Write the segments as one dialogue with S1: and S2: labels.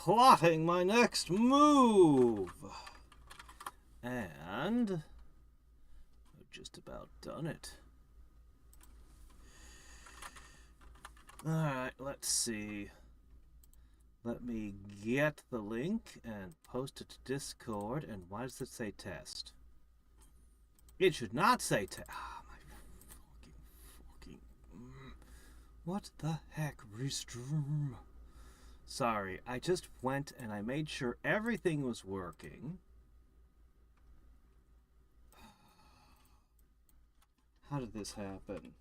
S1: plotting my next move. And I've just about done it. Alright, let's see. Let me get the link and post it to Discord. And why does it say test? It should not say test. Ah, my fucking. What the heck, Restream? Sorry, I just went and I made sure everything was working. How did this happen?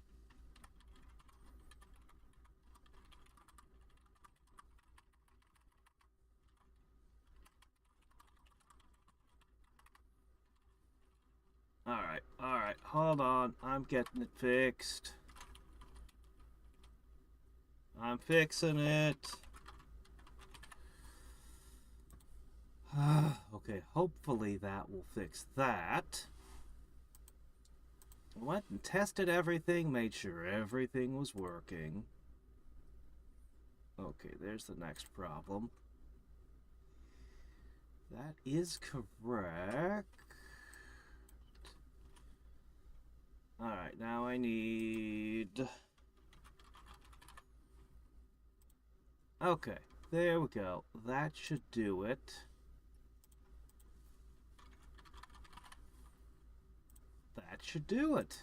S1: Alright, hold on. I'm getting it fixed. I'm fixing it. Okay, hopefully that will fix that. Went and tested everything, made sure everything was working. Okay, there's the next problem. That is correct. Alright, now I need... Okay, there we go. That should do it. That should do it.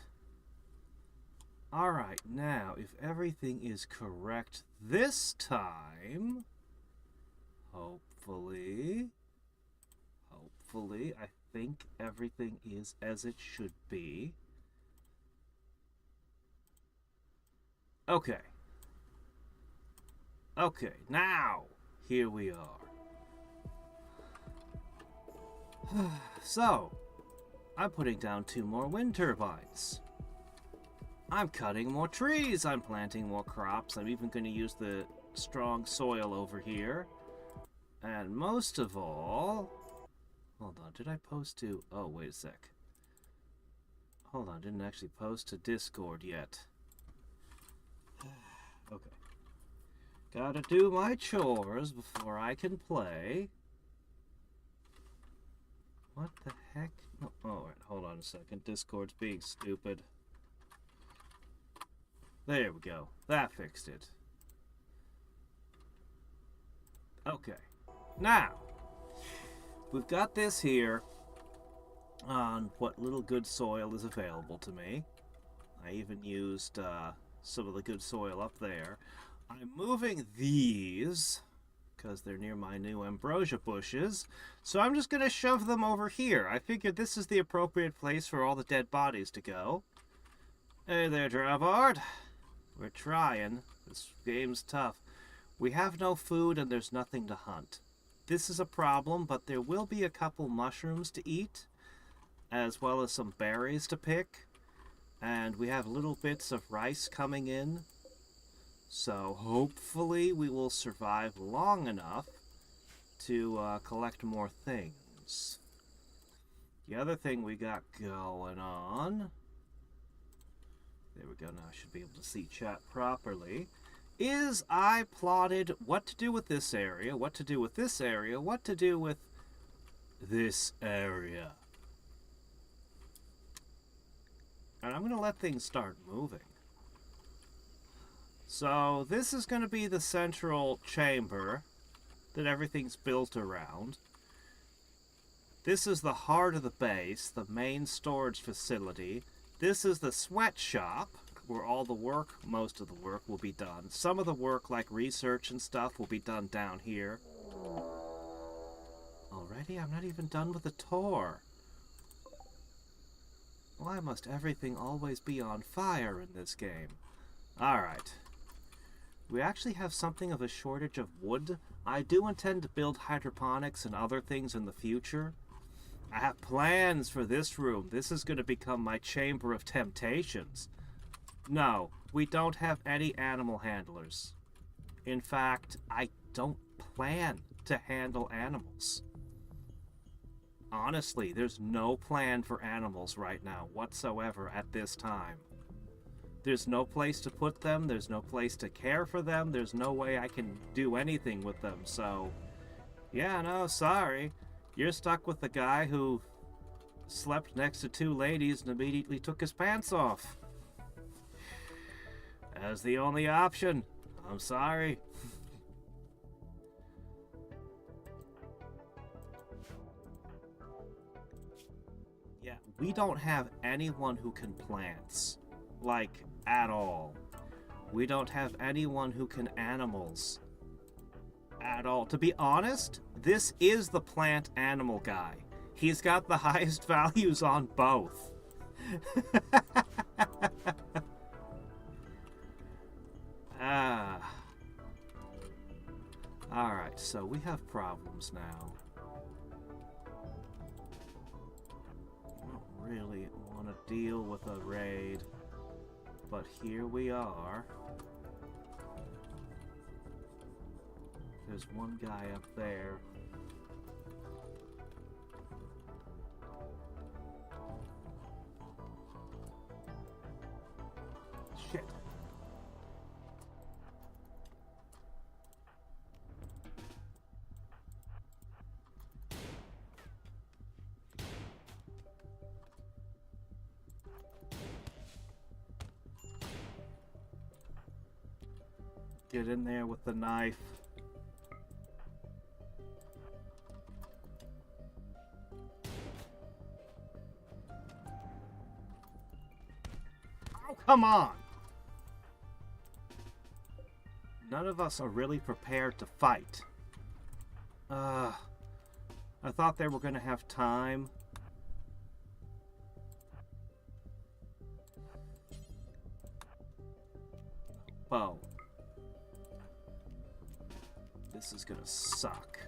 S1: Alright, now, if everything is correct this time, hopefully, I think everything is as it should be. Okay. Okay, now, here we are. So, I'm putting down 2 more wind turbines. I'm cutting more trees. I'm planting more crops. I'm even going to use the strong soil over here. And most of all... Hold on, did I post to... Oh, wait a sec. Hold on, didn't actually post to Discord yet. Okay. Gotta do my chores before I can play. What the heck? Oh, alright, hold on a second. Discord's being stupid. There we go. That fixed it. Okay. Now, we've got this here on what little good soil is available to me. I even used some of the good soil up there. I'm moving these because they're near my new ambrosia bushes, so I'm just going to shove them over here. I figured this is the appropriate place for all the dead bodies to go. Hey there, Dravard. We're trying. This game's tough. We have no food and there's nothing to hunt. This is a problem, but there will be a couple mushrooms to eat, as well as some berries to pick. And we have little bits of rice coming in. So hopefully we will survive long enough to collect more things. The other thing we got going on... There we go, now I should be able to see chat properly. Is I plotted what to do with this area, what to do with this area, what to do with this area. And I'm going to let things start moving. So this is going to be the central chamber that everything's built around. This is the heart of the base, the main storage facility. This is the sweatshop, where all the work, most of the work, will be done. Some of the work, like research and stuff, will be done down here. Already? I'm not even done with the tour. Why must everything always be on fire in this game? Alright. We actually have something of a shortage of wood. I do intend to build hydroponics and other things in the future. I have plans for this room. This is going to become my chamber of temptations. No, we don't have any animal handlers. In fact, I don't plan to handle animals. Honestly, there's no plan for animals right now whatsoever at this time. There's no place to put them. There's no place to care for them. There's no way I can do anything with them. So Yeah, no, sorry. You're stuck with the guy who slept next to two ladies and immediately took his pants off. As the only option. I'm sorry. Yeah, we don't have anyone who can plants. Like, at all. We don't have anyone who can animals. At all. To be honest, this is the plant animal guy. He's got the highest values on both. Ah. Alright, so we have problems now. I don't really want to deal with a raid, but here we are. There's one guy up there. Shit. Get in there with the knife. Oh, come on! None of us are really prepared to fight. I thought they were gonna have time. Bow. This is gonna suck.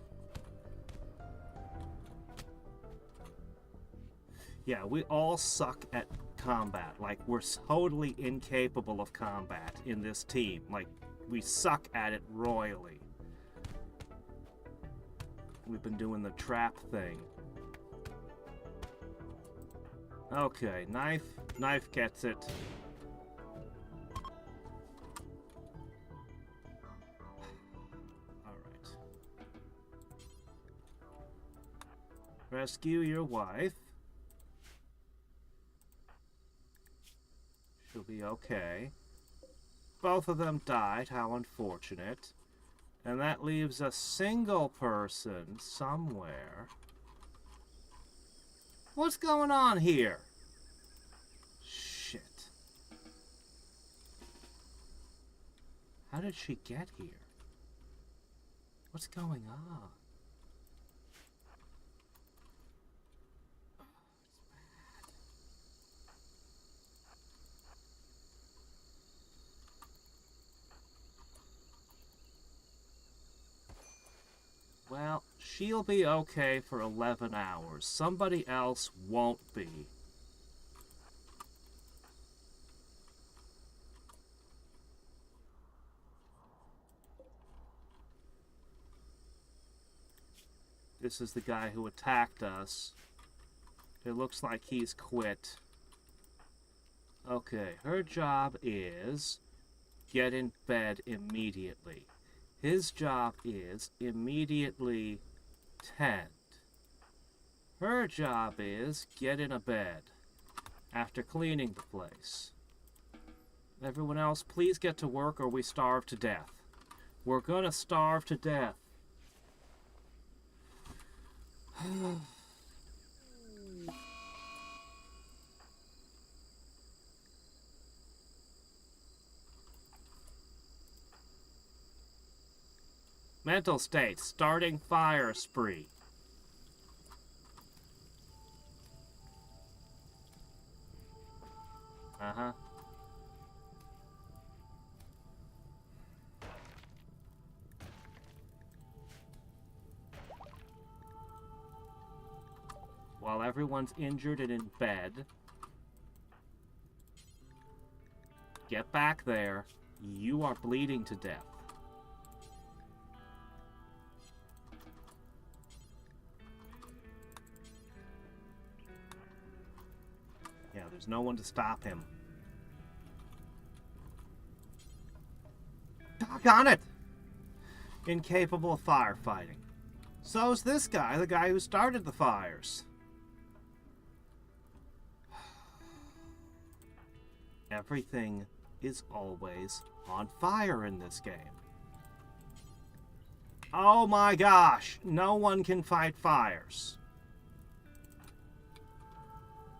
S1: Yeah, we all suck at combat. Like, we're totally incapable of combat in this team. Like, we suck at it royally. We've been doing the trap thing. Okay, knife gets it. Alright. Rescue your wife. She'll be okay. Both of them died, how unfortunate. And that leaves a single person somewhere. What's going on here? Shit. How did she get here? What's going on? Well, she'll be okay for 11 hours. Somebody else won't be. This is the guy who attacked us. It looks like he's quit. Okay, her job is get in bed immediately. His job is immediately tend. Her job is get in a bed after cleaning the place. Everyone else, please get to work or we starve to death. We're gonna starve to death. Mental state, starting fire spree. Uh-huh. While everyone's injured and in bed, get back there. You are bleeding to death. Yeah, there's no one to stop him. Doggone it! Incapable of firefighting. So's this guy, the guy who started the fires. Everything is always on fire in this game. Oh my gosh, no one can fight fires.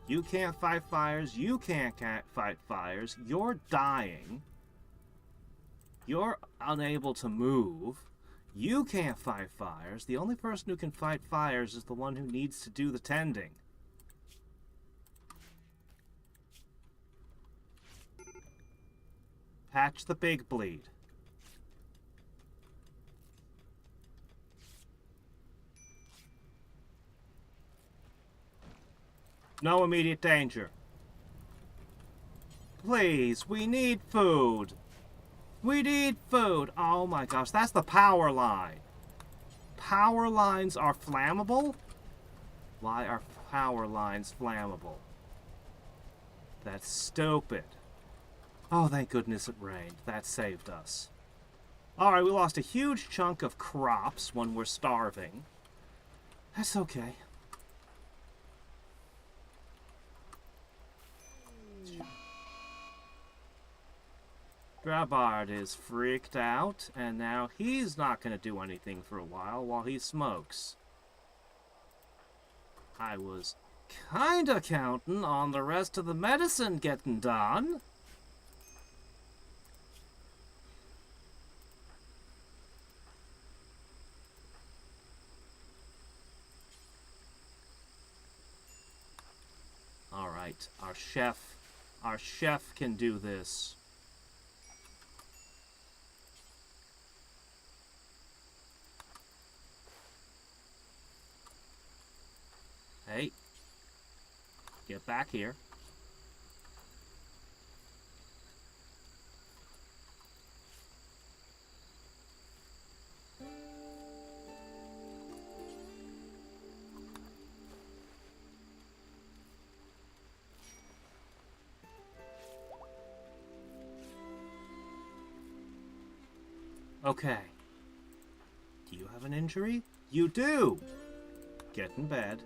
S1: You can't fight fires, you can't fight fires, you're dying. You're unable to move. You can't fight fires. The only person who can fight fires is the one who needs to do the tending. Patch the big bleed. No immediate danger. Please, we need food. We need food. Oh my gosh, that's the power line. Power lines are flammable? Why are power lines flammable? That's stupid. Oh, thank goodness it rained. That saved us. Alright, we lost a huge chunk of crops when we're starving. That's okay. Grabard is freaked out, and now he's not going to do anything for a while he smokes. I was kinda counting on the rest of the medicine getting done. Alright, our chef can do this. Hey, get back here. Okay. Do you have an injury? You do! Get in bed.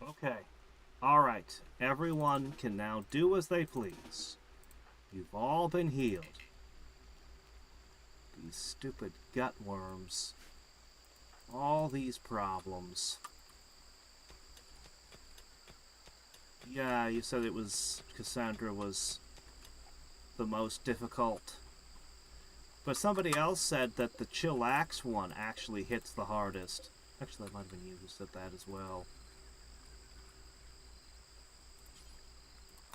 S1: Okay. Alright. Everyone can now do as they please. You've all been healed. These stupid gut worms. All these problems. Yeah, you said it was... Cassandra was the most difficult. But somebody else said that the chillax one actually hits the hardest. Actually, that might have been you who said that as well.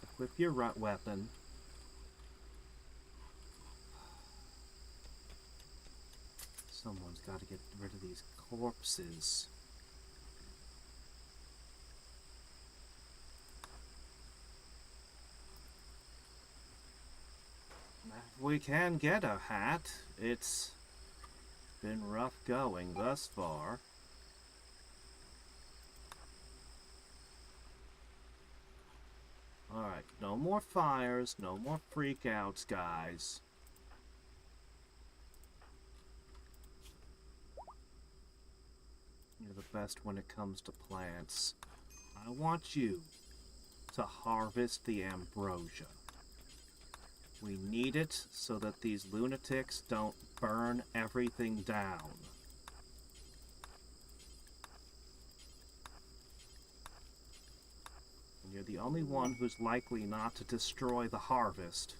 S1: Equip your weapon. Someone's got to get rid of these corpses. If we can get a hat, it's been rough going thus far. Alright, no more fires, no more freakouts, guys. You're the best when it comes to plants. I want you to harvest the ambrosia. We need it so that these lunatics don't burn everything down. And you're the only one who's likely not to destroy the harvest.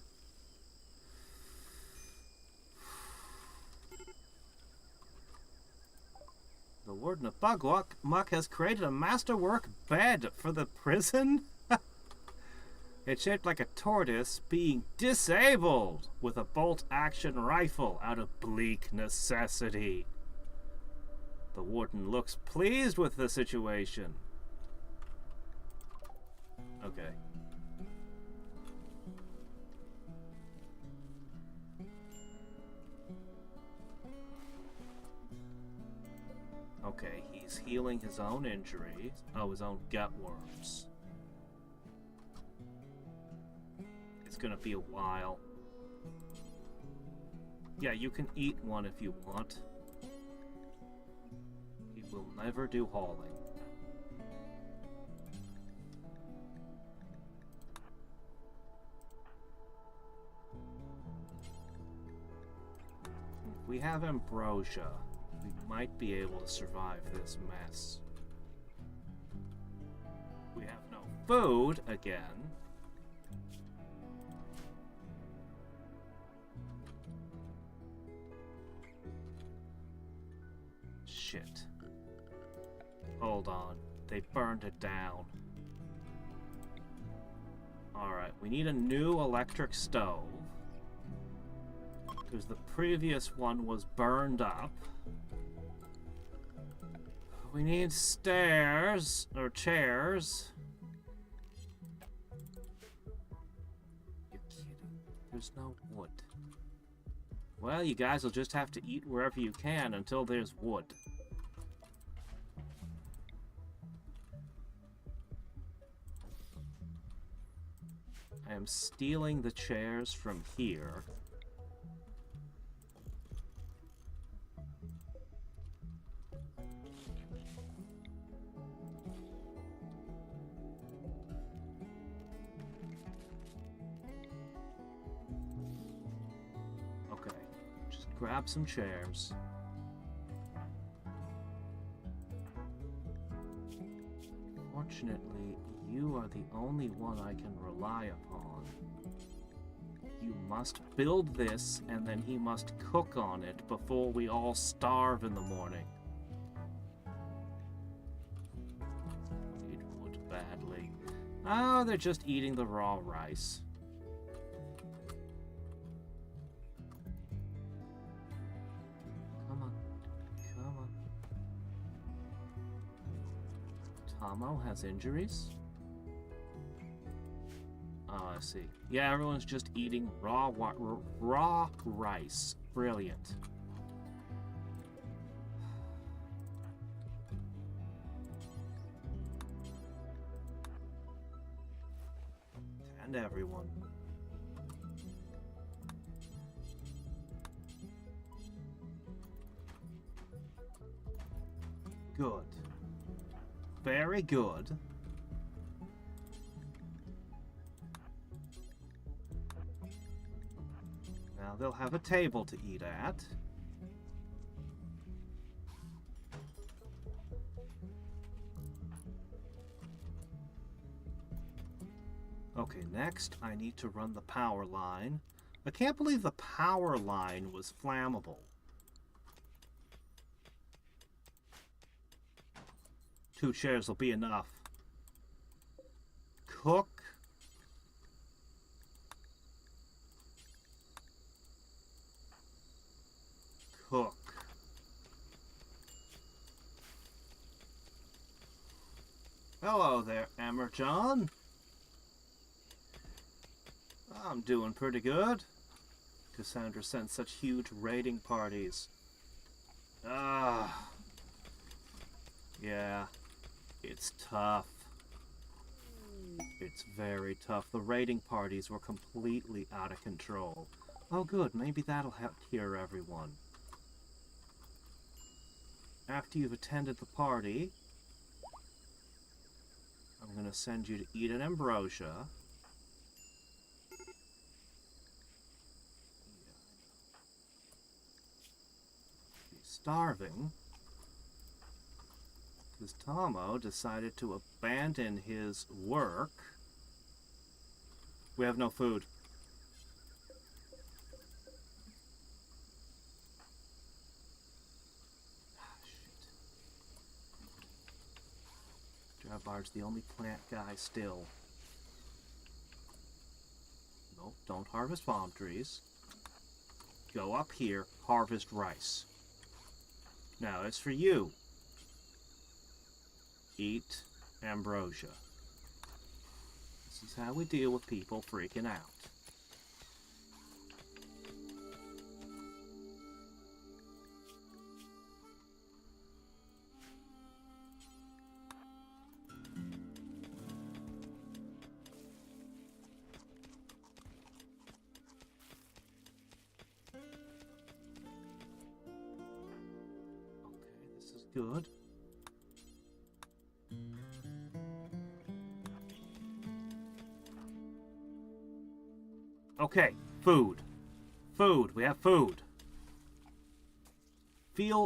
S1: The Warden of Bugmuck has created a masterwork bed for the prison? It's shaped like a tortoise being disabled with a bolt-action rifle out of bleak necessity. The Warden looks pleased with the situation. Okay. healing his own injury. Oh, his own gut worms. It's gonna be a while. Yeah, you can eat one if you want. He will never do hauling. If we have ambrosia, we might be able to survive this mess. We have no food again. Shit. Hold on. They burned it down. Alright, we need a new electric stove. Because the previous one was burned up. We need stairs, or chairs. You're kidding. There's no wood. Well, you guys will just have to eat wherever you can until there's wood. I am stealing the chairs from here. Okay, just grab some chairs. Fortunately, you are the only one I can rely upon. You must build this, and then he must cook on it before we all starve in the morning. Need wood badly. Oh, they're just eating the raw rice. Come on. Come on. Tomo has injuries? Oh, I see. Yeah, everyone's just eating raw rice. Brilliant. And everyone. Good. Very good. Now they'll have a table to eat at. Okay, next I need to run the power line. I can't believe the power line was flammable. Two chairs will be enough. Cook. Cook. Hello there, Emerjon. I'm doing pretty good. Cassandra sent such huge raiding parties. Yeah. It's tough. It's very tough. The raiding parties were completely out of control. Oh good, maybe that'll help cure everyone. After you've attended the party, I'm gonna send you to eat an ambrosia. You're starving. Because Tomo decided to abandon his work. We have no food. Bard's the only plant guy still. Nope, don't harvest palm trees. Go up here, harvest rice. Now, as for you, eat ambrosia. This is how we deal with people freaking out. Good. Okay, food. Food. We have food.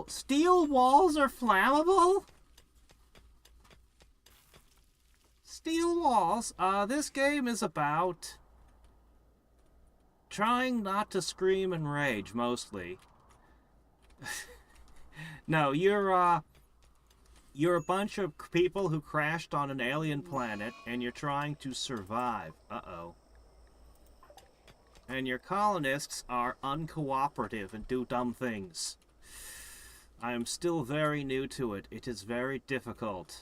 S1: Steel walls are flammable? Steel walls? This game is about trying not to scream and rage, mostly. No, you're a bunch of people who crashed on an alien planet, and you're trying to survive. Uh-oh. And your colonists are uncooperative and do dumb things. I am still very new to it. It is very difficult.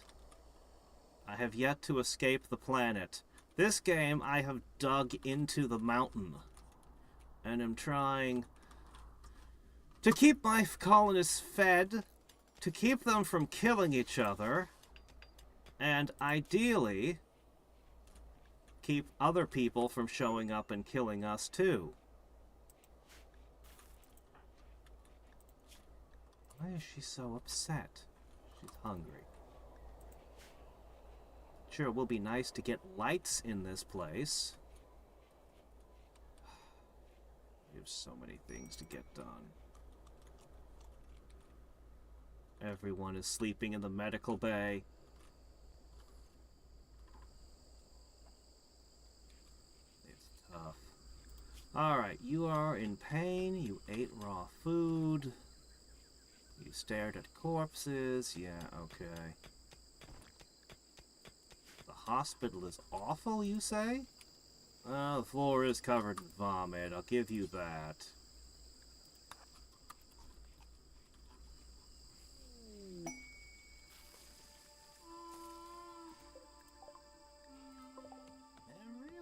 S1: I have yet to escape the planet. This game, I have dug into the mountain. And am trying to keep my colonists fed, to keep them from killing each other, and ideally keep other people from showing up and killing us too. Why is she so upset? She's hungry. Sure, it will be nice to get lights in this place. We have so many things to get done. Everyone is sleeping in the medical bay. It's tough. Alright, you are in pain. You ate raw food. You stared at corpses. Yeah, okay. The hospital is awful, you say? Well, the floor is covered in vomit. I'll give you that.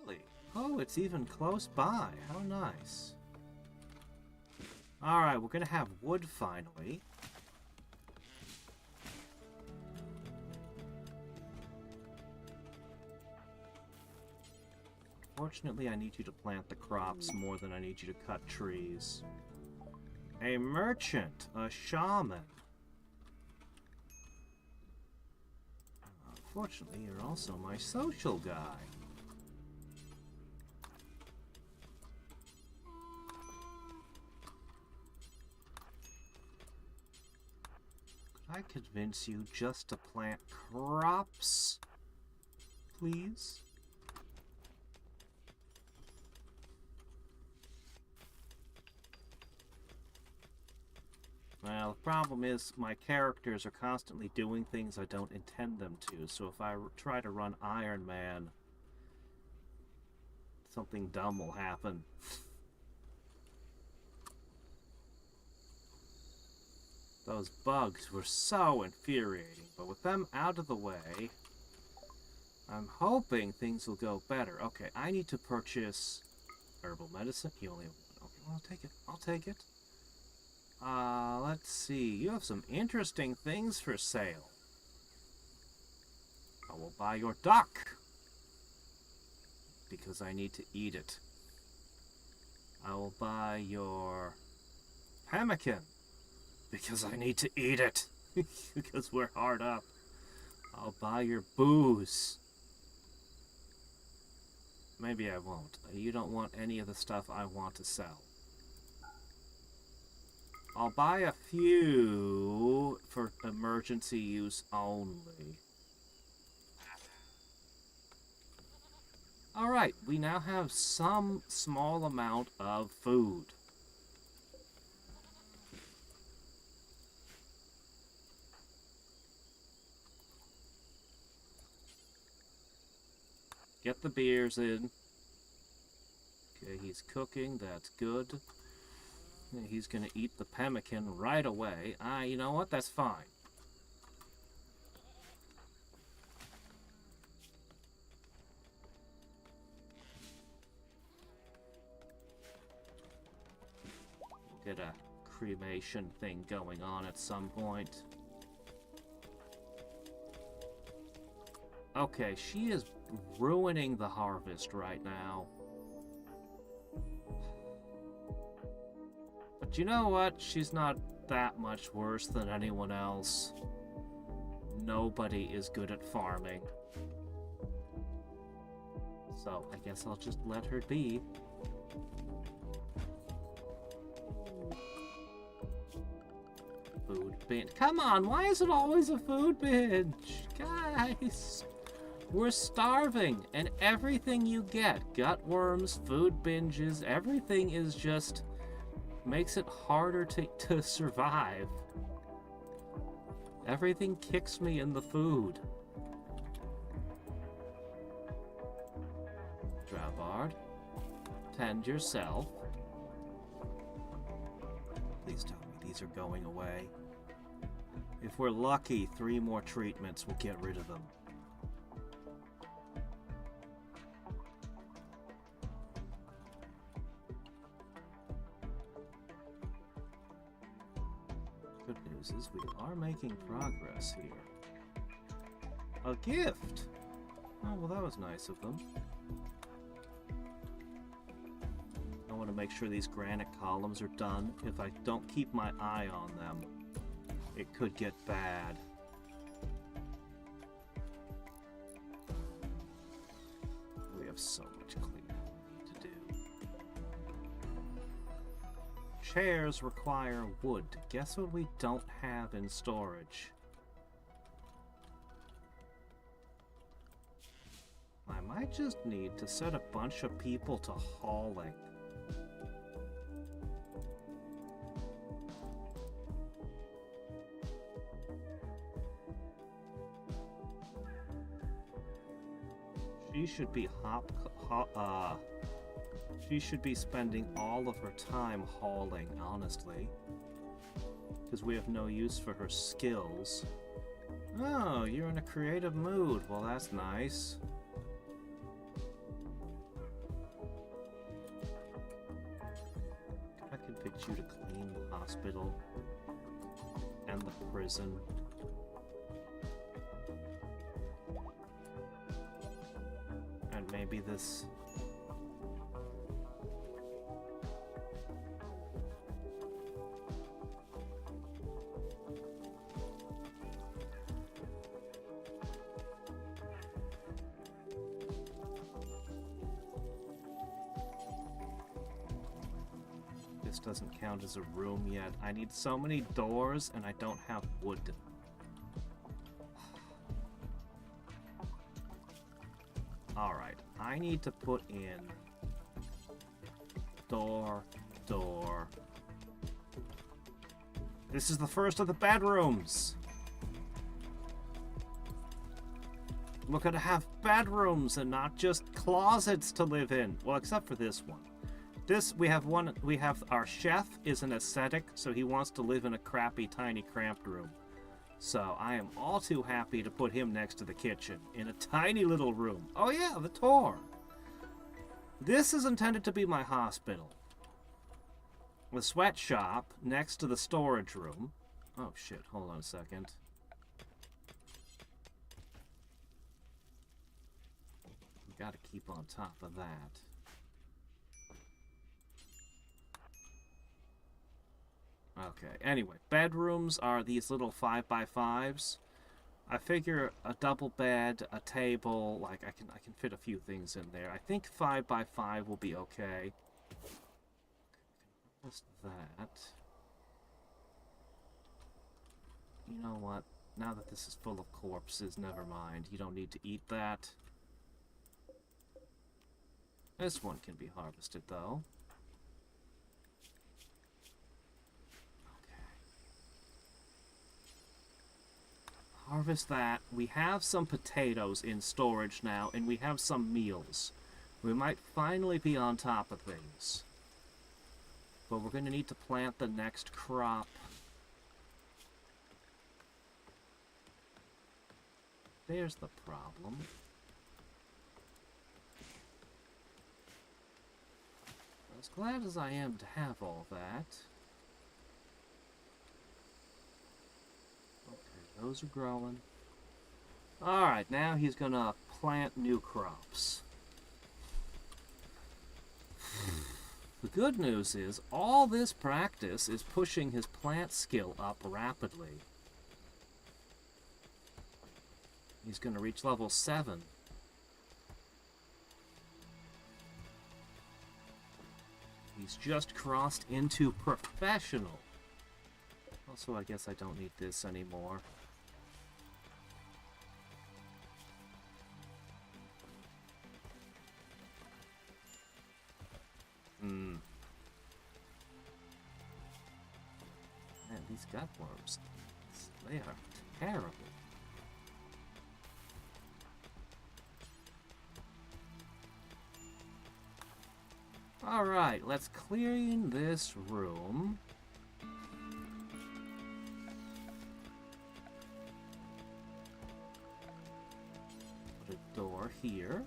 S1: Really? Oh, it's even close by. How nice. Alright, we're gonna have wood finally. Fortunately, I need you to plant the crops more than I need you to cut trees. A merchant, a shaman. Unfortunately, you're also my social guy. Could I convince you just to plant crops, please? Well, the problem is my characters are constantly doing things I don't intend them to, so if I try to run Iron Man, something dumb will happen. Those bugs were so infuriating, but with them out of the way, I'm hoping things will go better. Okay, I need to purchase herbal medicine. You only have one. Okay, well, I'll take it. I'll take it. Let's see. You have some interesting things for sale. I will buy your duck. Because I need to eat it. I will buy your pemmican. Because I need to eat it. Because we're hard up. I'll buy your booze. Maybe I won't. You don't want any of the stuff I want to sell. I'll buy a few for emergency use only. Alright, we now have some small amount of food. Get the beers in. Okay, he's cooking, that's good. He's gonna eat the pemmican right away. You know what? That's fine. We'll get a cremation thing going on at some point. Okay, she is ruining the harvest right now. But you know what? She's not that much worse than anyone else. Nobody is good at farming. So I guess I'll just let her be. Food binge. Come on, why is it always a food binge? Guys, we're starving, and everything you get, gutworms, food binges, everything is just makes it harder to survive. Everything kicks me in the food. Drawbard, tend yourself. Please tell me these are going away. If we're lucky, 3 more treatments will get rid of them. Good news is we are making progress here. A gift! Oh, well, that was nice of them. I want to make sure these granite columns are done. If I don't keep my eye on them, it could get bad. We have so much cleaning we need to do. Chairs require wood. Guess what we don't have in storage? I might just need to set a bunch of people to hauling. She should be she should be spending all of her time hauling, honestly. Because we have no use for her skills. Oh, you're in a creative mood. Well, that's nice. I can pick you to clean the hospital and the prison. And maybe this... This doesn't count as a room yet. I need so many doors and I don't have wood. Alright, I need to put in door. This is the first of the bedrooms. We're gonna have bedrooms and not just closets to live in. Well, except for this one. We have our chef is an ascetic, so he wants to live in a crappy, tiny, cramped room. So I am all too happy to put him next to the kitchen in a tiny little room. Oh yeah, the tour. This is intended to be my hospital. The sweatshop next to the storage room. Oh shit, hold on a second. We gotta keep on top of that. Okay, anyway, bedrooms are these little 5x5s. I figure a double bed, a table, like I can fit a few things in there. I think 5x5 will be okay. What's that? You know what? Now that this is full of corpses, never mind. You don't need to eat that. This one can be harvested, though. Harvest that. We have some potatoes in storage now, and we have some meals. We might finally be on top of things. But we're going to need to plant the next crop. There's the problem. As glad as I am to have all that. Those are growing. Alright, now he's gonna plant new crops. The good news is, all this practice is pushing his plant skill up rapidly. He's going to reach level 7. He's just crossed into professional. Also, I guess I don't need this anymore. Man, these gutworms, they are terrible. Alright, let's clean this room. Put a door here.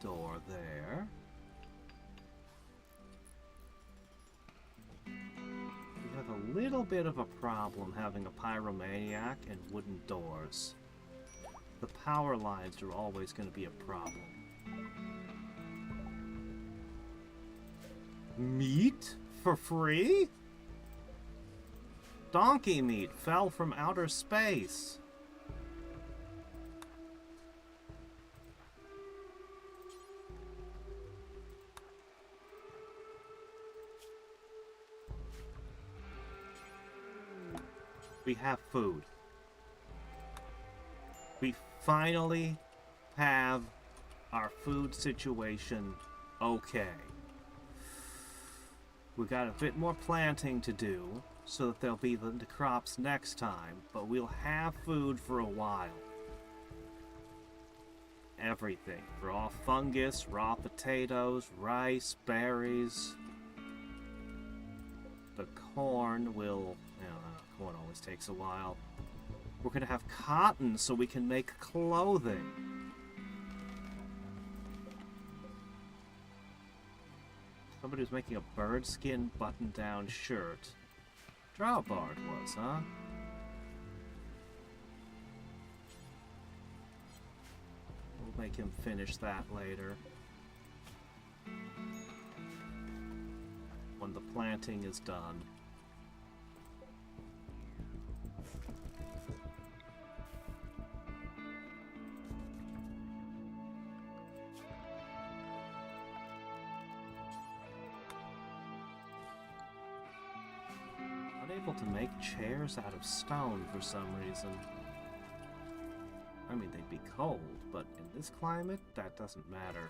S1: Door there. We have a little bit of a problem having a pyromaniac and wooden doors. The power lines are always going to be a problem. Meat? For free? Donkey meat fell from outer space. We have food. We finally have our food situation okay. We got a bit more planting to do so that there'll be the crops next time, but we'll have food for a while. Everything. Raw fungus, raw potatoes, rice, berries. The corn will... corn always takes a while. We're going to have cotton so we can make clothing. Somebody was making a bird skin button-down shirt. Drawbard was, huh? We'll make him finish that later. When the planting is done. Unable to make chairs out of stone for some reason. I mean, they'd be cold, but in this climate, that doesn't matter.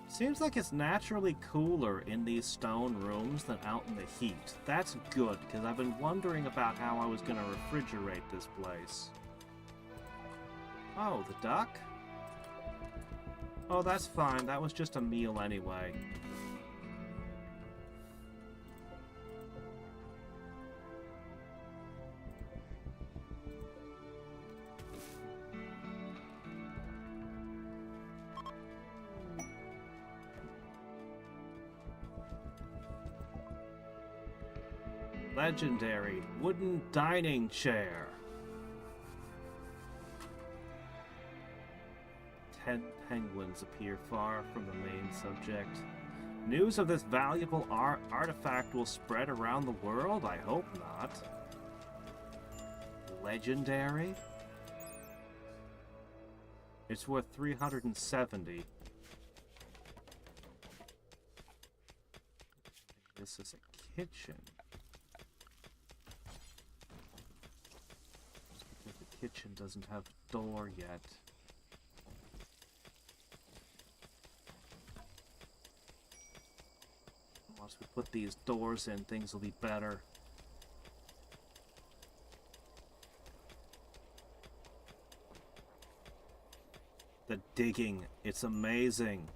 S1: Seems like it's naturally cooler in these stone rooms than out in the heat. That's good, because I've been wondering about how I was going to refrigerate this place. Oh, the duck? Oh, that's fine. That was just a meal anyway. Legendary wooden dining chair. 10 penguins appear far from the main subject. News of this valuable artifact will spread around the world? I hope not. Legendary? It's worth 370. This is a kitchen. The kitchen doesn't have a door yet. Once we put these doors in, things will be better. The digging, it's amazing.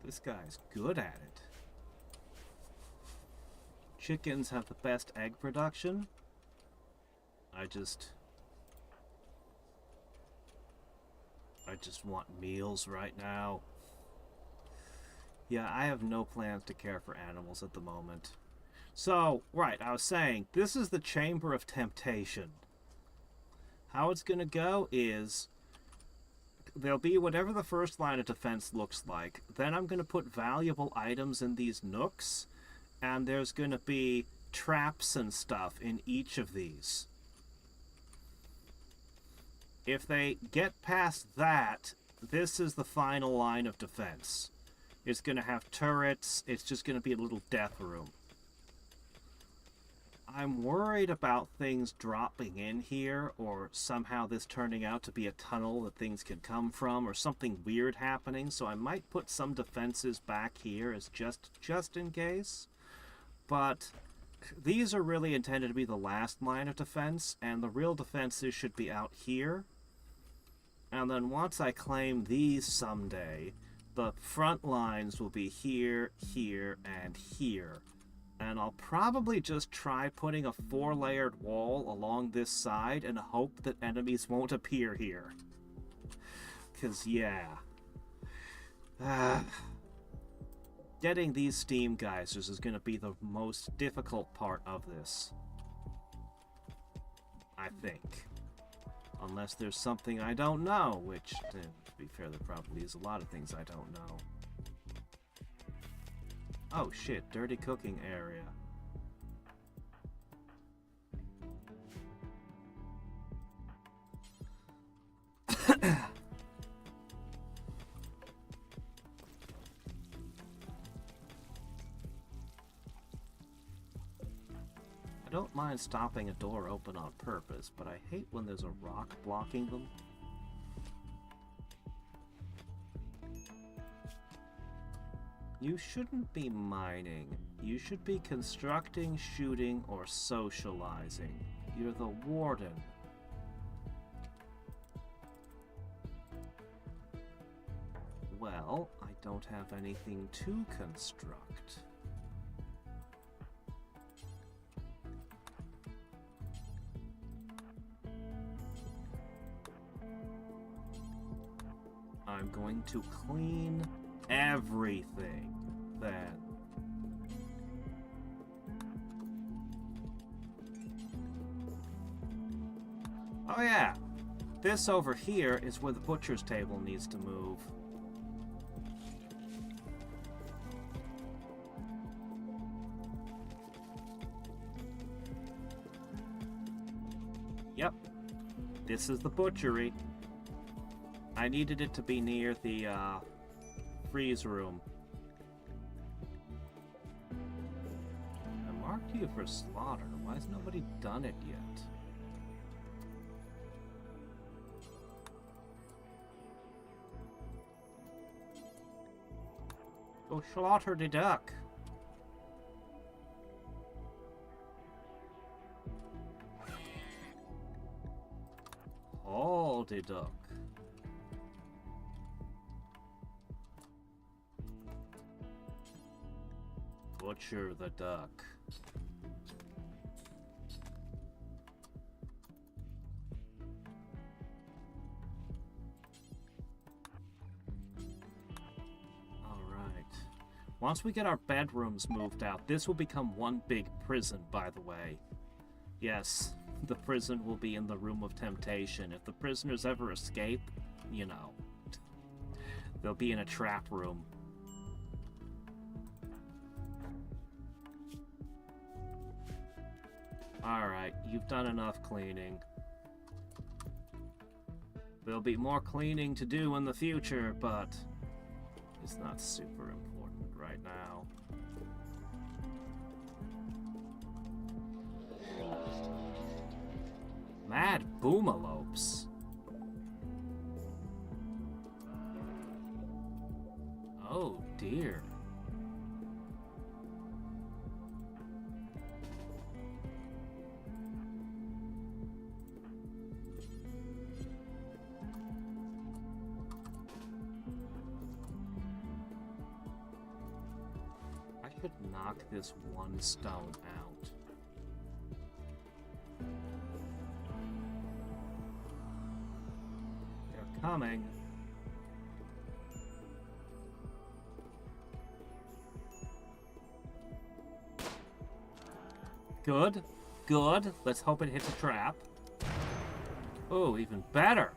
S1: This guy's good at it. Chickens have the best egg production. I just want meals right now. Yeah, I have no plans to care for animals at the moment. So, right, I was saying, this is the Chamber of Temptation. How it's gonna go is there'll be whatever the first line of defense looks like. Then I'm gonna put valuable items in these nooks, and there's gonna be traps and stuff in each of these. If they get past that, this is the final line of defense. It's gonna have turrets, it's just gonna be a little death room. I'm worried about things dropping in here, or somehow this turning out to be a tunnel that things can come from, or something weird happening, so I might put some defenses back here as just in case. But these are really intended to be the last line of defense, and the real defenses should be out here. And then once I claim these someday, the front lines will be here, here, and here. And I'll probably just try putting a 4-layered wall along this side and hope that enemies won't appear here. 'Cause, yeah. Getting these steam geysers is going to be the most difficult part of this. I think. Unless there's something I don't know, which, to be fair, there probably is a lot of things I don't know. Oh shit, dirty cooking area. I don't mind stopping a door open on purpose, but I hate when there's a rock blocking them. You shouldn't be mining. You should be constructing, shooting, or socializing. You're the warden. Well, I don't have anything to construct. I'm going to clean everything then. Oh yeah, this over here is where the butcher's table needs to move. Yep, this is the butchery. I needed it to be near the freeze room. I marked you for slaughter. Why has nobody done it yet? Go slaughter the duck. Oh, the duck. Butcher the duck. Alright. Once we get our bedrooms moved out, this will become one big prison, by the way. Yes, the prison will be in the Room of Temptation. If the prisoners ever escape, you know, they'll be in a trap room. Alright, you've done enough cleaning. There'll be more cleaning to do in the future, but it's not super important right now. Mad boomalopes. Oh dear. Could knock this one stone out. They're coming. Good. Good. Let's hope it hits a trap. Oh, even better.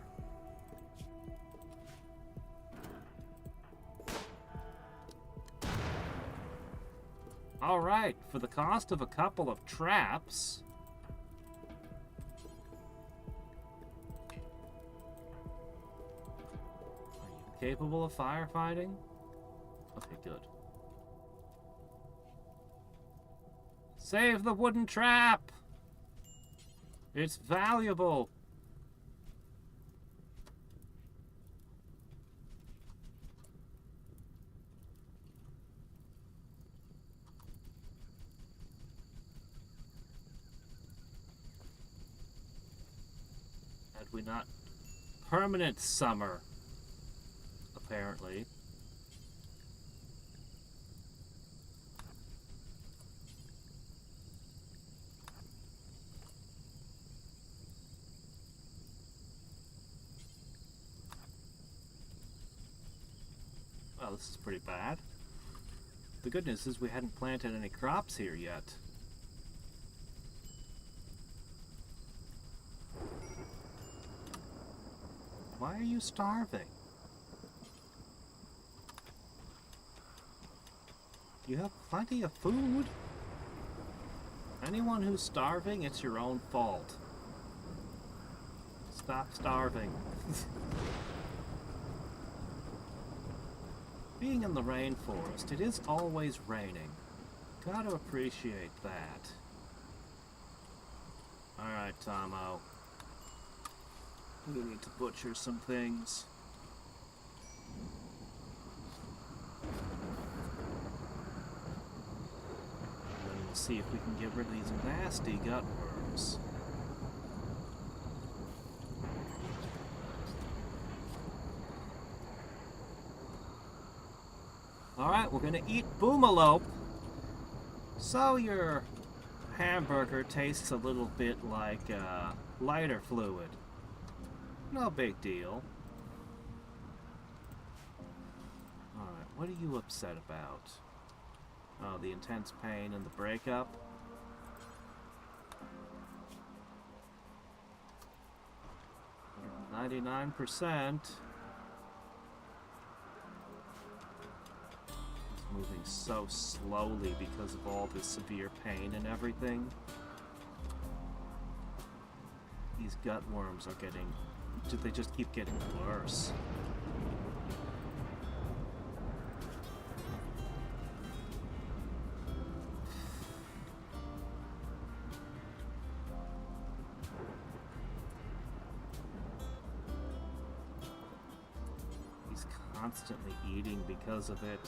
S1: Alright, for the cost of a couple of traps... Are you capable of firefighting? Okay, good. Save the wooden trap! It's valuable! Had we not... Permanent summer, apparently. Well, this is pretty bad. The good news is we hadn't planted any crops here yet. Why are you starving? You have plenty of food. Anyone who's starving, it's your own fault. Stop starving. Being in the rainforest, it is always raining. Gotta appreciate that. Alright, Tomo. We need to butcher some things. And then we'll see if we can get rid of these nasty gut worms. Alright, we're gonna eat Boomalope. So your hamburger tastes a little bit like lighter fluid. No big deal. Alright, what are you upset about? Oh, the intense pain and the breakup? You're 99%. Moving so slowly because of all this severe pain and everything. These gut worms are getting... They just keep getting worse. He's constantly eating because of it.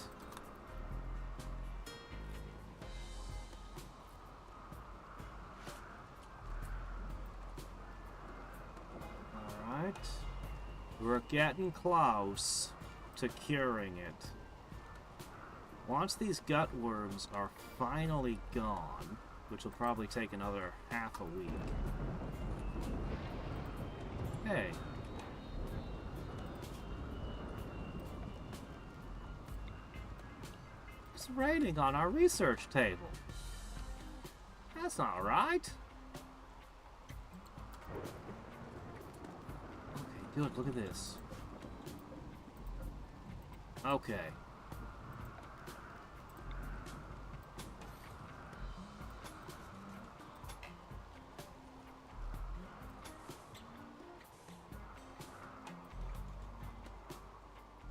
S1: We're getting close to curing it. Once these gut worms are finally gone, which will probably take another half a week. Hey. It's raining on our research table. That's not right. Good, look at this. Okay.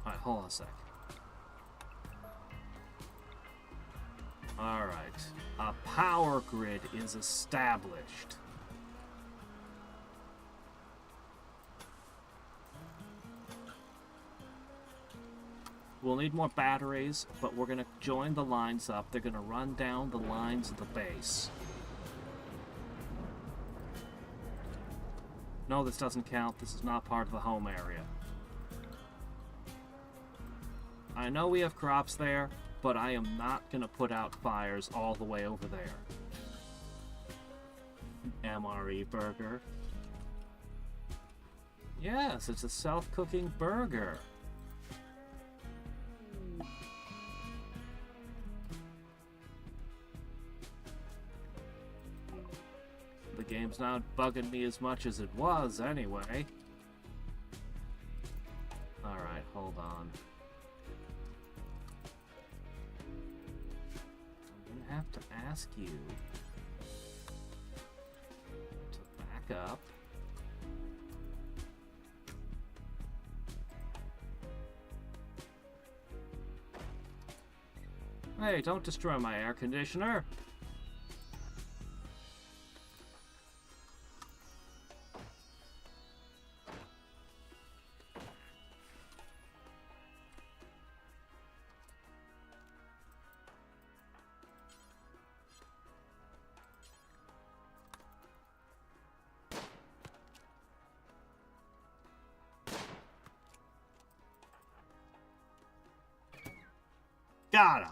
S1: Alright, hold on a sec. Alright. A power grid is established. We'll need more batteries, but we're going to join the lines up. They're going to run down the lines of the base. No, this doesn't count. This is not part of the home area. I know we have crops there, but I am not going to put out fires all the way over there. MRE burger. Yes, it's a self-cooking burger. The game's not bugging me as much as it was, anyway. Alright, hold on. I'm gonna have to ask you to back up. Hey, don't destroy my air conditioner. Got him.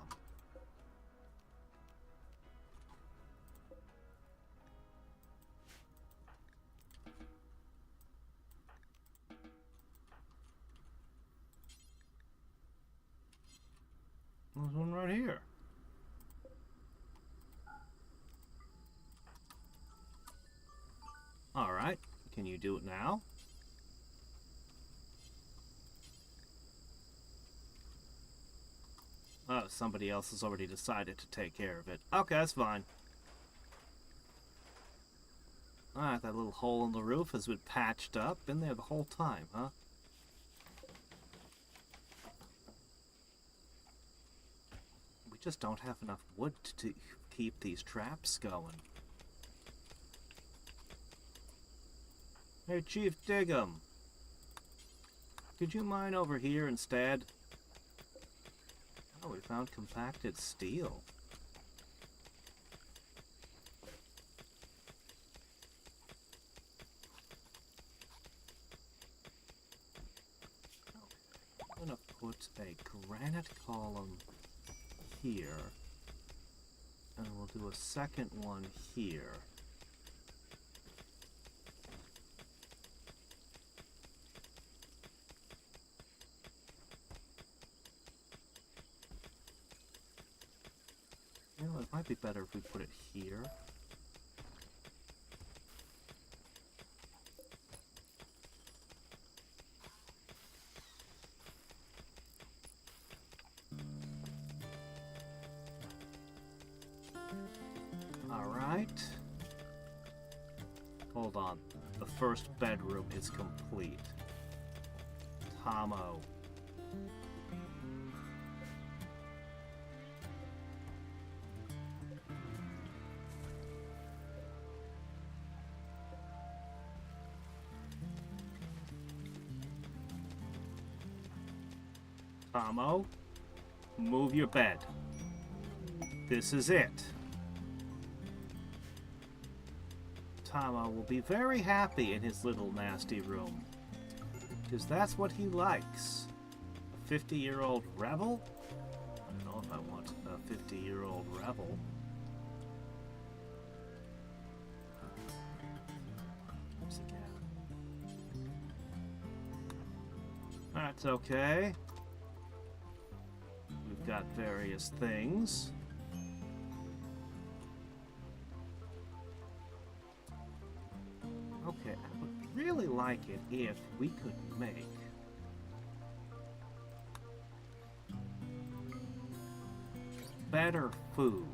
S1: There's one right here. All right. Can you do it now? Oh, somebody else has already decided to take care of it. Okay, that's fine. Alright, that little hole in the roof has been patched up. Been there the whole time, huh? We just don't have enough wood to keep these traps going. Hey, Chief Diggum. Could you mine over here instead? Oh, we found compacted steel. I'm gonna put a granite column here, and we'll do a second one here. You know, it might be better if we put it here. Alright. Hold on. The first bedroom is complete. Tomo. Tomo, move your bed. This is it. Tomo will be very happy in his little nasty room, because that's what he likes. A 50-year-old rebel? I don't know if I want a 50-year-old rebel. Oops, again. That's okay. We've got various things. Okay, I would really like it if we could make better food.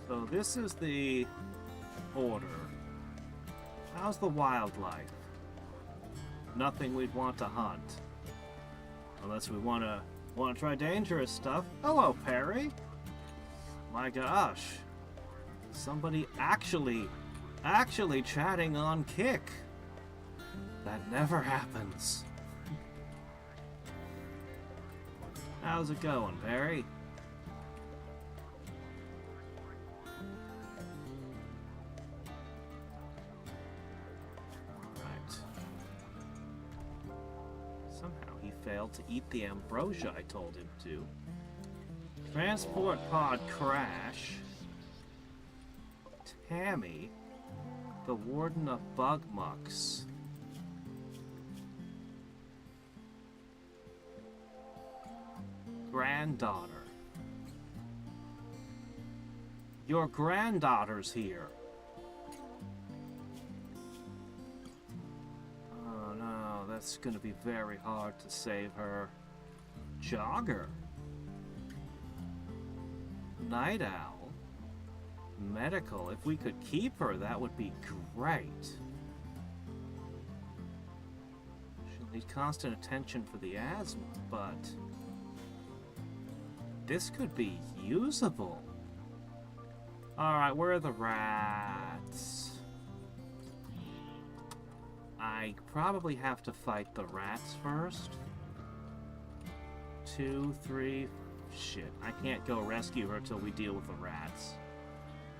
S1: So this is the order. How's the wildlife? Nothing we'd want to hunt. Unless we want to try dangerous stuff. Hello, Perry. My gosh. Somebody actually chatting on Kick. That never happens. How's it going, Perry? Failed to eat the ambrosia I told him to. Transport pod crash. Tammy, the warden of Bugmucks. Granddaughter. Your granddaughter's here. Oh no, that's gonna be very hard to save her. Jogger. Night Owl. Medical. If we could keep her, that would be great. She'll need constant attention for the asthma, but this could be usable. Alright, where are the rats? I probably have to fight the rats first. 2, 3... Shit, I can't go rescue her till we deal with the rats.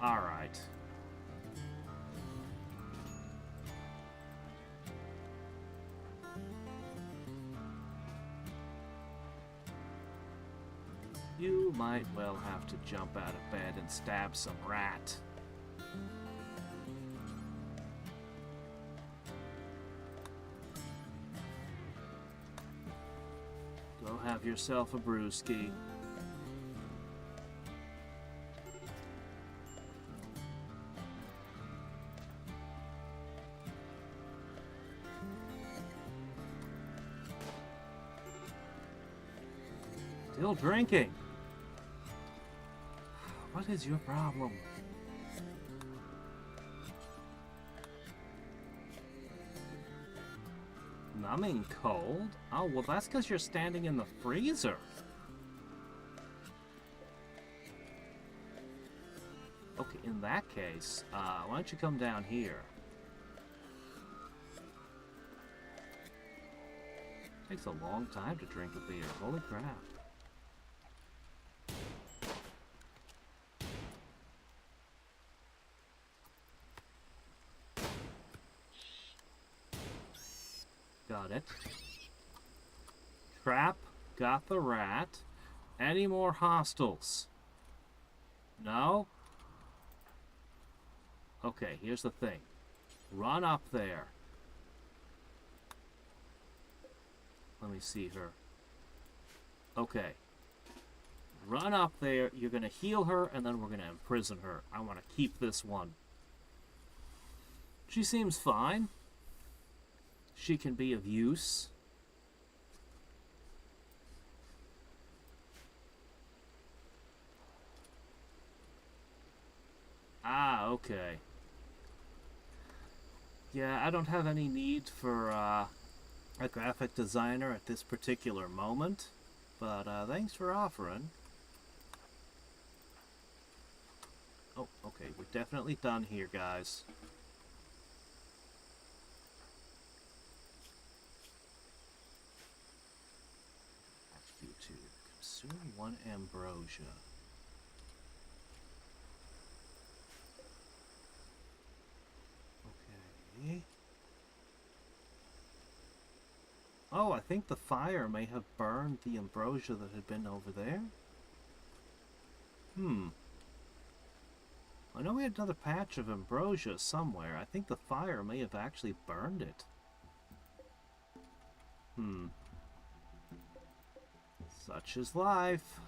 S1: Alright. You might well have to jump out of bed and stab some rat. Go have yourself a brewski. Still drinking. What is your problem? Numbing cold? Oh, well that's because you're standing in the freezer. Okay, in that case, why don't you come down here? Takes a long time to drink a beer. Holy crap. Got it. Trap. Got the rat. Any more hostiles? No? Okay, here's the thing. Run up there. Let me see her. Okay. Run up there. You're going to heal her, and then we're going to imprison her. I want to keep this one. She seems fine. She can be of use. Ah, okay. Yeah, I don't have any need for a graphic designer at this particular moment, but thanks for offering. Oh, okay, we're definitely done here, guys. To consume 1 ambrosia. Okay. Oh, I think the fire may have burned the ambrosia that had been over there. I know we had another patch of ambrosia somewhere. I think the fire may have actually burned it. Such is life.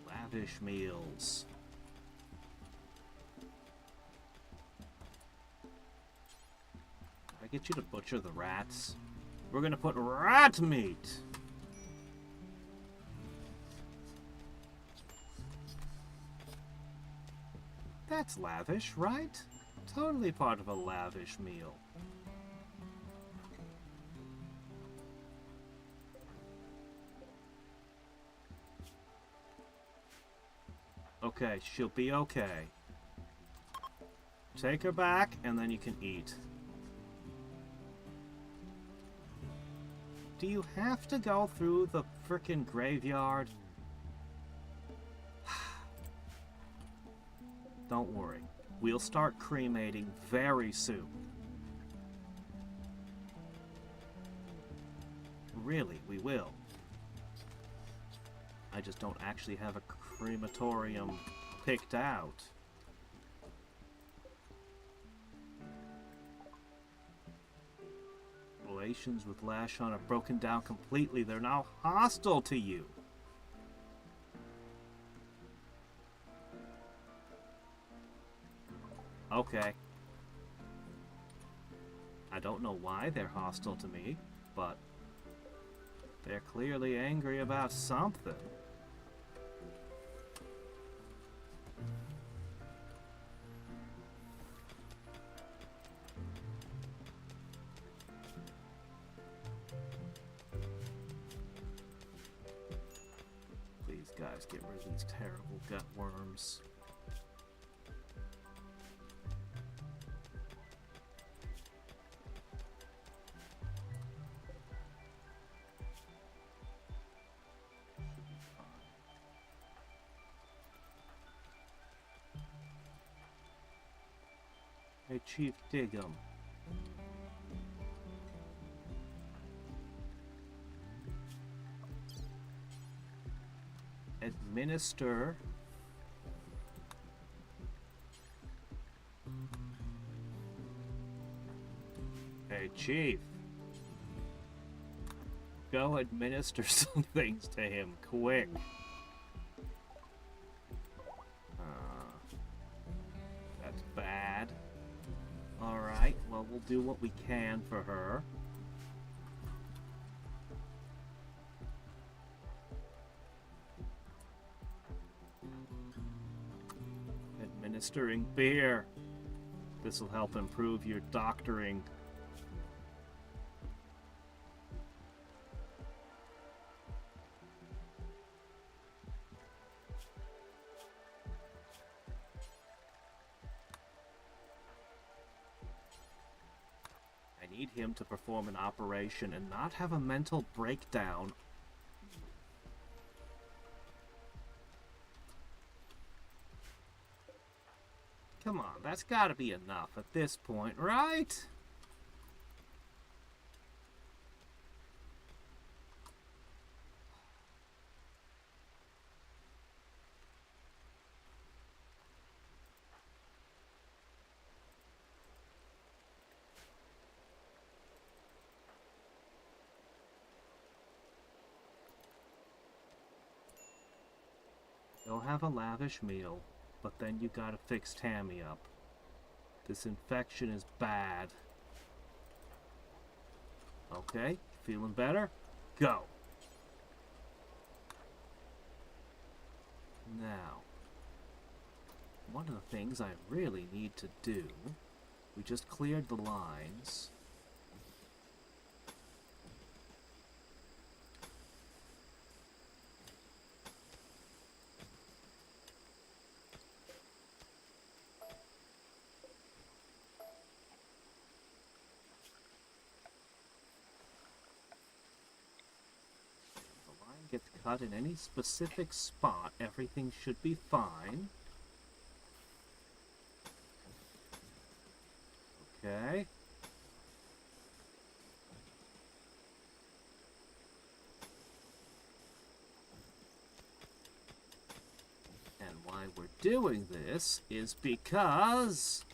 S1: Lavish meals. Can I get you to butcher the rats? We're gonna put rat meat! That's lavish, right? Totally part of a lavish meal. Okay, she'll be okay. Take her back, and then you can eat. Do you have to go through the frickin' graveyard? Don't worry. We'll start cremating very soon. Really, we will. I just don't actually have a crematorium picked out. Relations with Lashon have broken down completely. They're now hostile to you. Okay. I don't know why they're hostile to me, but they're clearly angry about something. Please, guys, get rid of these terrible gut worms. Hey, Chief Diggum. Administer. Hey, Chief. Go administer some things to him, quick. That's bad. Alright, well, we'll do what we can for her. Administering beer. This will help improve your doctoring. I need him to perform an operation and not have a mental breakdown. Come on, that's gotta be enough at this point, right? You'll have a lavish meal, but then you gotta fix Tammy up. This infection is bad. Okay, feeling better? Go! Now, one of the things I really need to do, we just cleared the lines. Gets cut in any specific spot, everything should be fine. Okay. And why we're doing this is because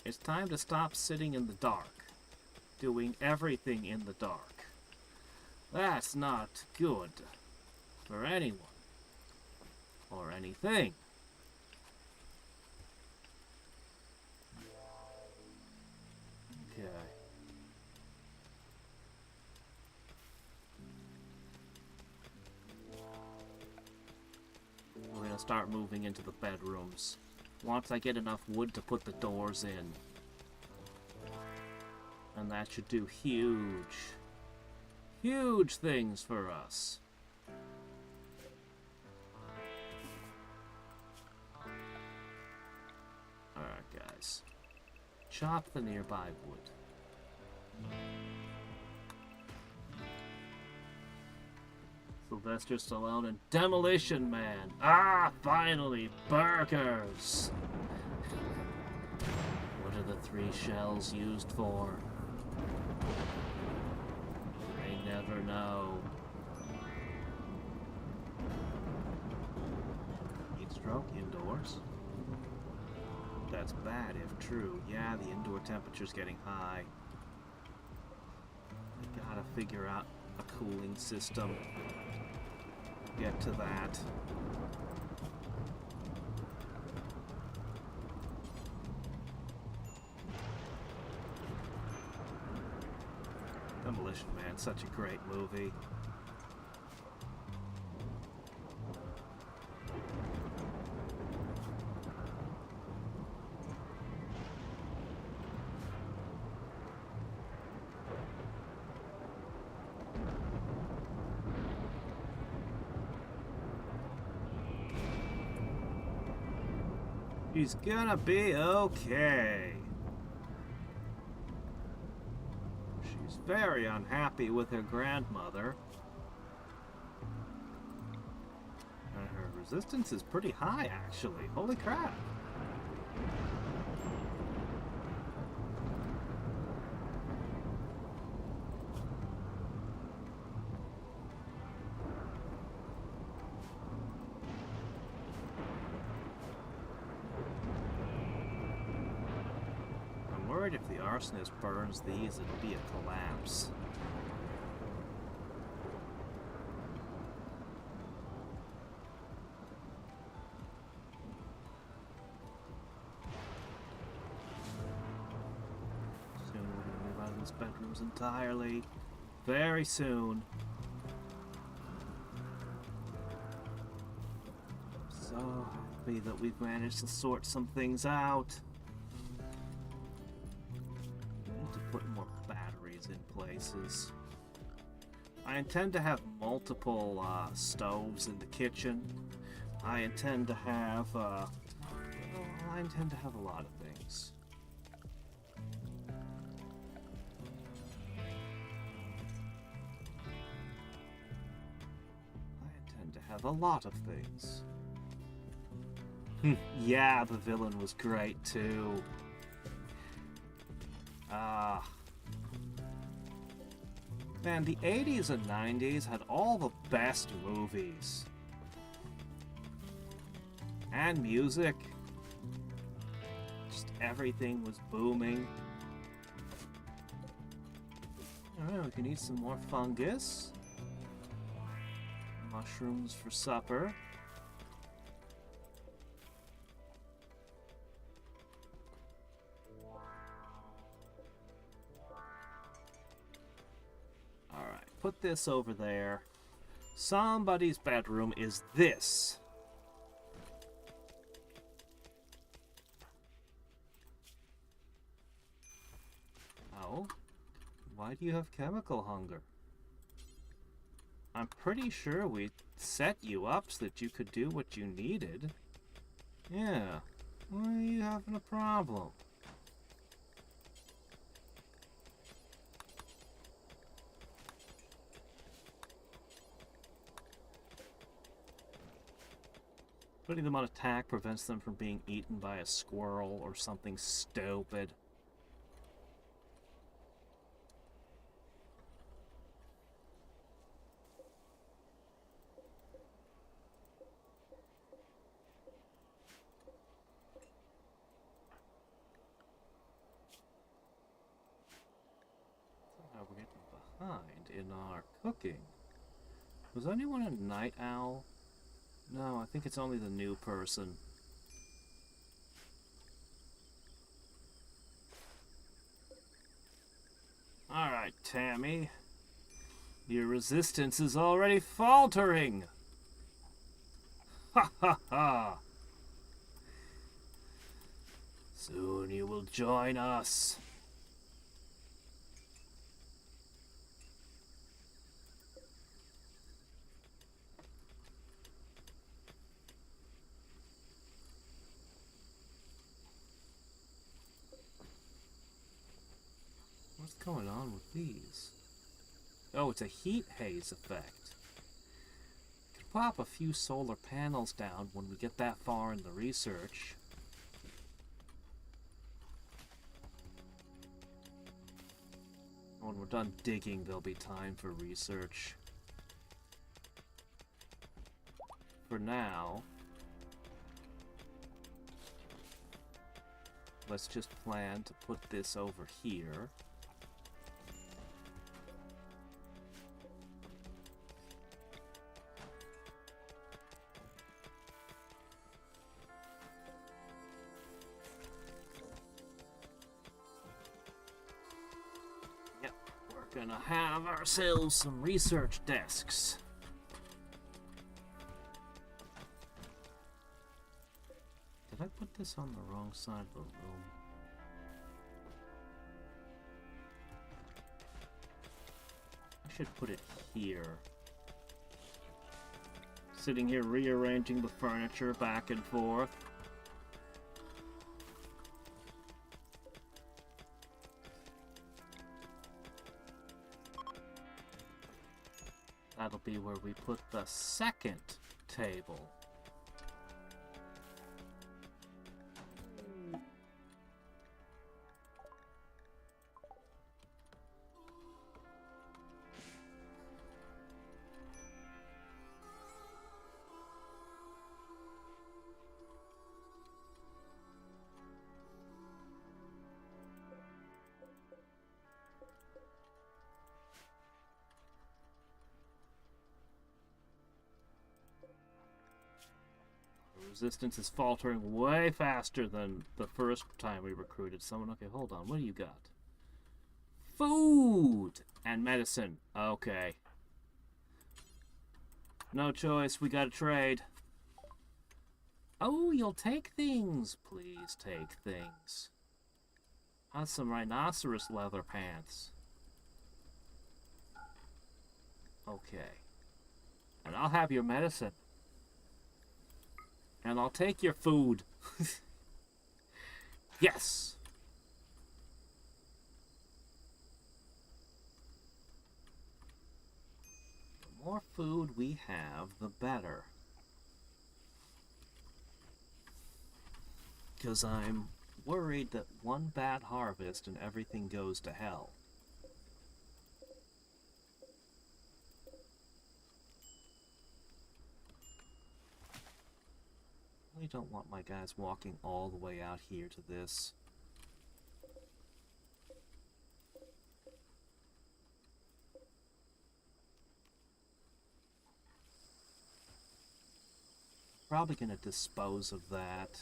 S1: it's time to stop sitting in the dark, doing everything in the dark. That's not good for anyone or anything. Okay. We're gonna start moving into the bedrooms. Once I get enough wood to put the doors in. And that should do huge things for us. Alright, guys. Chop the nearby wood. Sylvester Stallone and Demolition Man. Ah, finally, burgers! What are the 3 shells used for? Never know. Heat stroke indoors. That's bad if true. Yeah, the indoor temperature's getting high. figure out a cooling system. Get to that. Demolition Man, such a great movie. She's gonna be okay. She's very unhappy with her grandmother. And her resistance is pretty high, actually. Holy crap. If the arsonist burns these, it'll be a collapse. Soon we're gonna move out of these bedrooms entirely. Very soon. So happy that we've managed to sort some things out. Put more batteries in places. I intend to have multiple stoves in the kitchen. I intend to have a lot of things. A lot of things. Yeah, the villain was great too. Man, the 80s and 90s had all the best movies. And music. Just everything was booming. Alright, we can eat some more fungus. Mushrooms for supper. Put this over there. Somebody's bedroom is this. Oh? Why do you have chemical hunger? I'm pretty sure we set you up so that you could do what you needed. Yeah. Why are you having a problem? Putting them on attack prevents them from being eaten by a squirrel or something stupid. Somehow we're getting behind in our cooking. Was anyone a night owl? No, I think it's only the new person. Alright, Tammy. Your resistance is already faltering! Ha ha ha! Soon you will join us. What's going on with these? Oh, it's a heat haze effect. Could pop a few solar panels down when we get that far in the research. When we're done digging, there'll be time for research. For now, let's just plan to put this over here. We're gonna have ourselves some research desks. Did I put this on the wrong side of the room? I should put it here. Sitting here rearranging the furniture back and forth. That'll be where we put the second table. Resistance is faltering way faster than the first time we recruited someone. Okay, hold on. What do you got? Food and medicine. Okay. No choice. We gotta trade. Oh, you'll take things. Please take things. That's some rhinoceros leather pants. Okay. And I'll have your medicine. And I'll take your food. Yes! The more food we have, the better. Because I'm worried that one bad harvest and everything goes to hell. I don't want my guys walking all the way out here to this. Probably gonna dispose of that.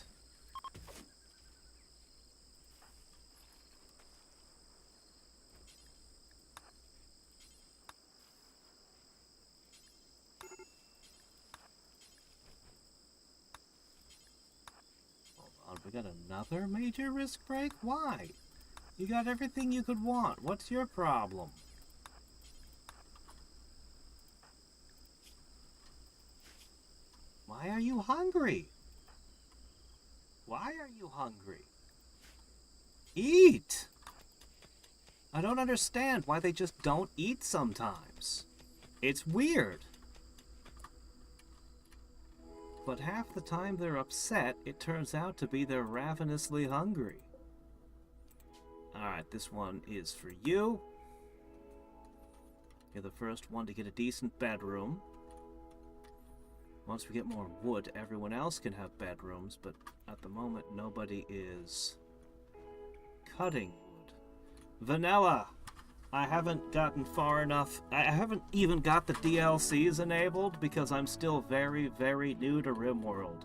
S1: We got another major risk break? Why? You got everything you could want. What's your problem? Why are you hungry? Why are you hungry? Eat! I don't understand why they just don't eat sometimes. It's weird. But half the time they're upset, it turns out to be they're ravenously hungry. Alright, this one is for you. You're the first one to get a decent bedroom. Once we get more wood, everyone else can have bedrooms, but at the moment nobody is cutting wood. Vanilla! I haven't gotten far enough. I haven't even got the DLCs enabled because I'm still very, very new to Rimworld.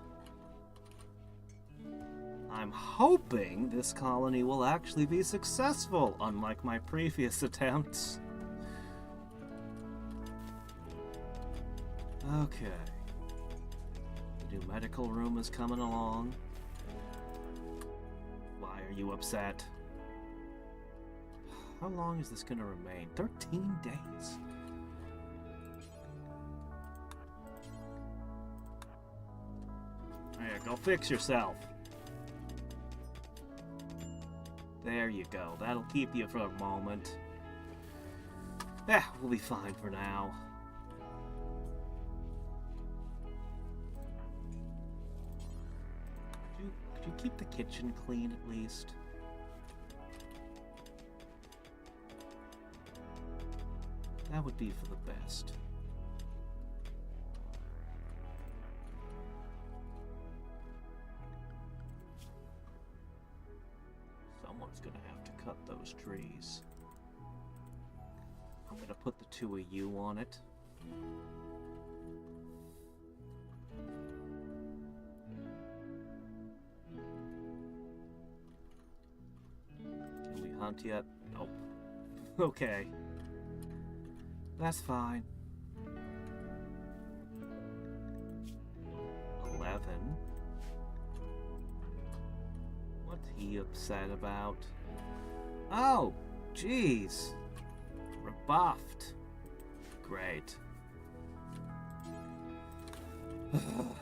S1: I'm hoping this colony will actually be successful, unlike my previous attempts. Okay. The new medical room is coming along. Why are you upset? How long is this going to remain? 13 days. There, go fix yourself. There you go. That'll keep you for a moment. Yeah, we'll be fine for now. Could you keep the kitchen clean at least? That would be for the best. Someone's gonna have to cut those trees. I'm gonna put the two of you on it. Can we hunt yet? Nope. Okay. That's fine. 11. What's he upset about? Oh, jeez. Rebuffed. Great. We'll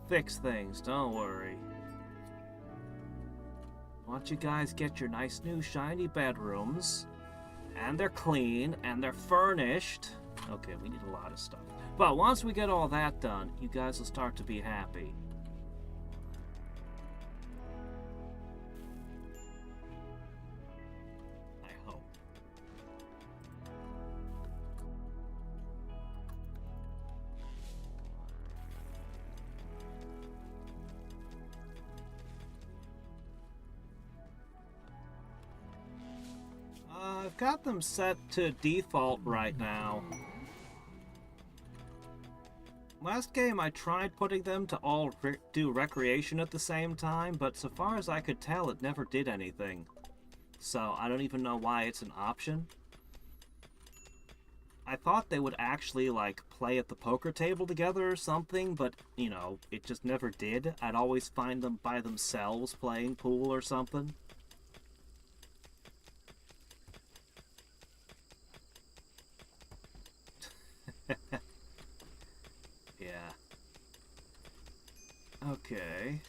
S1: fix things, don't worry. Once you guys get your nice new shiny bedrooms, and they're clean, and they're furnished. Okay, we need a lot of stuff. But once we get all that done, you guys will start to be happy. I hope. I've got them set to default right now. Last game I tried putting them to all do recreation at the same time, but so far as I could tell it never did anything. So I don't even know why it's an option. I thought they would actually like play at the poker table together or something, but you know, it just never did. I'd always find them by themselves playing pool or something. Yeah. Okay.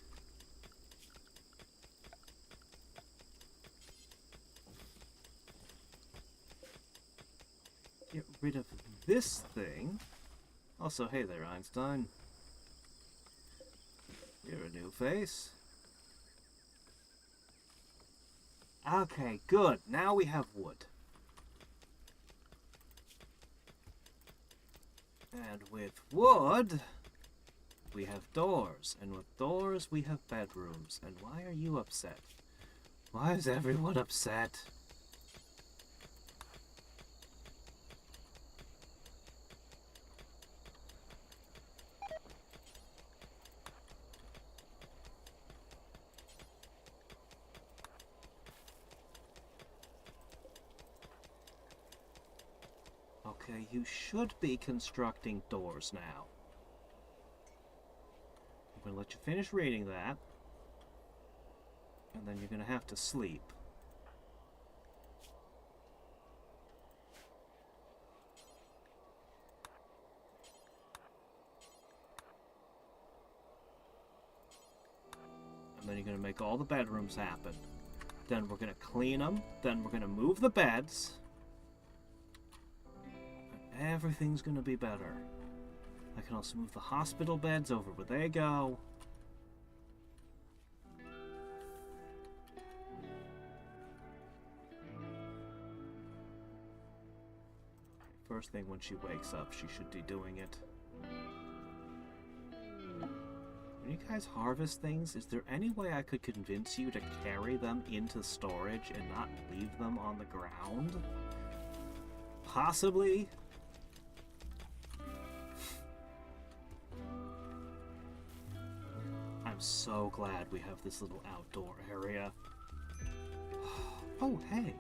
S1: Get rid of this thing. Also, hey there, Einstein. You're a new face. Okay, good. Now we have wood. And with wood, we have doors. And with doors, we have bedrooms. And why are you upset? Why is everyone upset? Okay, you should be constructing doors now. I'm going to let you finish reading that. And then you're going to have to sleep. And then you're going to make all the bedrooms happen. Then we're going to clean them. Then we're going to move the beds. Everything's gonna be better. I can also move the hospital beds over where they go. First thing when she wakes up, she should be doing it. When you guys harvest things, is there any way I could convince you to carry them into storage and not leave them on the ground? Possibly? I'm so glad we have this little outdoor area. Oh, hey.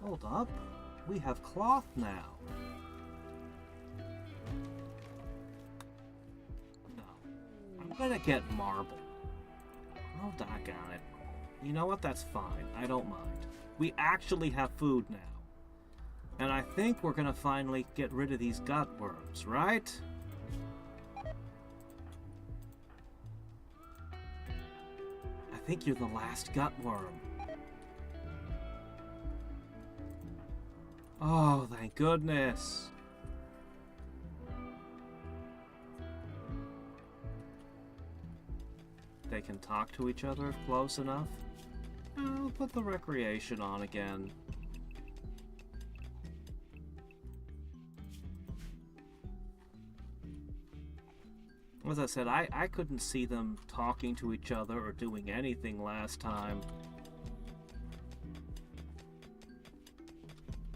S1: Hold up. We have cloth now. No. I'm gonna get marble. Oh, doggone it. You know what? That's fine. I don't mind. We actually have food now. And I think we're gonna finally get rid of these gut worms, right? I think you're the last gut worm. Oh, thank goodness. They can talk to each other if close enough. I'll put the recreation on again. As I said, I couldn't see them talking to each other or doing anything last time.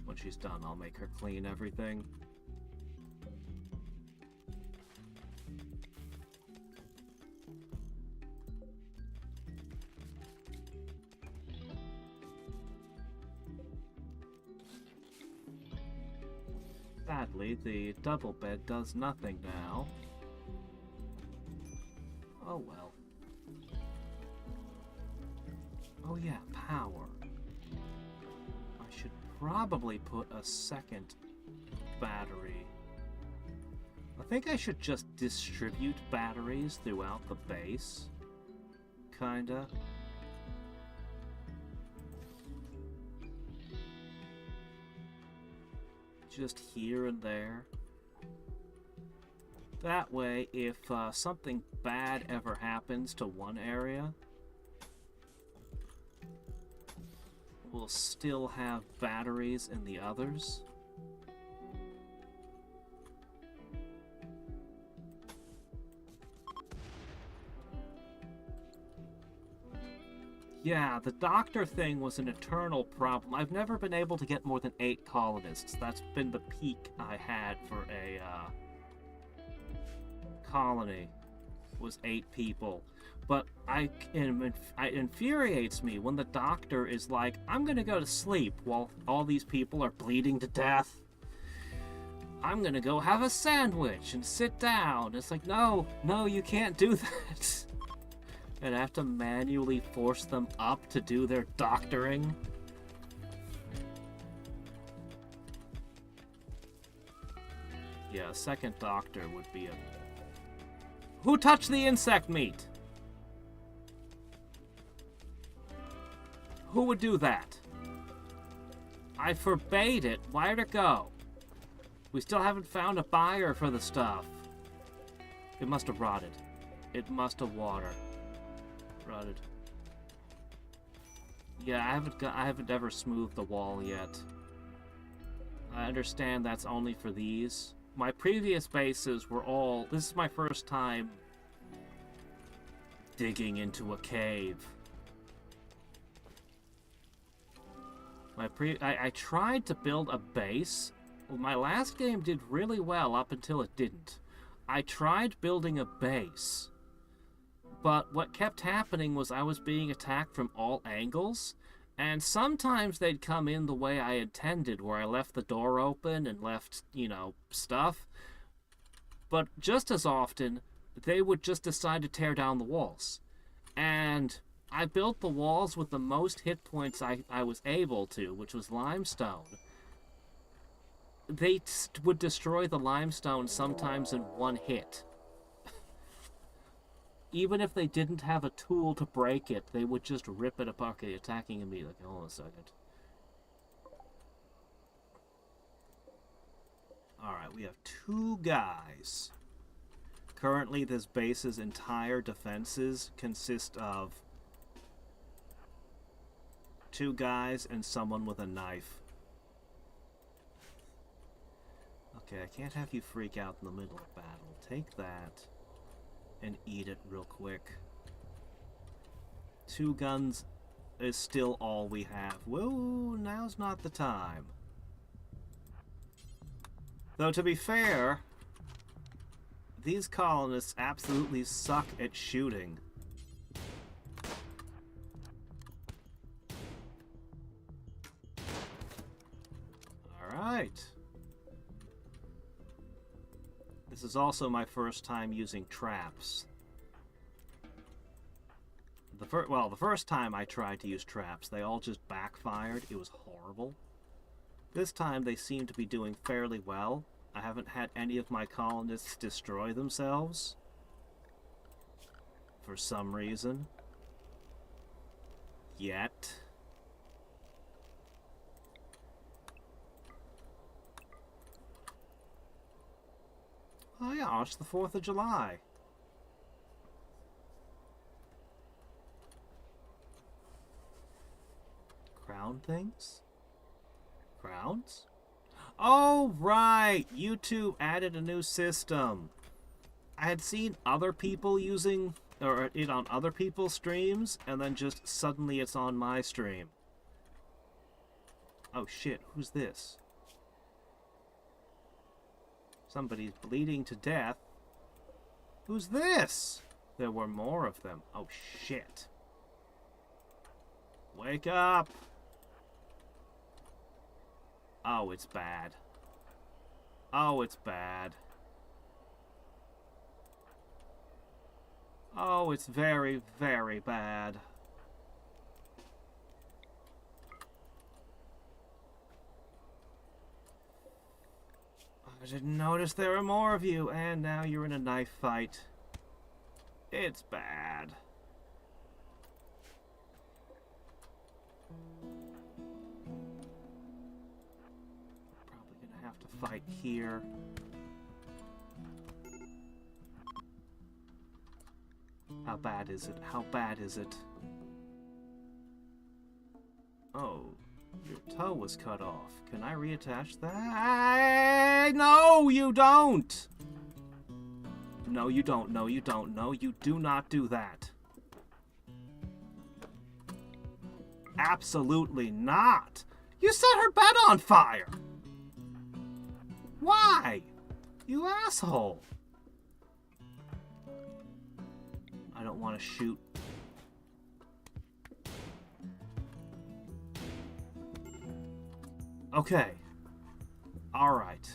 S1: When she's done, I'll make her clean everything. Sadly, the double bed does nothing now. Oh well. Oh yeah, power. I should probably put a second battery. I think I should just distribute batteries throughout the base. Kinda. Just here and there. That way, if something bad ever happens to one area, we'll still have batteries in the others. Yeah, the doctor thing was an eternal problem. I've never been able to get more than 8 colonists. That's been the peak I had for a colony, was 8 people. But it infuriates me when the doctor is like, I'm gonna go to sleep while all these people are bleeding to death. I'm gonna go have a sandwich and sit down. It's like, no, you can't do that. And I have to manually force them up to do their doctoring. Yeah, a second doctor would be a... Who touched the insect meat? Who would do that? I forbade it. Where'd it go? We still haven't found a buyer for the stuff. It must have rotted. It must have rotted. Yeah, I haven't ever smoothed the wall yet. I understand that's only for these. My previous bases were all... This is my first time digging into a cave. I tried to build a base. Well, my last game did really well up until it didn't. I tried building a base. But what kept happening was I was being attacked from all angles, and sometimes they'd come in the way I intended, where I left the door open and left, stuff. But just as often, they would just decide to tear down the walls. And I built the walls with the most hit points I was able to, which was limestone. They would destroy the limestone sometimes in one hit. Even if they didn't have a tool to break it, they would just rip it apart. Okay, attacking me. Like, hold on a second. Alright, we have 2 guys. Currently, this base's entire defenses consist of 2 guys and someone with a knife. Okay, I can't have you freak out in the middle of battle. Take that and eat it real quick. 2 guns is still all we have. Whoa, now's not the time. Though, to be fair, these colonists absolutely suck at shooting. Alright. This is also my first time using traps. The first time I tried to use traps, they all just backfired. It was horrible. This time they seem to be doing fairly well. I haven't had any of my colonists destroy themselves. For some reason. Yet. Oh yeah, it's the 4th of July. Crown things? Crowns? Oh, right! YouTube added a new system. I had seen other people using it on other people's streams, and then just suddenly it's on my stream. Oh shit, who's this? Somebody's bleeding to death. Who's this? There were more of them. Oh shit. Wake up! Oh, it's bad. Oh, it's bad. Oh, it's very, very bad. I didn't notice there were more of you, and now you're in a knife fight. It's bad. Probably gonna have to fight here. How bad is it? How bad is it? Oh, your toe was cut off. Can I reattach that? No, you don't! No, you don't. No, you don't. No, you do not do that. Absolutely not! You set her bed on fire! Why? You asshole! I don't want to shoot. Okay. Alright.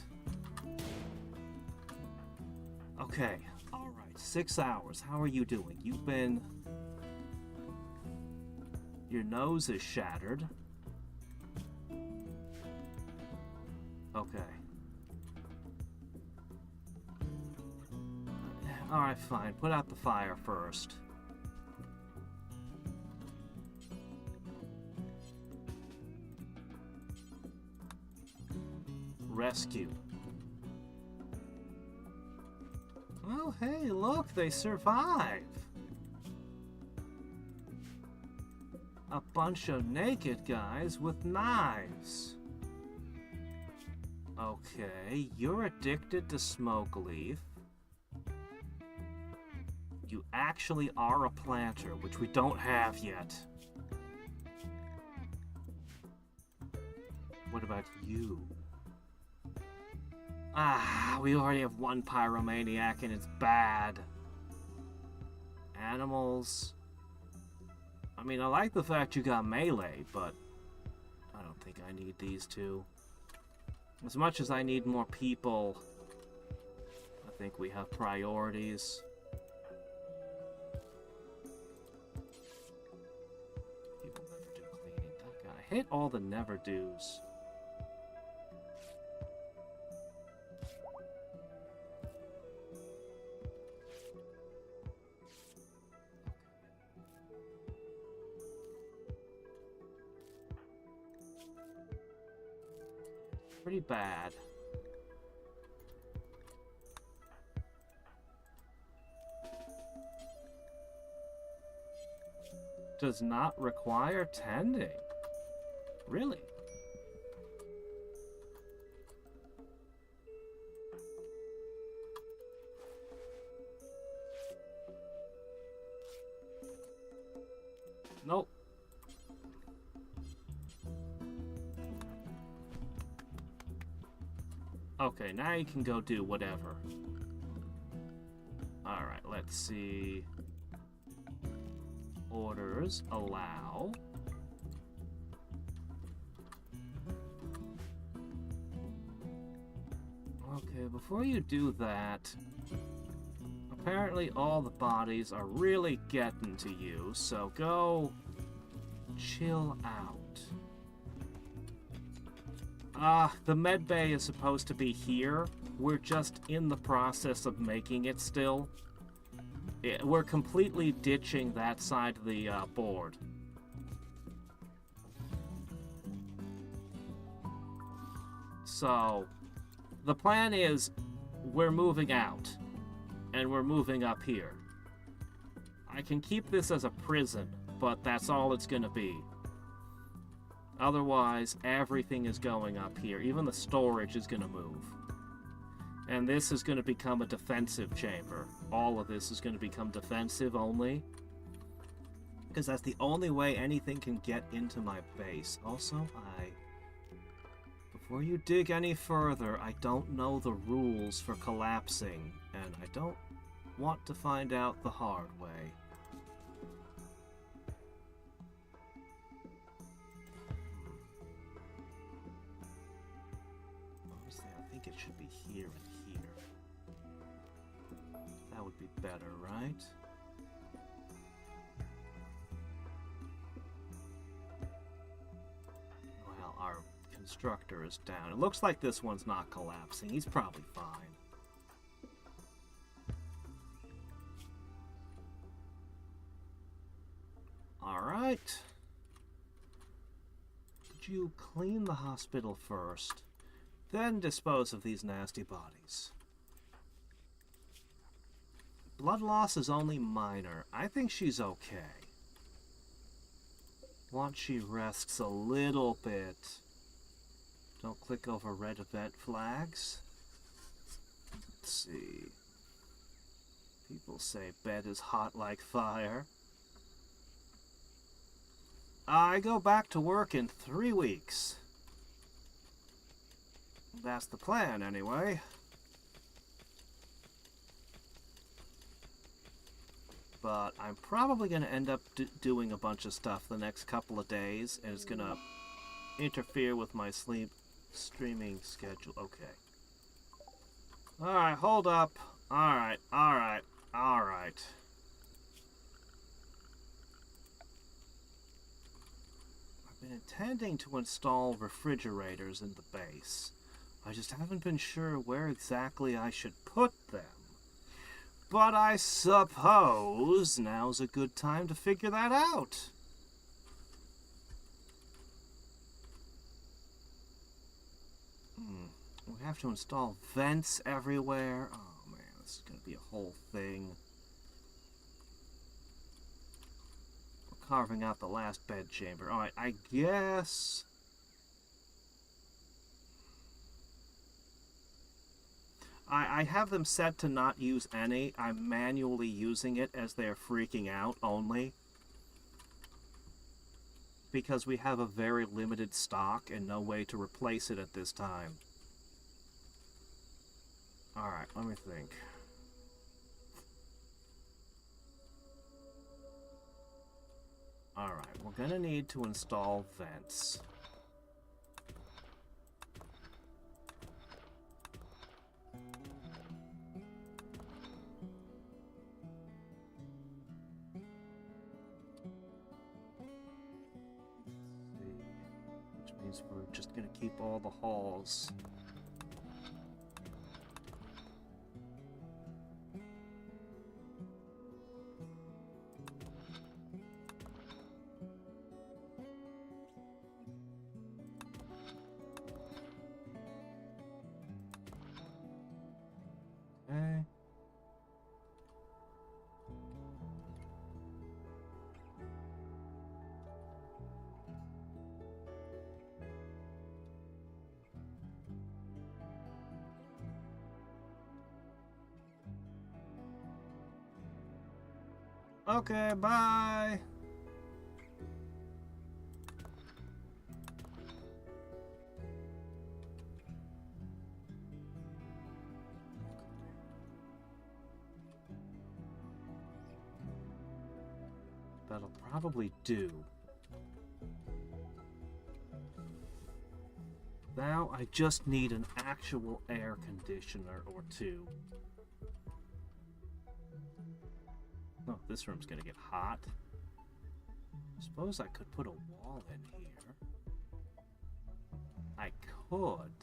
S1: Okay. Alright. 6 hours. How are you doing? You've been... Your nose is shattered. Okay. Alright, fine. Put out the fire first. Rescue. Oh, hey, look, they survive. A bunch of naked guys with knives. Okay, you're addicted to smoke leaf. You actually are a planter, which we don't have yet. What about you? Ah, we already have one pyromaniac and it's bad. Animals. I mean, I like the fact you got melee, but I don't think I need these two. As much as I need more people, I think we have priorities. People never do cleaning. That guy. I hate all the never do's. Pretty bad. Does not require tending. Really? Nope. Okay, now you can go do whatever. Alright, let's see. Orders, allow. Okay, before you do that, apparently all the bodies are really getting to you, so go chill out. The med bay is supposed to be here. We're just in the process of making it still. We're completely ditching that side of the board. So, the plan is we're moving out, and we're moving up here. I can keep this as a prison, but that's all it's gonna be. Otherwise, everything is going up here. Even the storage is going to move. And this is going to become a defensive chamber. All of this is going to become defensive only. Because that's the only way anything can get into my base. Also, before you dig any further, I don't know the rules for collapsing. And I don't want to find out the hard way. It should be here and here. That would be better, right? Well, our constructor is down. It looks like this one's not collapsing. He's probably fine. Alright. Did you clean the hospital first? Then dispose of these nasty bodies. Blood loss is only minor. I think she's okay. Once she rests a little bit. Don't click over red event flags. Let's see. People say bed is hot like fire. I go back to work in 3 weeks. That's the plan, anyway. But I'm probably going to end up doing a bunch of stuff the next couple of days, and it's going to interfere with my streaming schedule. Okay. Alright, hold up. Alright. I've been intending to install refrigerators in the base. I just haven't been sure where exactly I should put them. But I suppose now's a good time to figure that out. We have to install vents everywhere. Oh man, this is going to be a whole thing. We're carving out the last bed chamber. Alright, I guess... I have them set to not use any. I'm manually using it as they're freaking out only. Because we have a very limited stock and no way to replace it at this time. Alright, let me think. Alright, we're gonna need to install vents. We're just going to keep all the halls. Okay. Okay, bye. That'll probably do. Now I just need an actual air conditioner or two. Oh, this room's gonna get hot. Suppose I could put a wall in here. I could.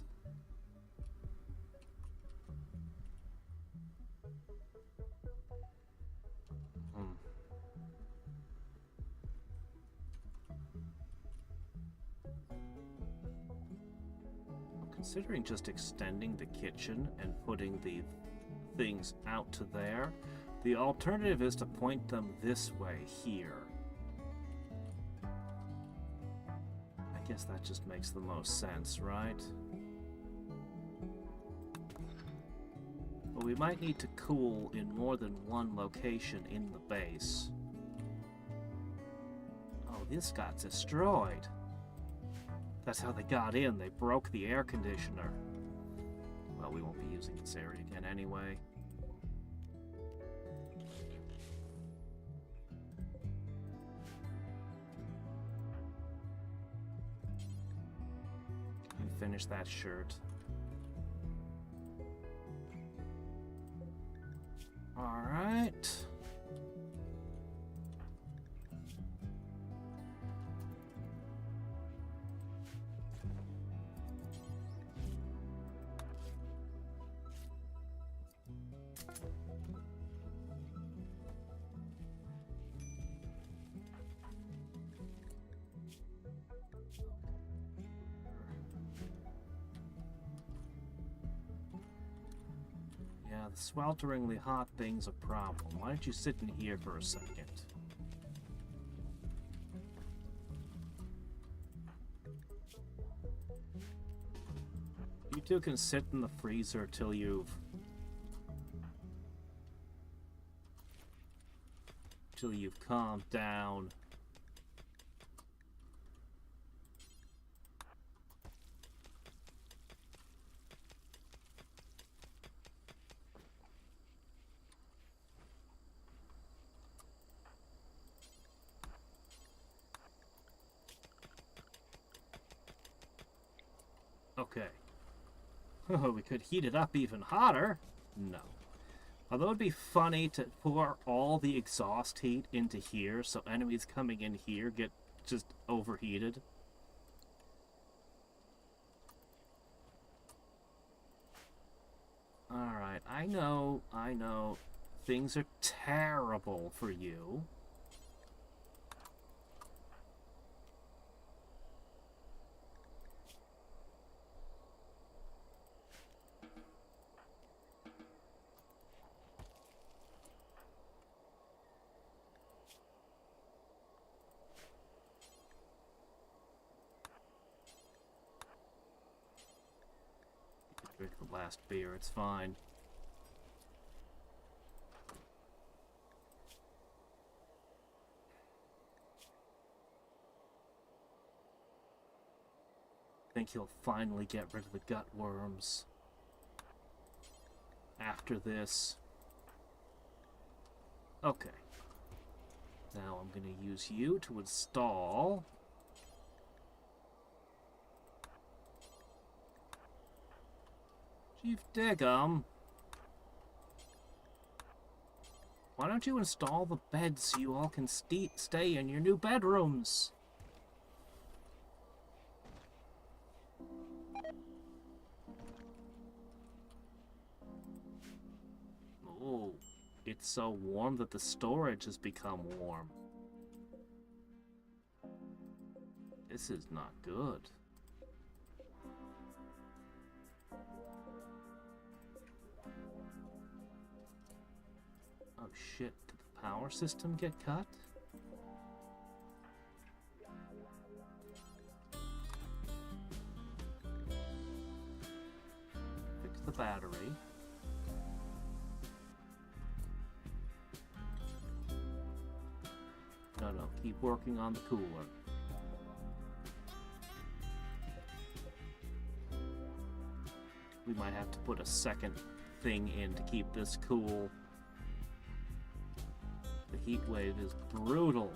S1: I'm considering just extending the kitchen and putting the things out to there. The alternative is to point them this way here. I guess that just makes the most sense, right? But we might need to cool in more than one location in the base. Oh, this got destroyed. That's how they got in. They broke the air conditioner. Well, we won't be using this area again anyway. Finish that shirt. Alright. Yeah, the swelteringly hot thing's a problem. Why don't you sit in here for a second? You two can sit in the freezer till you've calmed down. Okay. Oh, we could heat it up even hotter. No. Although it'd be funny to pour all the exhaust heat into here so enemies coming in here get just overheated. Alright, I know. Things are terrible for you. Drink the last beer, it's fine. I think he'll finally get rid of the gut worms after this. Okay. Now I'm going to use you to install Chief Diggum. Why don't you install the beds so you all can stay in your new bedrooms? Oh, it's so warm that the storage has become warm. This is not good. Oh shit, did the power system get cut? Fix the battery. No, keep working on the cooler. We might have to put a second thing in to keep this cool. The heat wave is brutal.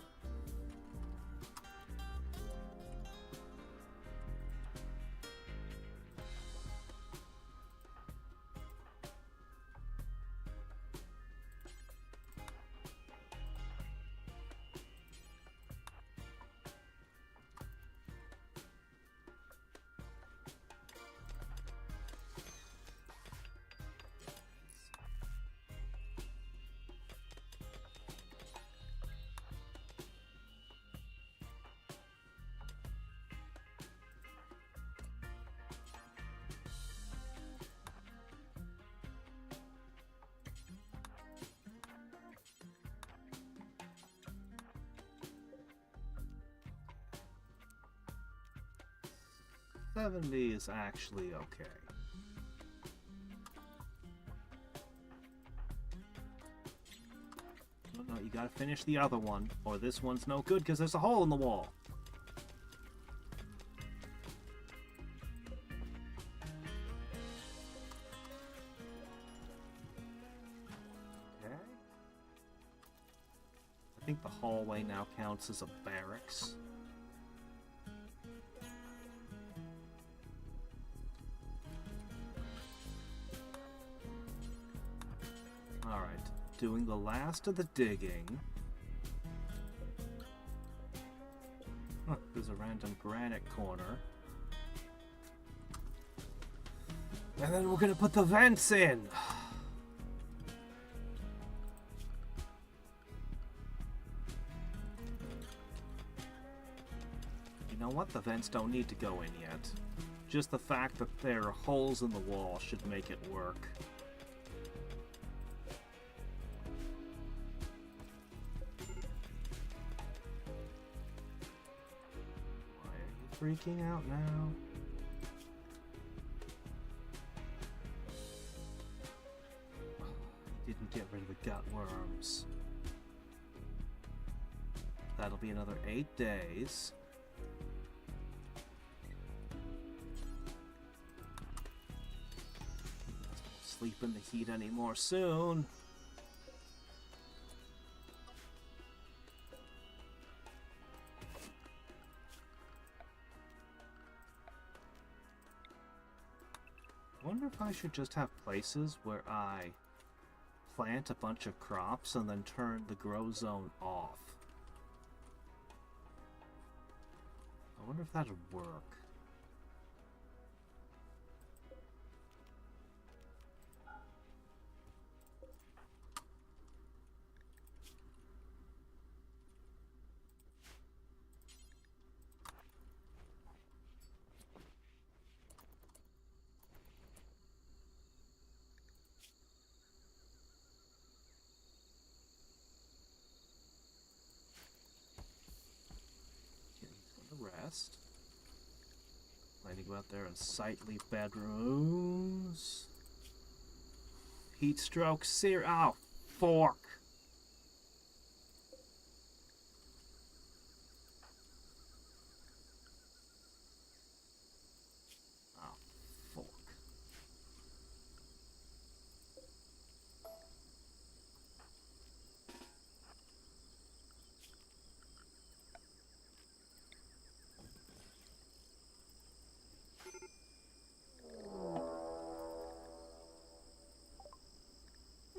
S1: $70 is actually okay. No, you gotta finish the other one, or this one's no good because there's a hole in the wall. Okay. I think the hallway now counts as a barracks. Alright. doing the last of the digging. Huh, there's a random granite corner. And then we're gonna put the vents in! You know what? The vents don't need to go in yet. Just the fact that there are holes in the wall should make it work. Why are you freaking out now? Didn't get rid of the gut worms. That'll be another 8 days. Sleep in the heat anymore soon. I wonder if I should just have places where I plant a bunch of crops and then turn the grow zone off. I wonder if that'd work. Rest. Plan to go out there and sightly bedrooms. Heat stroke, oh, fork. Oh, fork.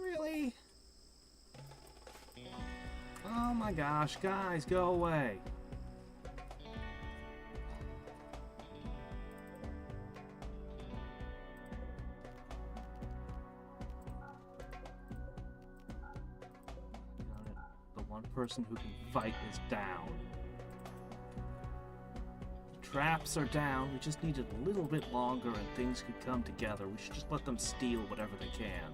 S1: Really? Oh my gosh, guys, go away. The one person who can fight is down. The traps are down. We just need it a little bit longer and things could come together. We should just let them steal whatever they can.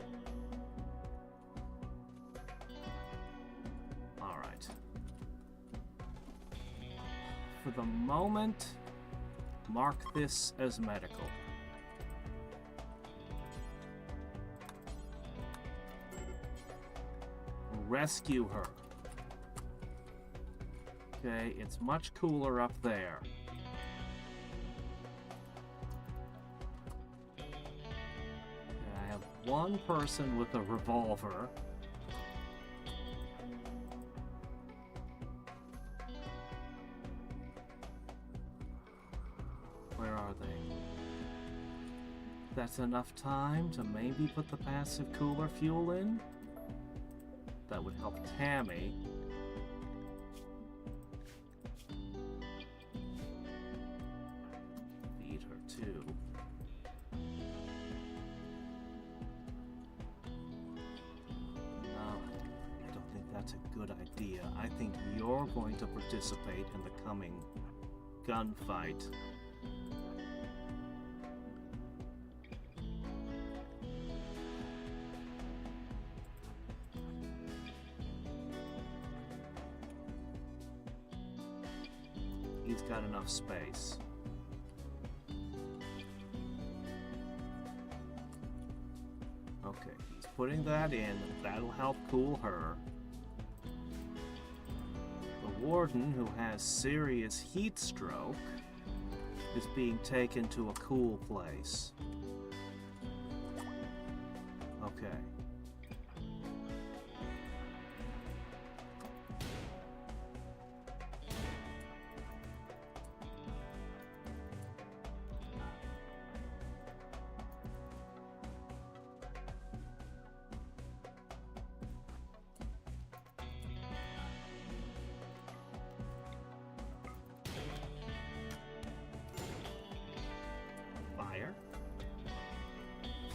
S1: Alright. For the moment, mark this as medical. Rescue her. Okay, it's much cooler up there. Okay, I have one person with a revolver. Where are they? That's enough time to maybe put the passive cooler fuel in? That would help Tammy. Feed her too. No, I don't think that's a good idea. I think you're going to participate in the coming gunfight. He's got enough space. Okay, he's putting that in. That'll help cool her. The warden, who has serious heat stroke, is being taken to a cool place. Okay.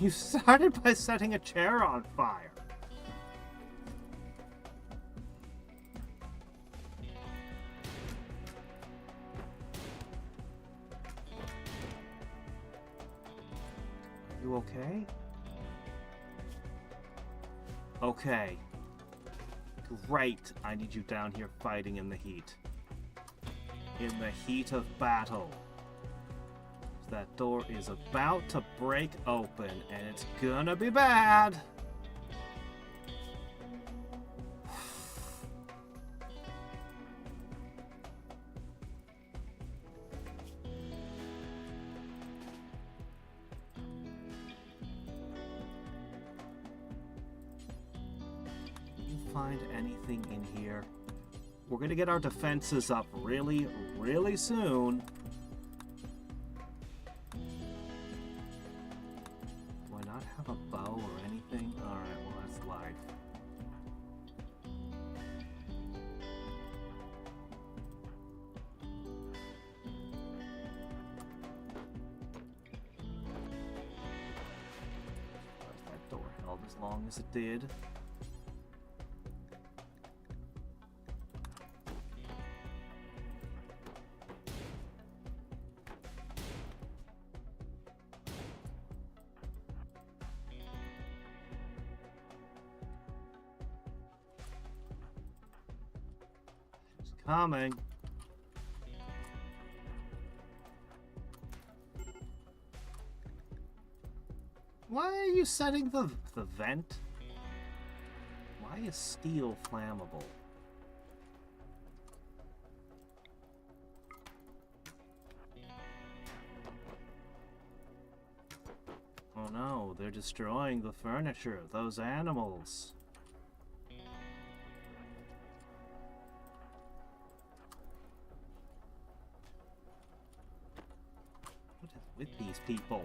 S1: You started by setting a chair on fire. Are you okay? Okay. Great. I need you down here fighting in the heat. In the heat of battle. That door is about to break open, and it's gonna be bad. Find anything in here? We're gonna get our defenses up really, really soon. Do I not have a bow or anything? Alright, well that's life. That door held as long as it did. Coming. Why are you setting the vent? Why is steel flammable? Oh no, they're destroying the furniture, those animals. With these people.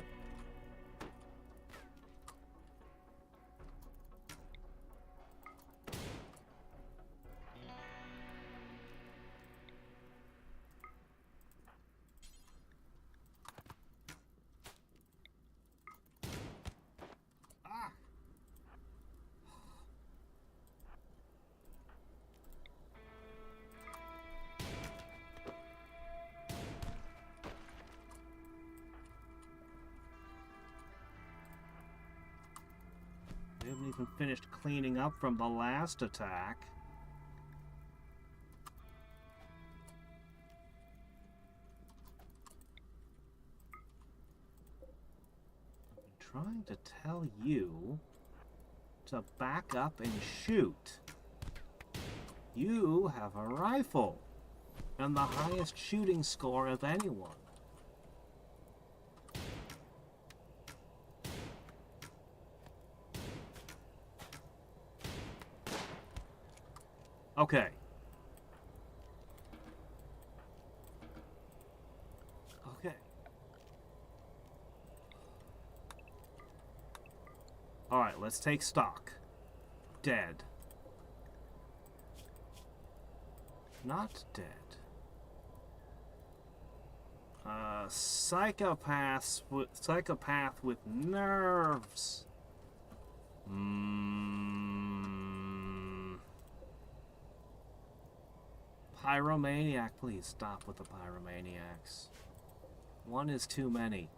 S1: Ah. We haven't even finished cleaning up from the last attack. I've been trying to tell you to back up and shoot. You have a rifle and the highest shooting score of anyone. Okay. Okay. Alright, let's take stock. Dead. Not dead. Psychopath with nerves. Pyromaniac, please stop with the pyromaniacs. One is too many.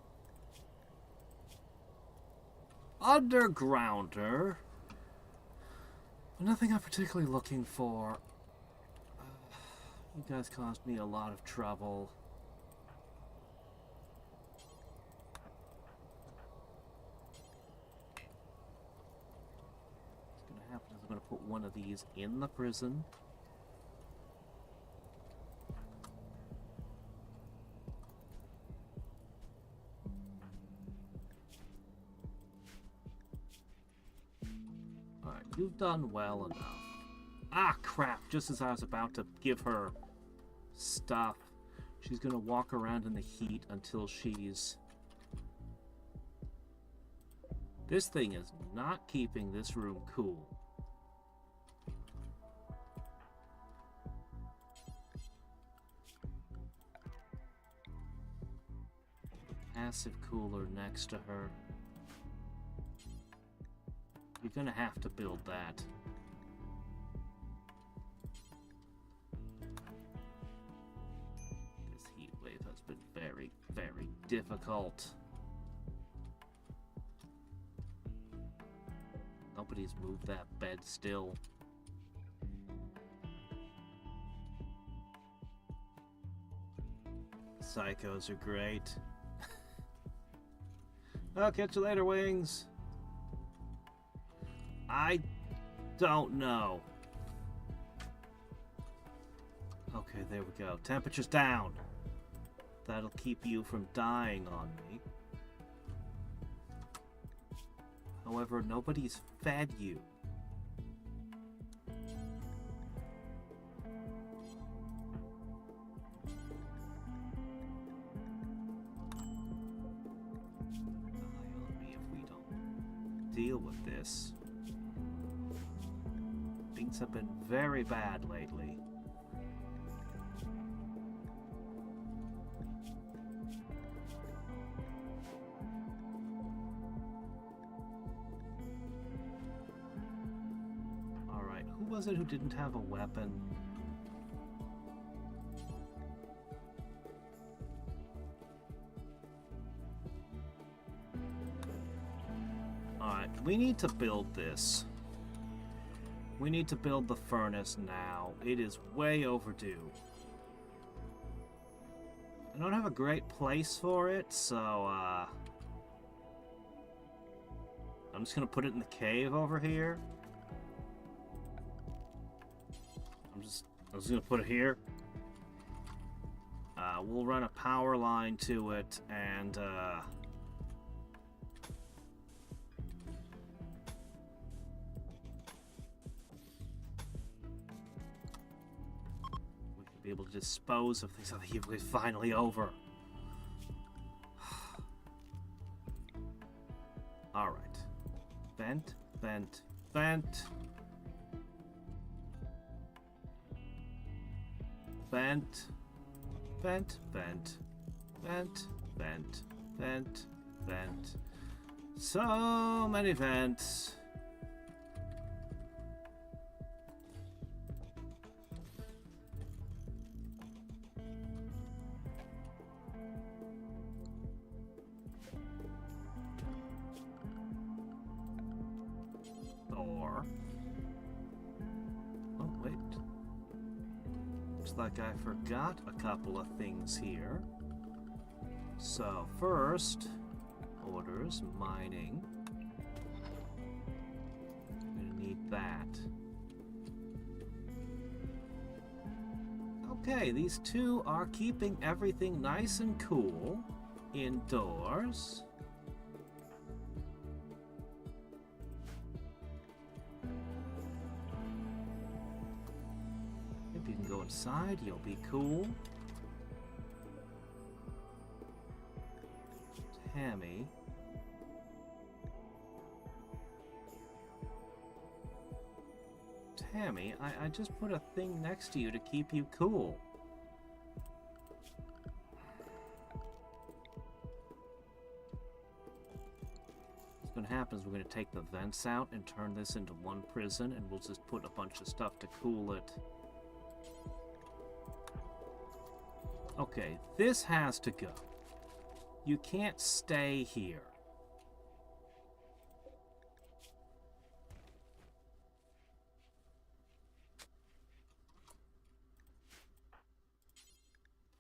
S1: Undergrounder. Nothing I'm particularly looking for. You guys caused me a lot of trouble. What's gonna happen is I'm gonna put one of these in the prison. Alright, you've done well enough. Ah, crap! Just as I was about to give her stuff, she's gonna walk around in the heat until she's... This thing is not keeping this room cool. Passive cooler next to her. You're gonna have to build that. This heat wave has been very, very difficult. Nobody's moved that bed still. Psychos are great. I'll catch you later, Wings. I don't know. Okay, there we go. Temperature's down. That'll keep you from dying on me. However, nobody's fed you. Deal with this. Things have been very bad lately. Alright, who was it who didn't have a weapon? We need to build this. We need to build the furnace now. It is way overdue. I don't have a great place for it, so I'm just gonna put it in the cave over here. I'm just gonna put it here. We'll run a power line to it, and be able to dispose of things. Heat wave's finally over. Alright. Vent, vent, vent. Vent. Vent, vent. Vent, vent, vent, vent. So many vents. Like I forgot a couple of things here. So first, orders, mining. I'm gonna need that. Okay, these two are keeping everything nice and cool indoors. You can go inside, you'll be cool. Tammy. Tammy, I just put a thing next to you to keep you cool. What's going to happen is we're going to take the vents out and turn this into one prison, and we'll just put a bunch of stuff to cool it. Okay, this has to go. You can't stay here.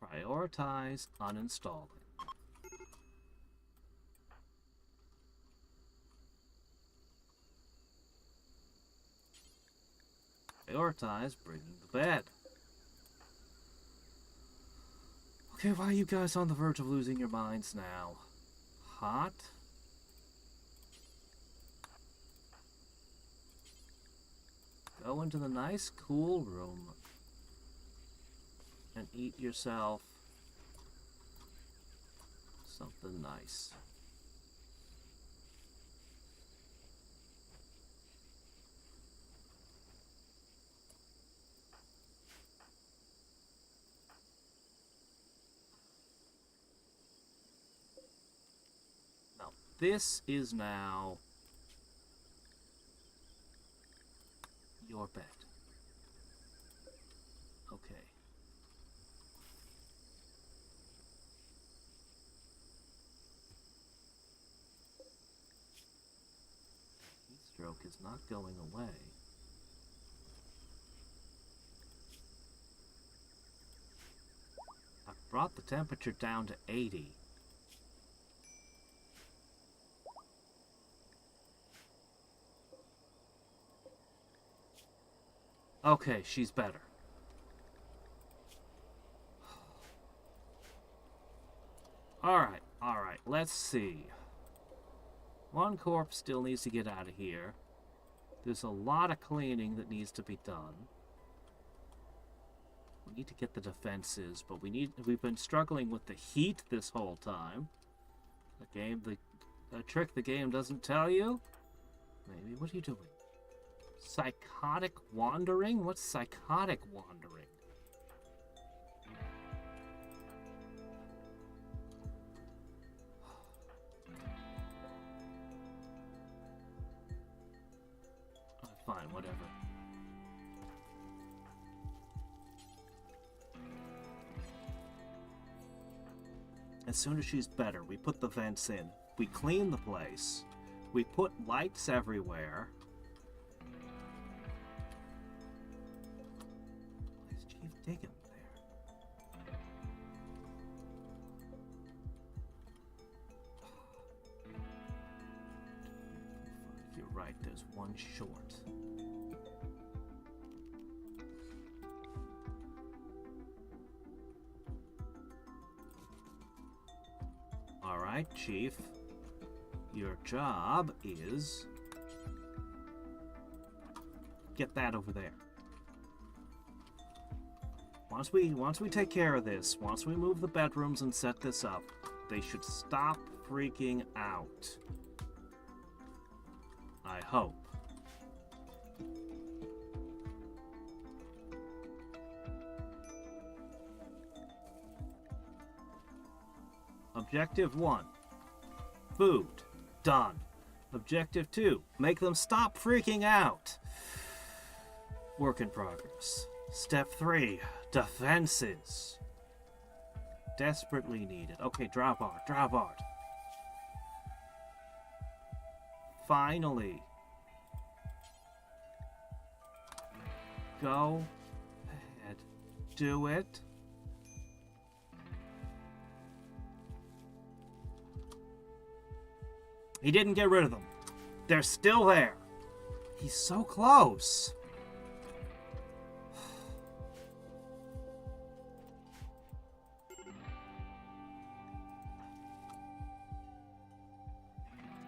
S1: Prioritize uninstalling. Prioritize bringing the bed. Okay, why are you guys on the verge of losing your minds now? Hot? Go into the nice, cool room and eat yourself something nice. This is now your bed. Okay. Heat stroke is not going away. I've brought the temperature down to 80. Okay, she's better. Alright, let's see. One corpse still needs to get out of here. There's a lot of cleaning that needs to be done. We need to get the defenses, but we've been struggling with the heat this whole time. A trick the game doesn't tell you? Maybe, what are you doing? Psychotic wandering? What's psychotic wandering? Fine, whatever. As soon as she's better, we put the vents in. We clean the place. We put lights everywhere. Why is Chief Diggy there? You're right, there's one short. Alright, Chief. Your job is... get that over there. Once we take care of this, once we move the bedrooms and set this up, they should stop freaking out. I hope. Objective 1. Food. Done. Objective 2. Make them stop freaking out. Work in progress. Step 3. Defenses. Desperately needed. Okay, drop art. Drop art. Finally. Go ahead. Do it. He didn't get rid of them. They're still there. He's so close.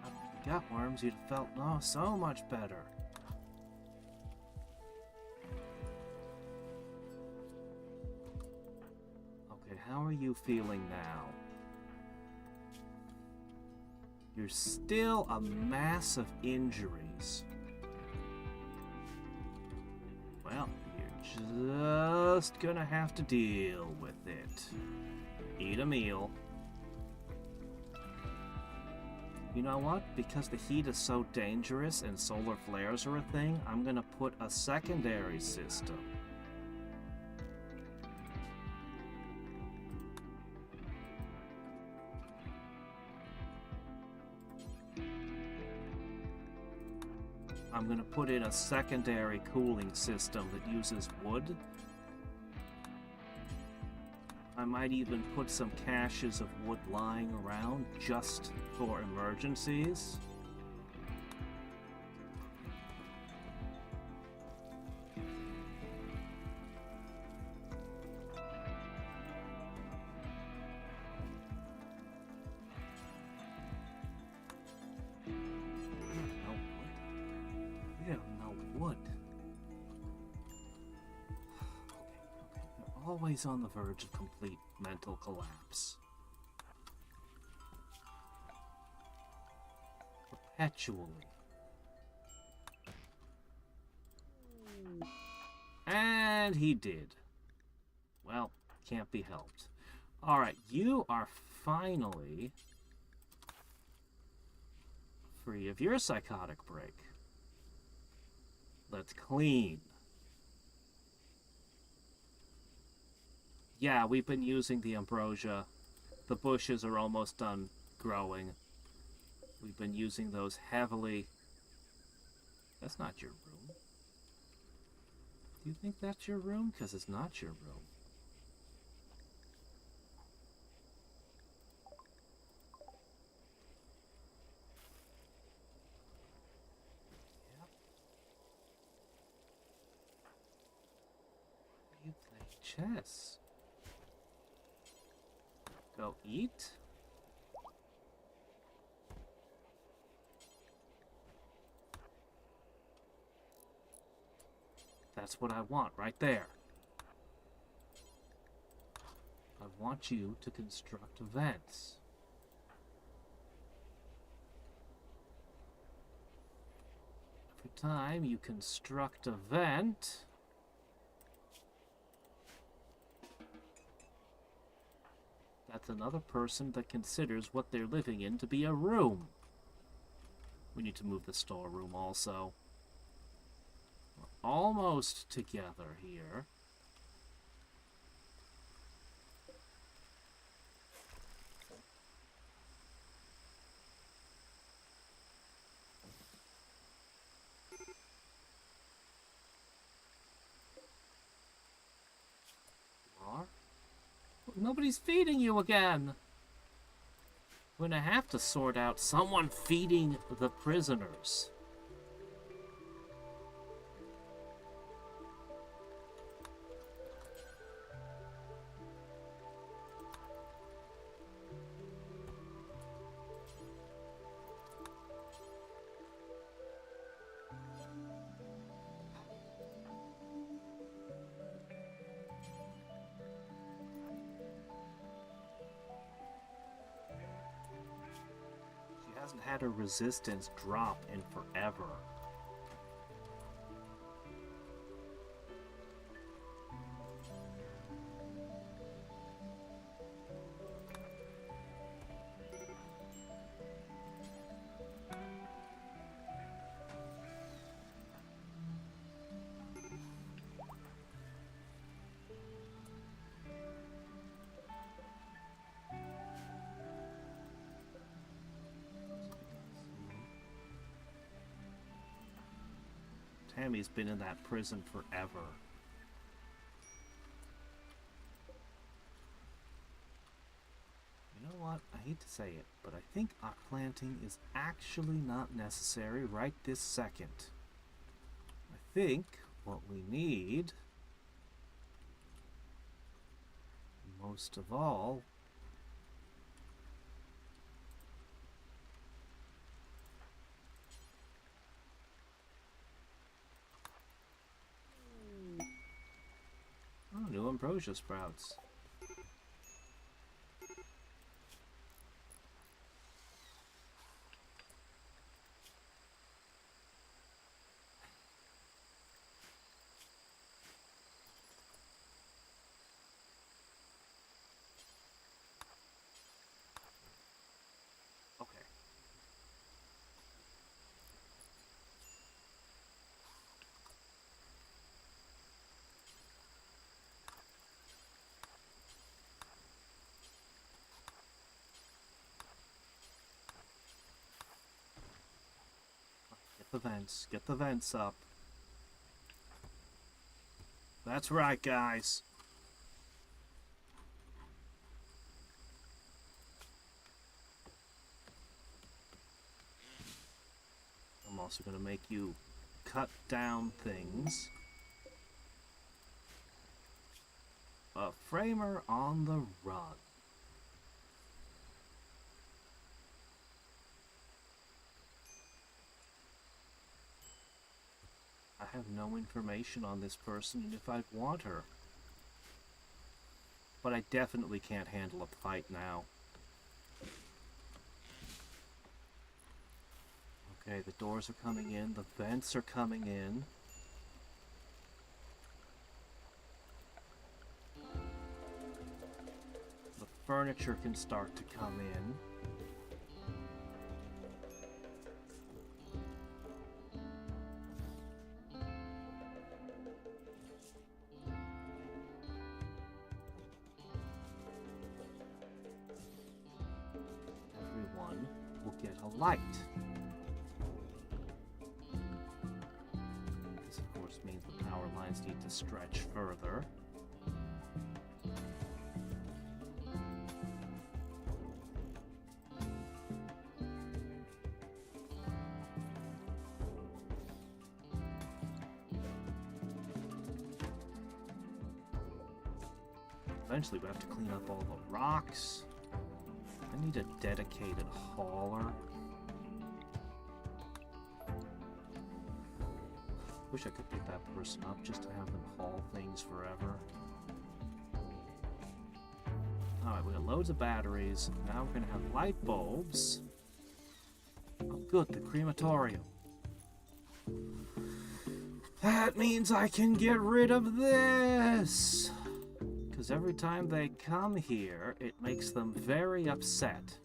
S1: If you got worms, you'd have felt so much better. Okay, how are you feeling now? You're still a mass of injuries. Well, you're just gonna have to deal with it. Eat a meal. You know what? Because the heat is so dangerous and solar flares are a thing, I'm gonna put a secondary system. I'm going to put in a secondary cooling system that uses wood. I might even put some caches of wood lying around just for emergencies. Always on the verge of complete mental collapse. Perpetually. And he did. Well, can't be helped. Alright, you are finally free of your psychotic break. Let's clean. Yeah, we've been using the ambrosia. The bushes are almost done growing. We've been using those heavily. That's not your room. Do you think that's your room? Because it's not your room. Yep. You play chess. Go eat. That's what I want right there. I want you to construct vents. Every time you construct a vent, that's another person that considers what they're living in to be a room. We need to move the storeroom also. We're almost together here. Nobody's feeding you again. We're gonna have to sort out someone feeding the prisoners. Hasn't had her resistance drop in forever. Tammy's been in that prison forever. You know what? I hate to say it, but I think our planting is actually not necessary right this second. I think what we need, most of all, new ambrosia sprouts. Okay. Get the vents up. That's right, guys. I'm also going to make you cut down things. A framer on the run. I have no information on this person if I'd want her. But I definitely can't handle a fight now. Okay, the doors are coming in, the vents are coming in. The furniture can start to come in. light. This, of course, means the power lines need to stretch further. Eventually we have to clean up all the rocks. I need a dedicated hauler. Wish I could pick that person up just to have them haul things forever. Alright, we got loads of batteries. Now we're gonna have light bulbs. Oh good, the crematorium. That means I can get rid of this! Because every time they come here, it makes them very upset.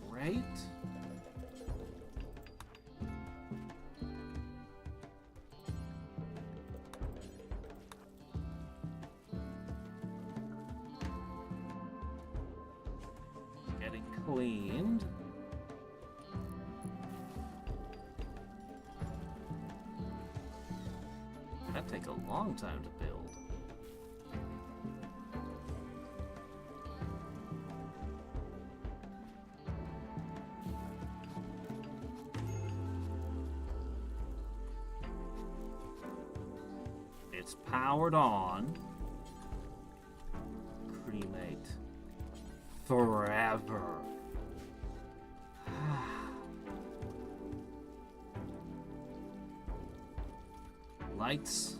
S1: Great. Cleaned. That'd take a long time to build. It's powered on. Cremate. Forever. Lights.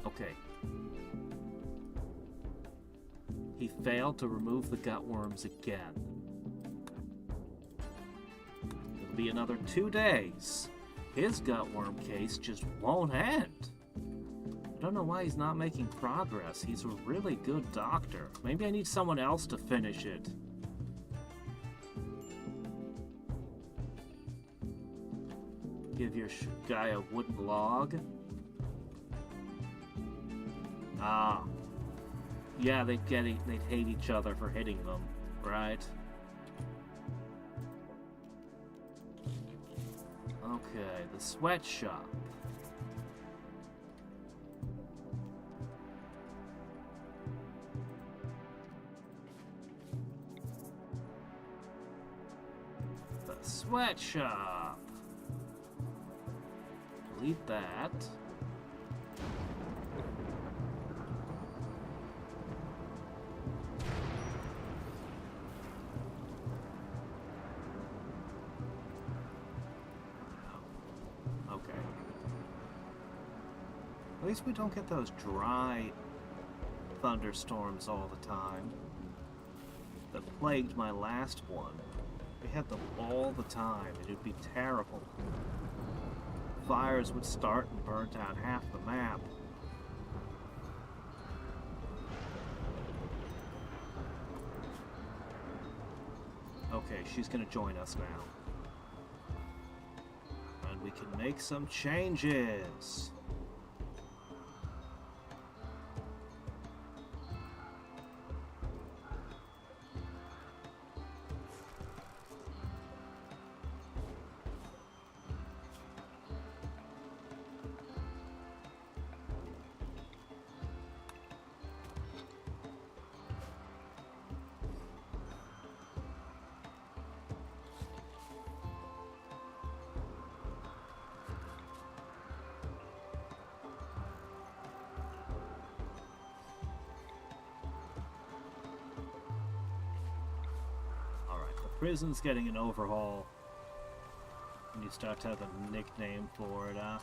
S1: Okay. He failed to remove the gutworms again. It'll be another 2 days. His gutworm case just won't end. I don't know why he's not making progress. He's a really good doctor. Maybe I need someone else to finish it. Give your guy a wooden log. Ah. Yeah, they'd hate each other for hitting them, right? Okay, the sweatshop. Sweatshop. Delete that. Okay. At least we don't get those dry thunderstorms all the time that plagued my last one. We had them all the time, and it'd be terrible. Fires would start and burn down half the map. Okay, she's gonna join us now. And we can make some changes. Prison's getting an overhaul. And you start to have a nickname for it, huh?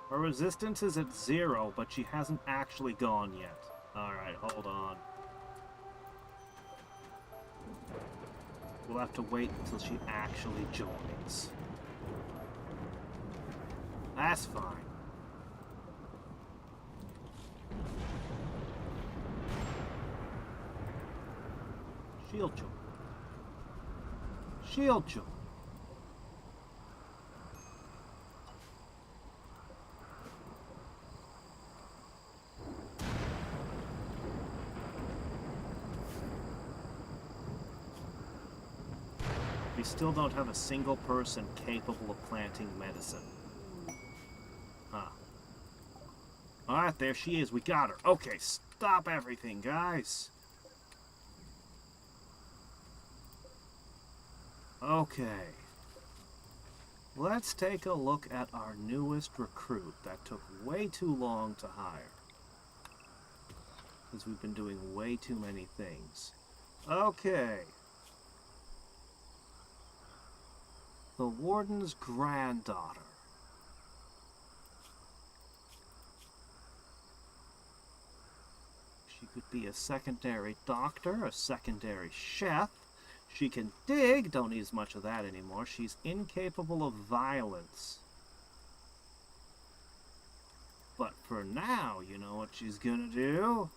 S1: Her resistance is at 0, but she hasn't actually gone yet. Alright, hold on. We'll have to wait until she actually joins. That's fine. Shield join. Shield join. We still don't have a single person capable of planting medicine. Huh. Alright, there she is. We got her. Okay, stop everything, guys. Okay. Let's take a look at our newest recruit. That took way too long to hire. Because we've been doing way too many things. Okay. The warden's granddaughter. She could be a secondary doctor, a secondary chef. She can dig, don't need as much of that anymore. She's incapable of violence. But for now, you know what she's gonna do?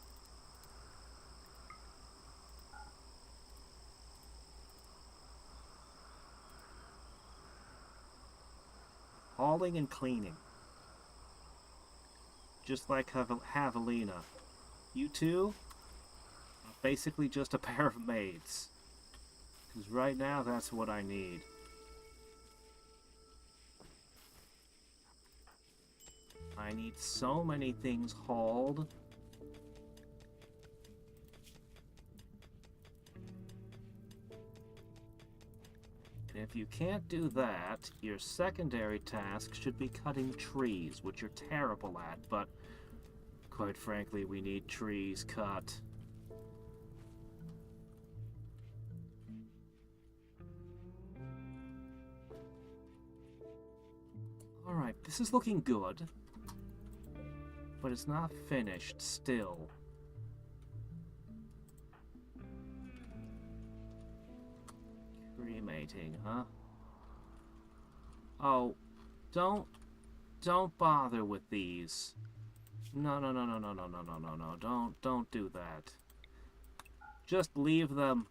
S1: Hauling and cleaning. Just like Javelina. You two are basically just a pair of maids. Because right now, that's what I need. I need so many things hauled. And if you can't do that, your secondary task should be cutting trees, which you're terrible at, but quite frankly, we need trees cut. Alright, this is looking good, but it's not finished still. Cremating, huh? Oh, don't bother with these. No, don't do that. Just leave them.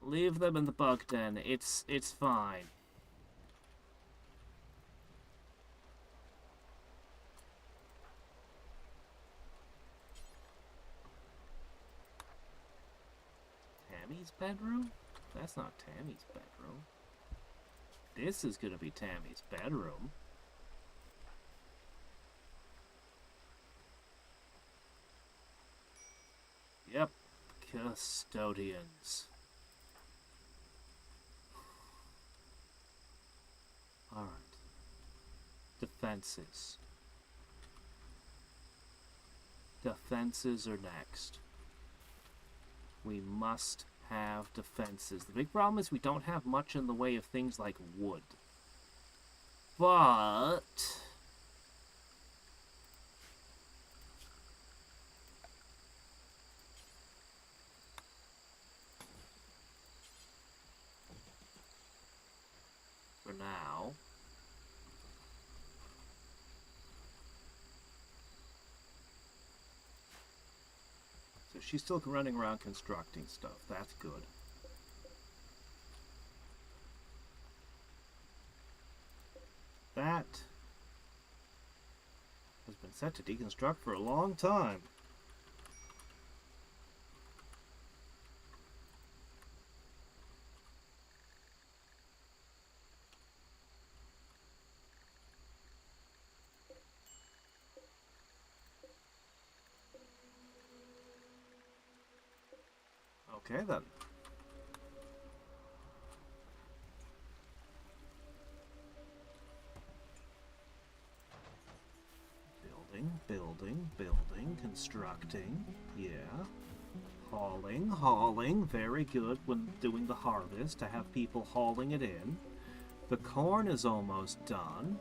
S1: Leave them in the bug den. It's fine. Tammy's bedroom? That's not Tammy's bedroom. This is gonna be Tammy's bedroom. Yep, custodians. Alright. Defenses. Defenses are next. We must have defenses. The big problem is we don't have much in the way of things like wood. But for now, so she's still running around constructing stuff. That's good. That has been set to deconstruct for a long time. Okay then. Building, constructing, yeah. Hauling, very good when doing the harvest, to have people hauling it in. The corn is almost done.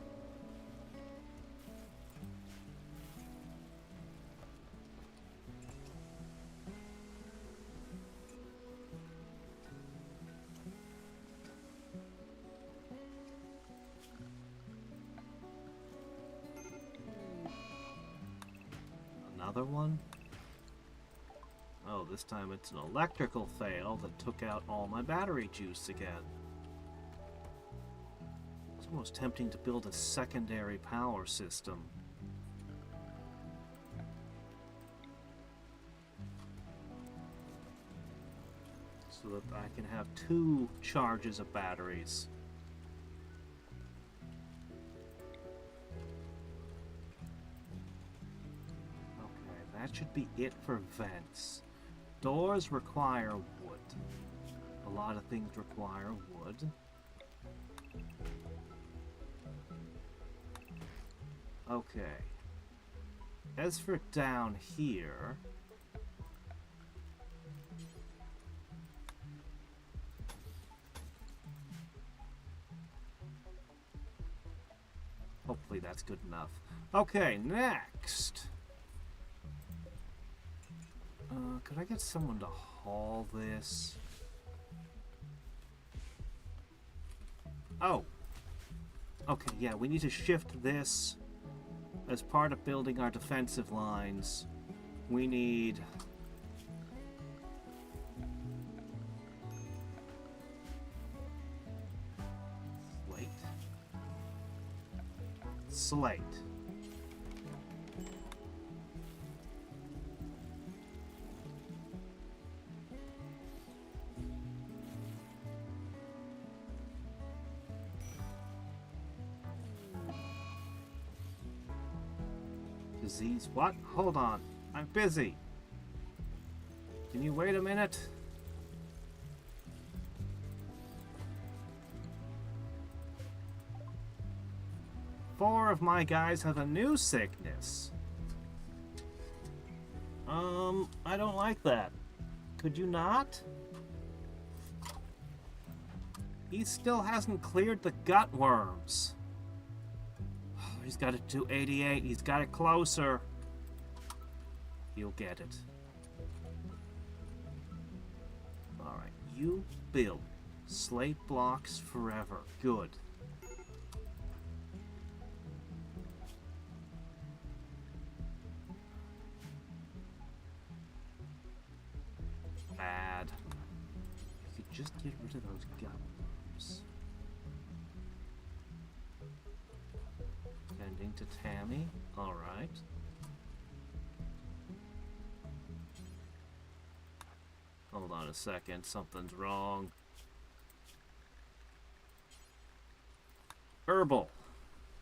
S1: another one? Oh, this time it's an electrical fail that took out all my battery juice again. It's almost tempting to build a secondary power system. So that I can have 2 charges of batteries. Okay, that should be it for vents. Doors require wood. A lot of things require wood. Okay. As for down here... hopefully that's good enough. Okay, next. Could I get someone to haul this? Oh. Okay, yeah, we need to shift this as part of building our defensive lines. We need... slate. Disease what? Hold on. I'm busy. Can you wait a minute? Four of my guys have a new sickness. I don't like that. Could you not? He still hasn't cleared the gut worms. He's got it to 88. He's got it closer. You'll get it. Alright, you build slate blocks forever. Good. Bad. You could just get rid of those gut worms. Ending to Tammy. Alright. Hold on a second. Something's wrong. Herbal.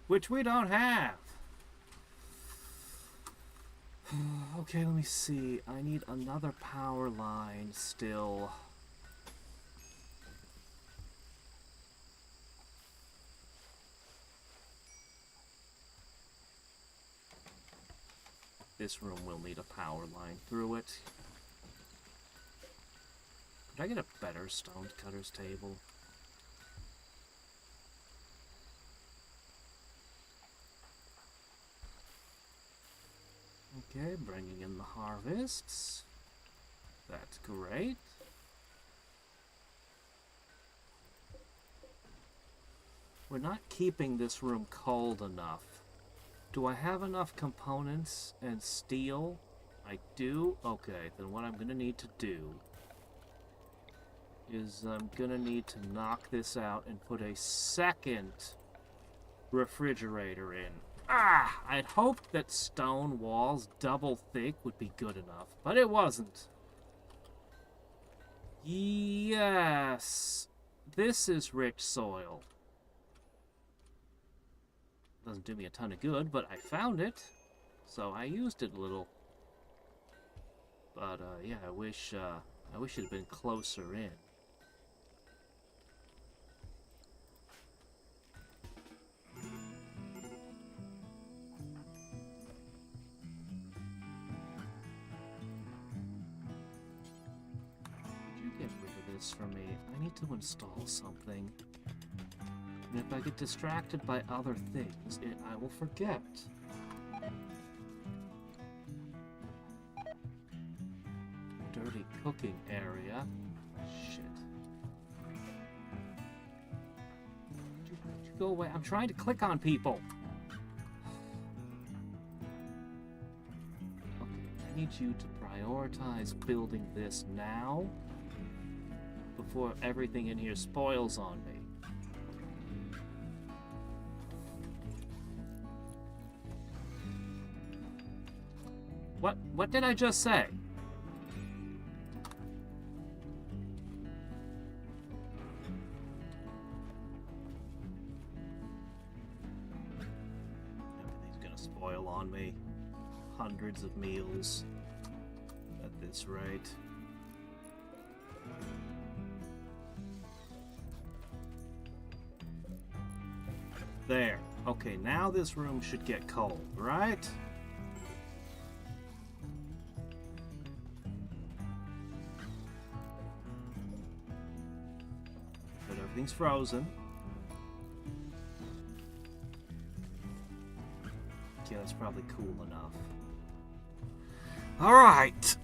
S1: Which we don't have. Okay, let me see. I need another power line still. This room will need a power line through it. Could I get a better stone cutter's table? Okay, bringing in the harvests. That's great. We're not keeping this room cold enough. Do I have enough components and steel? I do? Okay, then what I'm gonna need to do is I'm gonna need to knock this out and put a second refrigerator in. I'd hoped that stone walls double thick would be good enough, but it wasn't. Yes, this is rich soil. Doesn't do me a ton of good, but I found it, so I used it a little. But yeah, I wish it had been closer in. For me, I need to install something. And if I get distracted by other things, I will forget. Dirty cooking area. Shit. Would you go away? I'm trying to click on people. Okay, I need you to prioritize building this now before everything in here spoils on me. What did I just say? Everything's gonna spoil on me. Hundreds of meals at this rate. There. Okay, now this room should get cold, right? But everything's frozen. Okay, that's probably cool enough. Alright!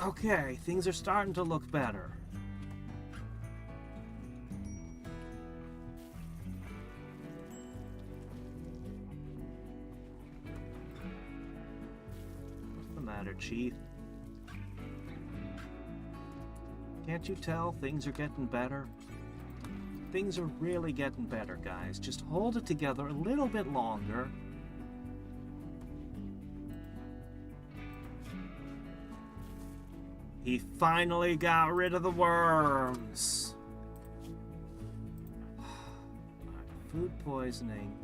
S1: Okay, things are starting to look better. What's the matter, Chief? Can't you tell things are getting better? Things are really getting better, guys. Just hold it together a little bit longer. He finally got rid of the worms. Food poisoning.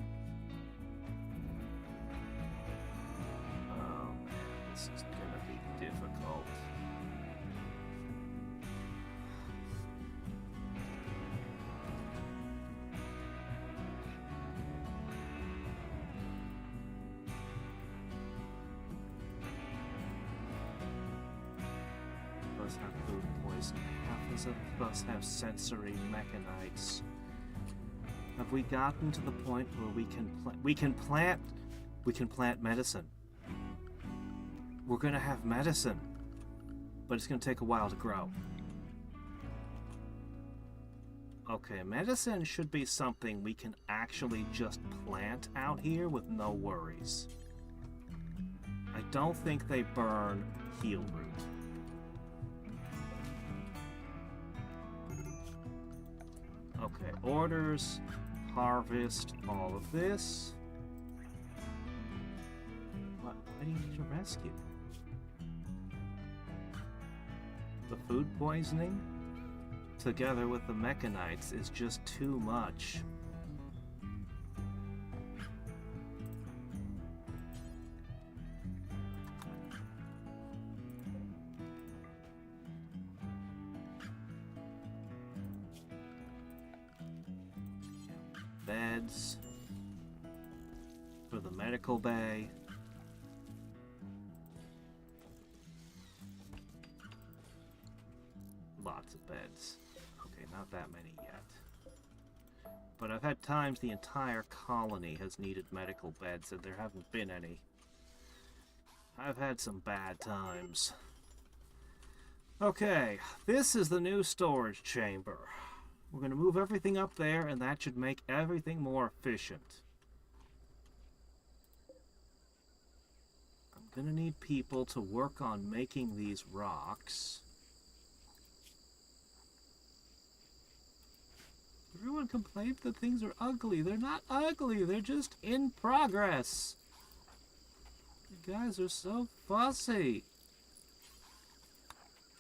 S1: Oh man, this is gonna be difficult. Have food poisoning. Half of us have sensory mechanites. Have we gotten to the point where we can plant medicine? We're gonna have medicine, but it's gonna take a while to grow. Okay, medicine should be something we can actually just plant out here with no worries. I don't think they burn heal root. Okay, orders, harvest, all of this. Why do you need to rescue? The food poisoning, together with the mechanites, is just too much. Beds for the medical bay. Lots of beds. Okay, not that many yet. But I've had times the entire colony has needed medical beds and there haven't been any. I've had some bad times. Okay, this is the new storage chamber. We're going to move everything up there, and that should make everything more efficient. I'm going to need people to work on making these rocks. Everyone complained that things are ugly. They're not ugly. They're just in progress. You guys are so fussy.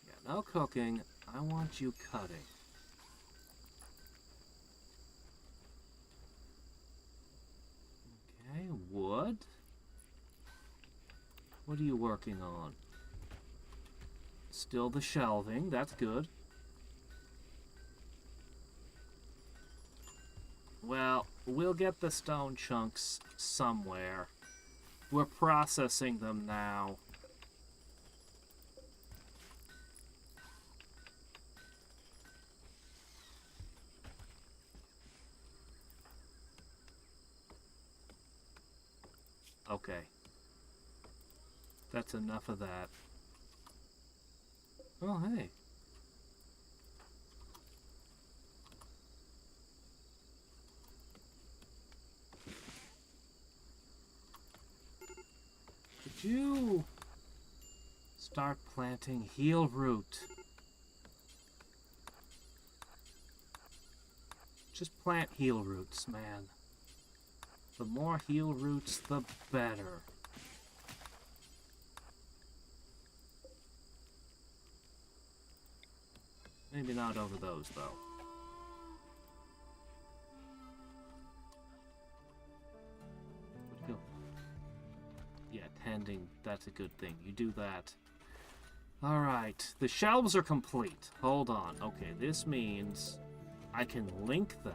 S1: Yeah, no cooking. I want you cutting. Okay, wood. What are you working on? Still the shelving. That's good. Well, we'll get the stone chunks somewhere. We're processing them now. Okay. That's enough of that. Oh, hey. Did you Start planting heal root. Just plant heal roots, man. The more heal roots, the better. Maybe not over those, though. Yeah, tending, that's a good thing. You do that. Alright, the shelves are complete. Hold on. Okay, this means I can link them.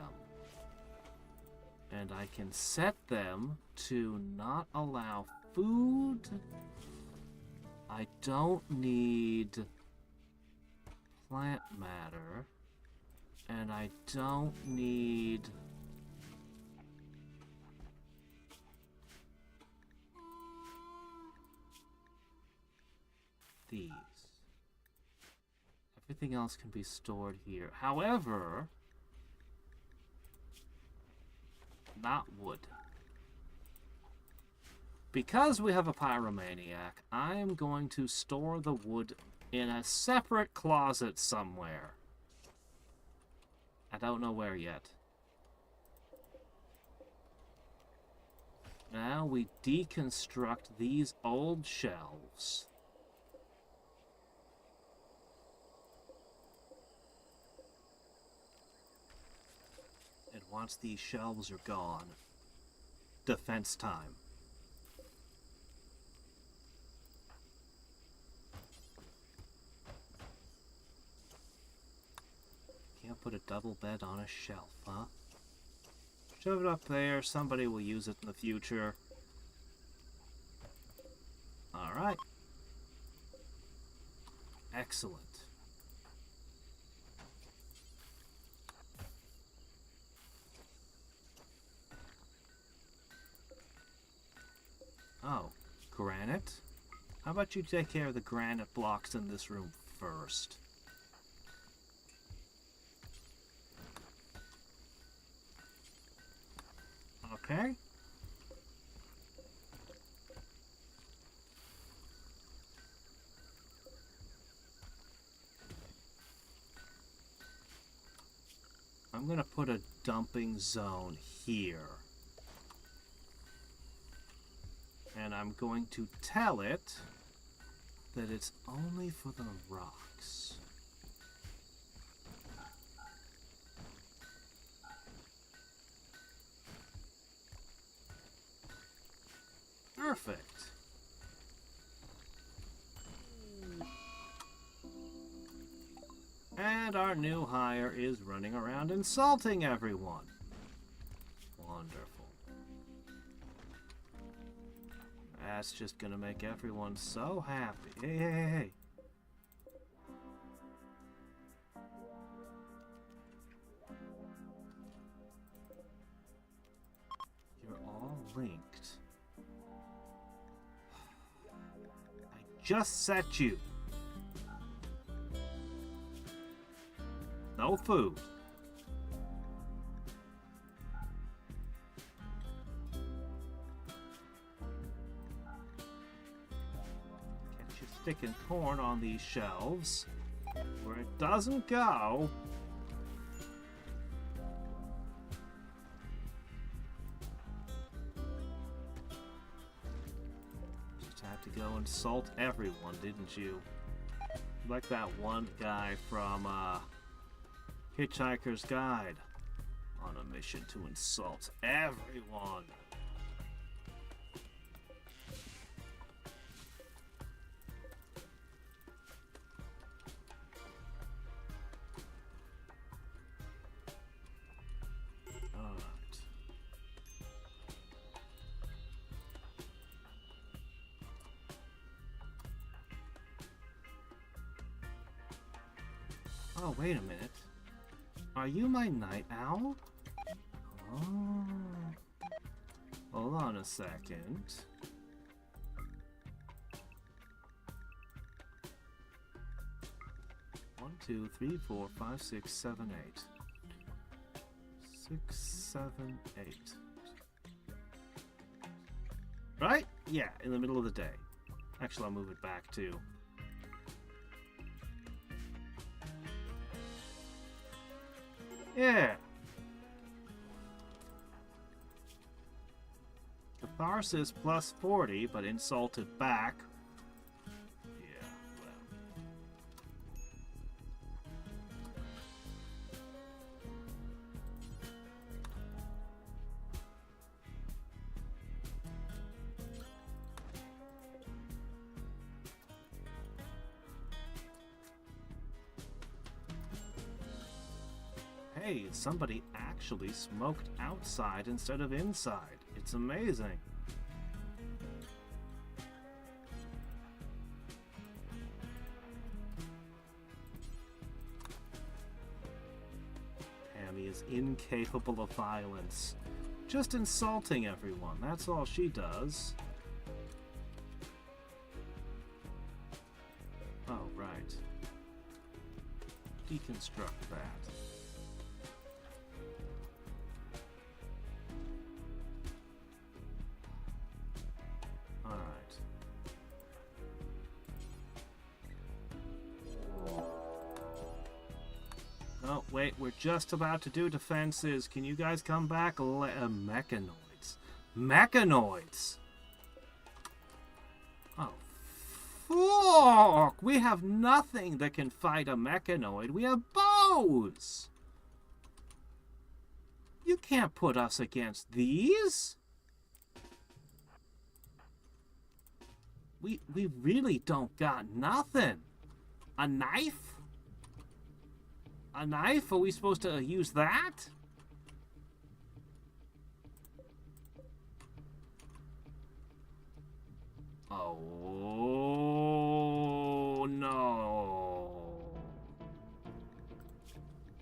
S1: And I can set them to not allow food. I don't need plant matter. And I don't need... these. Everything else can be stored here. However, not wood. Because we have a pyromaniac, I am going to store the wood in a separate closet somewhere. I don't know where yet. Now we deconstruct these old shelves. And once these shelves are gone, defense time. Can't put a double bed on a shelf, huh? Shove it up there, somebody will use it in the future. Alright. Excellent. Oh, granite? How about you take care of the granite blocks in this room first? Okay. I'm gonna put a dumping zone here. And I'm going to tell it that it's only for the rocks. Perfect. And our new hire is running around insulting everyone. Wonderful. That's just gonna make everyone so happy. Hey, hey, hey, hey. You're all linked. I just set you. No food. Get you sticking corn on these shelves where it doesn't go. Just had to go insult everyone, didn't you? Like that one guy from Hitchhiker's Guide, on a mission to insult everyone. Alright. Oh, wait a minute. Are you my night owl? Oh. Hold on a second. One, two, three, 4, 5, 6, 7, 8. 6, 7, 8. Right? Yeah, in the middle of the day. Actually, I'll move it back to Yeah. Catharsis plus 40, but insulted back. Yeah, well. Hey, somebody actually smoked outside instead of inside. It's amazing. Tammy is incapable of violence. Just insulting everyone, that's all she does. Oh, right. Deconstruct that. Oh, wait, we're just about to do defenses. Can you guys come back? Mechanoids. Mechanoids! Oh, fuck! We have nothing that can fight a mechanoid. We have bows! You can't put us against these! We really don't got nothing. A knife? A knife? Are we supposed to use that? Oh, no.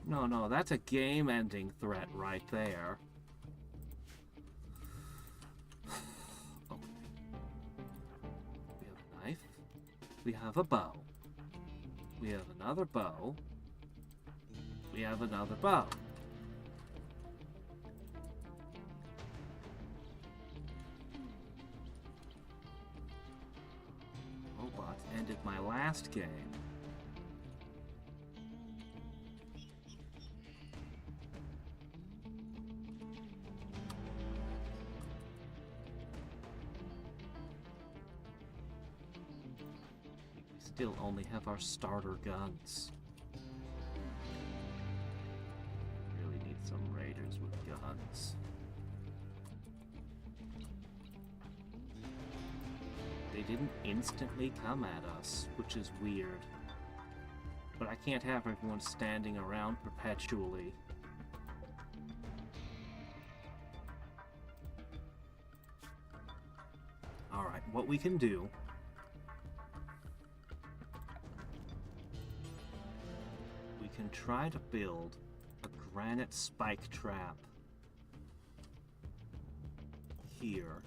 S1: No, that's a game-ending threat right there. Okay. We have a knife. We have a bow. We have another bow. We have another bow. Robots ended my last game. We still only have our starter guns. Some raiders with guns. They didn't instantly come at us, which is weird. But I can't have everyone standing around perpetually. Alright, what we can do... we can try to build granite spike trap here.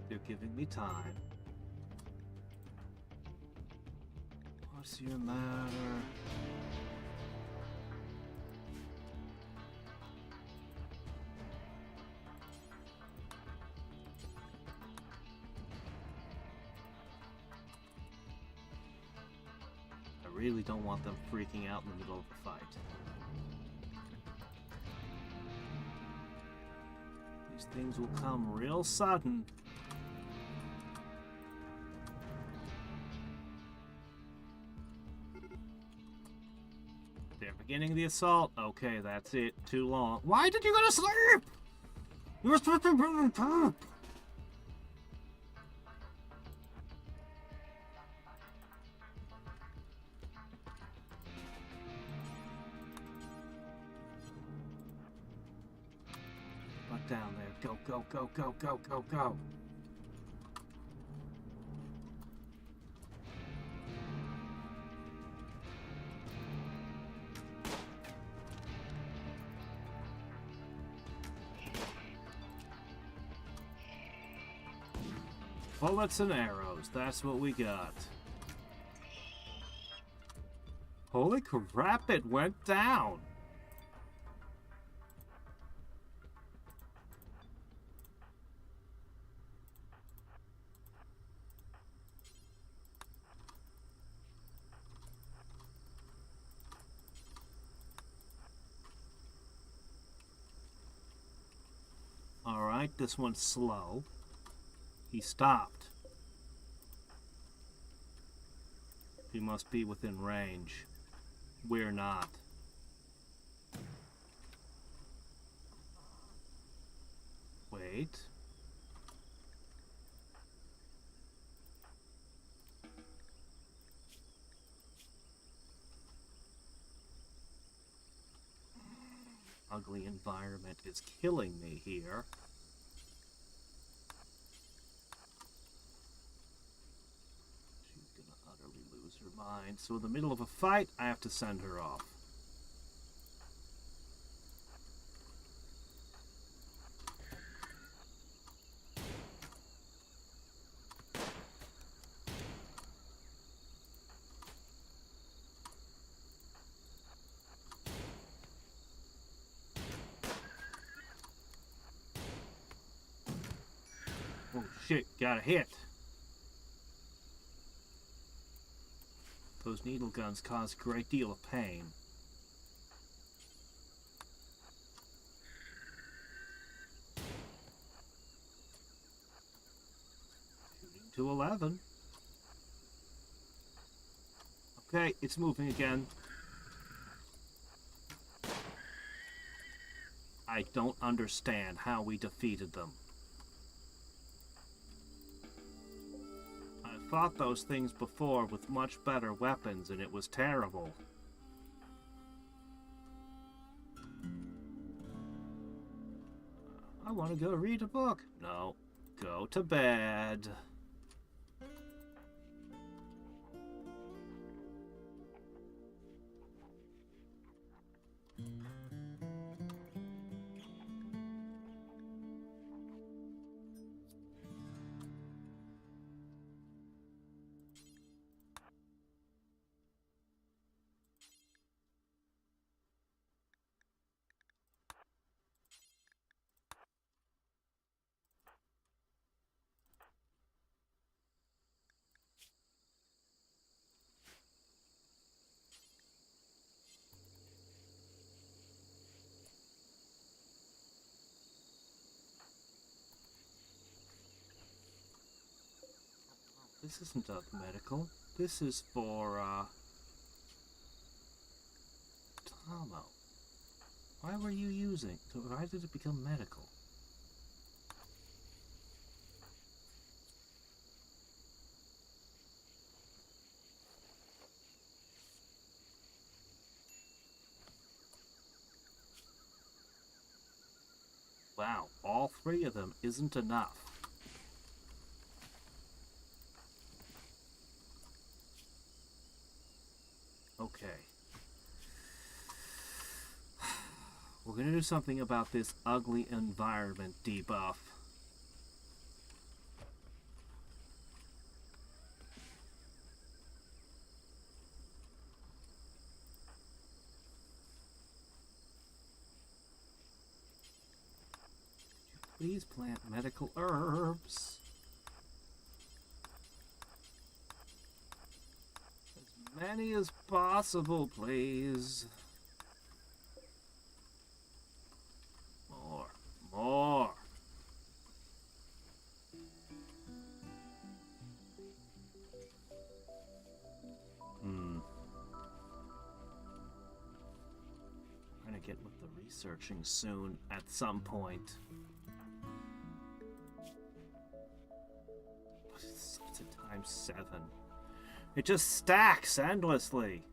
S1: They're giving me time. What's your matter? I really don't want them freaking out in the middle of the fight. These things will come real sudden. Beginning the assault. Okay, that's it. Too long. Why did you go to sleep? You were supposed to be poop. Butt down there. Go, go, go, go, go, go, go. Bullets and arrows, that's what we got. Holy crap, it went down! Alright, this one's slow. He stopped. He must be within range. We're not. Wait. Ugly environment is killing me here. She's gonna utterly lose her mind. So in the middle of a fight, I have to send her off. Oh shit, got a hit. Those needle guns cause a great deal of pain. Shooting to 11. Okay, it's moving again. I don't understand how we defeated them. I fought those things before with much better weapons, and it was terrible. I want to go read a book. No, go to bed. This isn't medical. This is for, Tomo. Why were you using? Why did it become medical? Wow, all three of them isn't enough. Okay. We're gonna do something about this ugly environment debuff. Please plant medical herbs. As many as possible, please. More. I'm gonna get with the researching soon at some point. It's a times 7. It just stacks endlessly.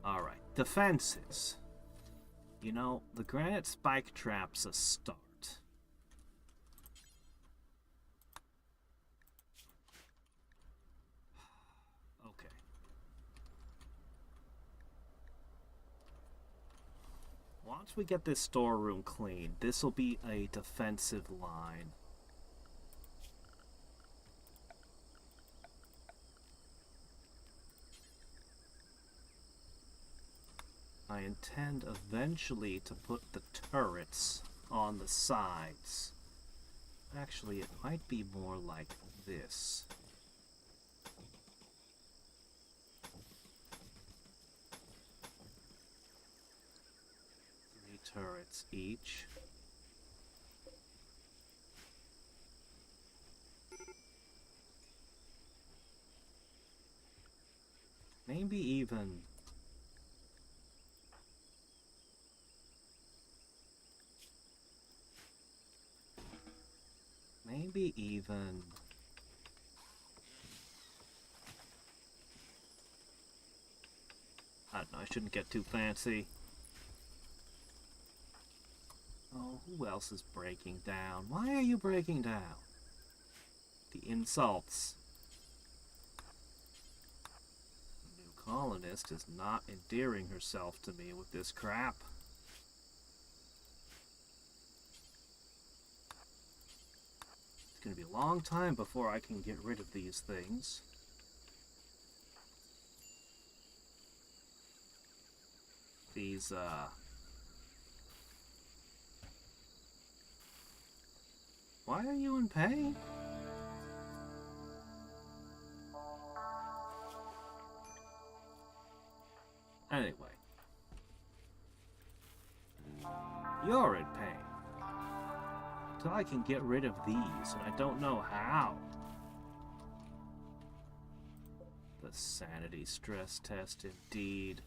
S1: Alright, defenses. You know, the granite spike trap's a start. Once we get this storeroom clean, this will be a defensive line. I intend eventually to put the turrets on the sides. Actually, it might be more like this. 3 turrets each. Maybe even... Maybe even... I don't know, I shouldn't get too fancy. Oh, who else is breaking down? Why are you breaking down? The insults. The new colonist is not endearing herself to me with this crap. It's going to be a long time before I can get rid of these things. These, Why are you in pain? Anyway. You're in pain. Until I can get rid of these, and I don't know how. The sanity stress test, indeed.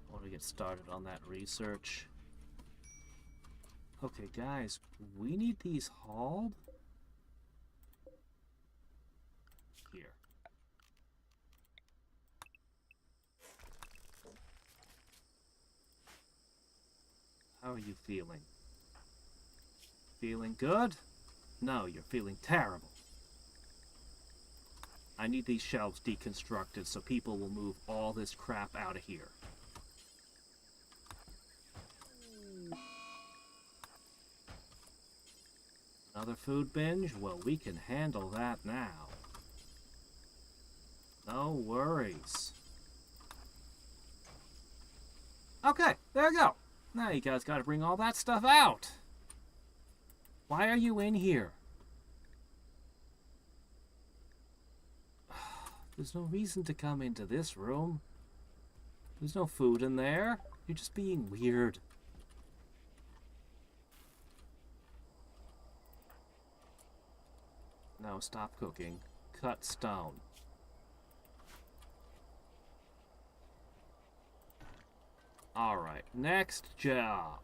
S1: I want to get started on that research. Okay, guys, we need these hauled. Here. How are you feeling? Feeling good? No, you're feeling terrible. I need these shelves deconstructed so people will move all this crap out of here. Another food binge? Well, we can handle that now. No worries. Okay, there you go. Now you guys gotta bring all that stuff out. Why are you in here? There's no reason to come into this room. There's no food in there. You're just being weird. No, stop cooking. Cut stone. Alright, next job.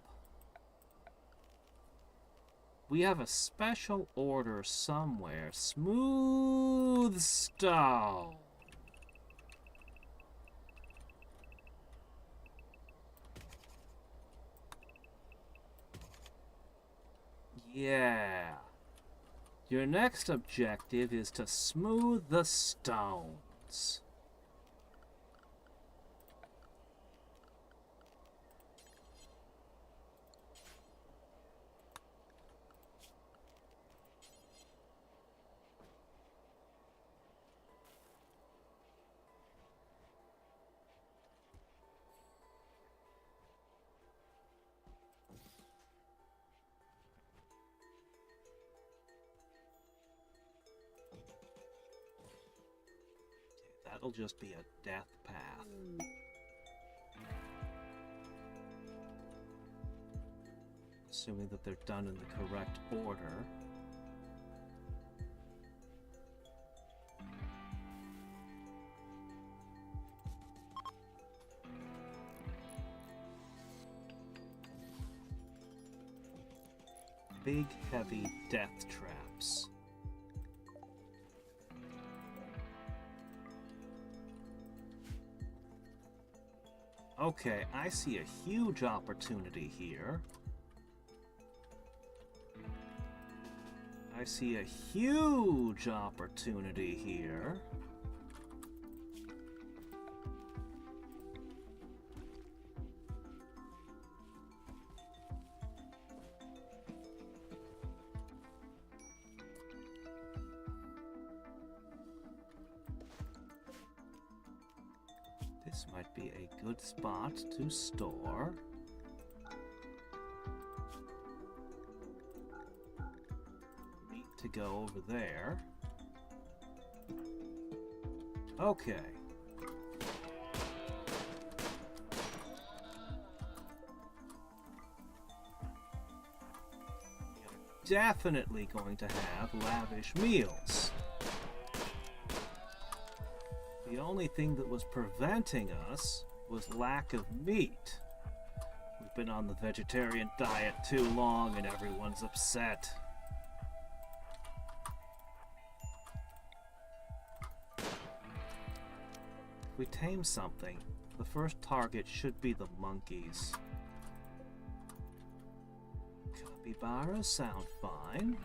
S1: We have a special order somewhere. Smooth stone. Yeah. Your next objective is to smooth the stones. That'll just be a death path. Assuming that they're done in the correct order. Big, heavy death traps. Okay, I see a huge opportunity here. I see a huge opportunity here. This might be a good spot to store. Meat to go over there. Okay. You're definitely going to have lavish meals. The only thing that was preventing us was lack of meat. We've been on the vegetarian diet too long and everyone's upset. If we tame something, the first target should be the monkeys. Capybaras sound fine.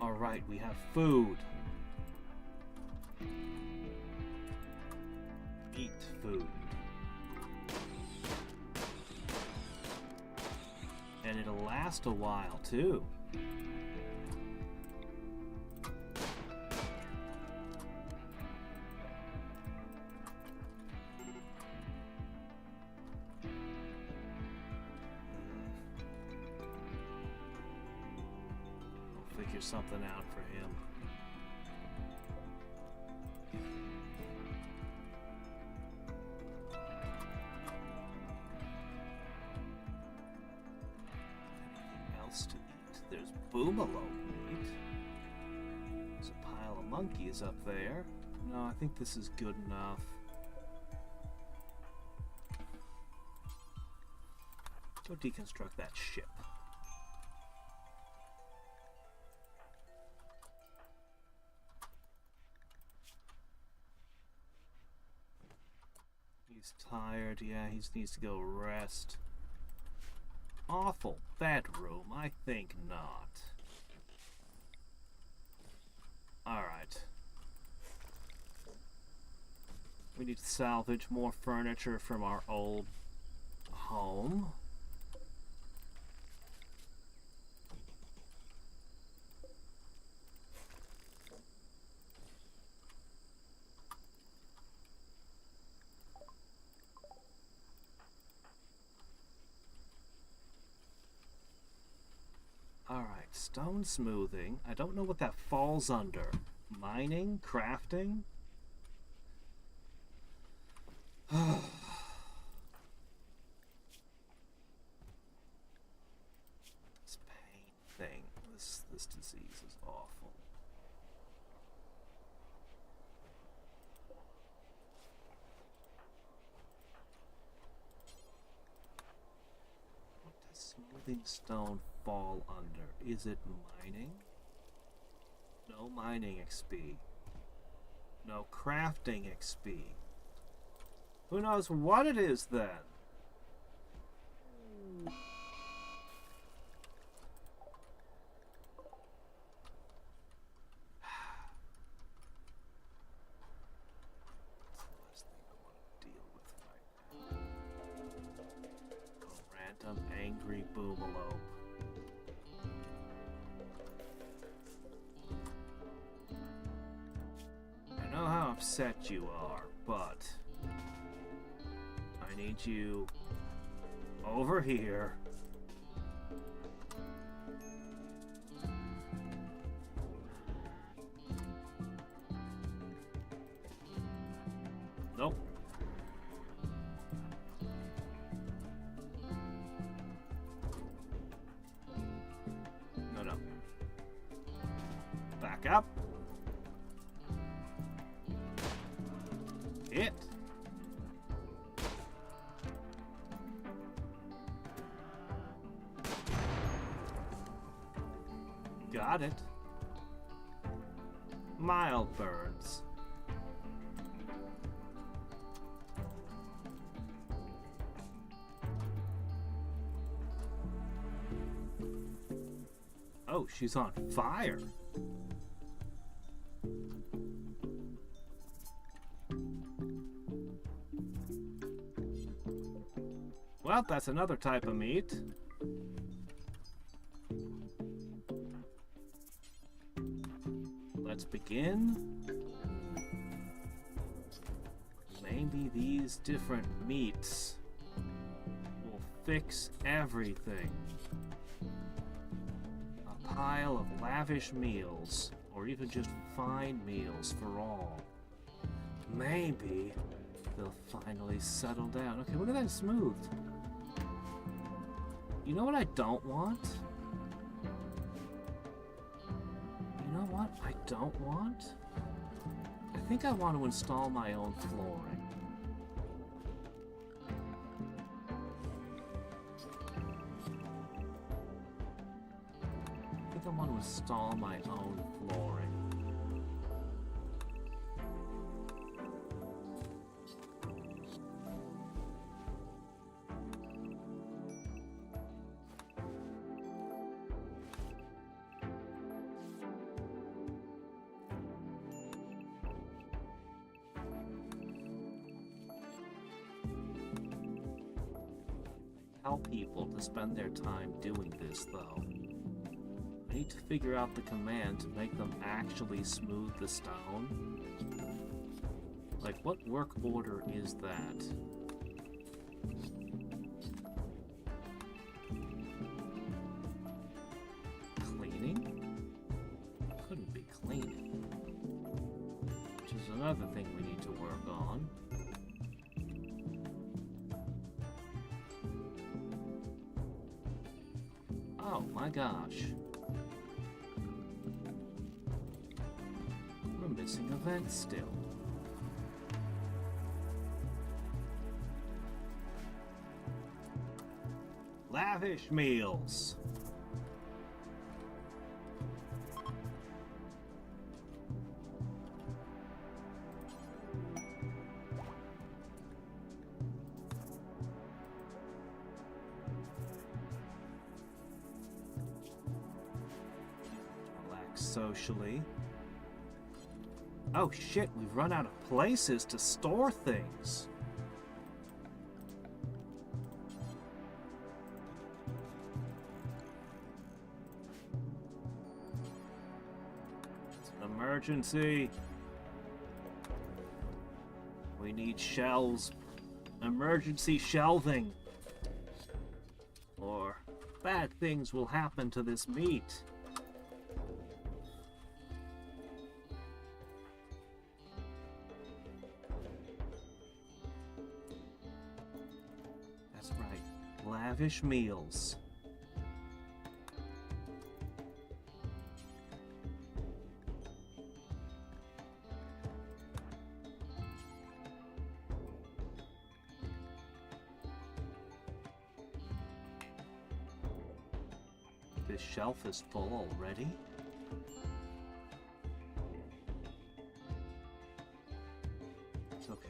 S1: Alright, we have food. Eat food. And it'll last a while, too. Figure something out for him. Anything else to eat? There's boomallow meat. There's a pile of monkeys up there. No, I think this is good enough. Go deconstruct that ship. He's tired, yeah, he needs to go rest. Awful bedroom, I think not. Alright. We need to salvage more furniture from our old home. Alright, stone smoothing. I don't know what that falls under. Mining? Crafting? This pain thing. This disease is awful. What does smoothing stone fall under? Is it mining? No mining XP. No crafting XP. Who knows what it is then? That's the last thing I want to deal with right now. A random angry boomallow. I know how upset you are, but I need need you over here. Nope. No. Back up. Hit. Got it. Mild burns. Oh, she's on fire. Well, that's another type of meat. Let's begin. Maybe these different meats will fix everything. A pile of lavish meals, or even just fine meals for all. Maybe they'll finally settle down. Okay, look at that smooth. You know what I don't want? You know what I don't want? I think I want to install my own flooring. I think I want to install my own flooring. Tell people to spend their time doing this, though. I need to figure out the command to make them actually smooth the stone. Like, what work order is that? Cleaning? Couldn't be cleaning. Which is another thing we need to work on. Oh my gosh. We're missing events still. Lavish meals. Socially. Oh shit, we've run out of places to store things. It's an emergency. We need shelves. Emergency shelving. Or bad things will happen to this meat. Lavish meals. This shelf is full already? It's okay.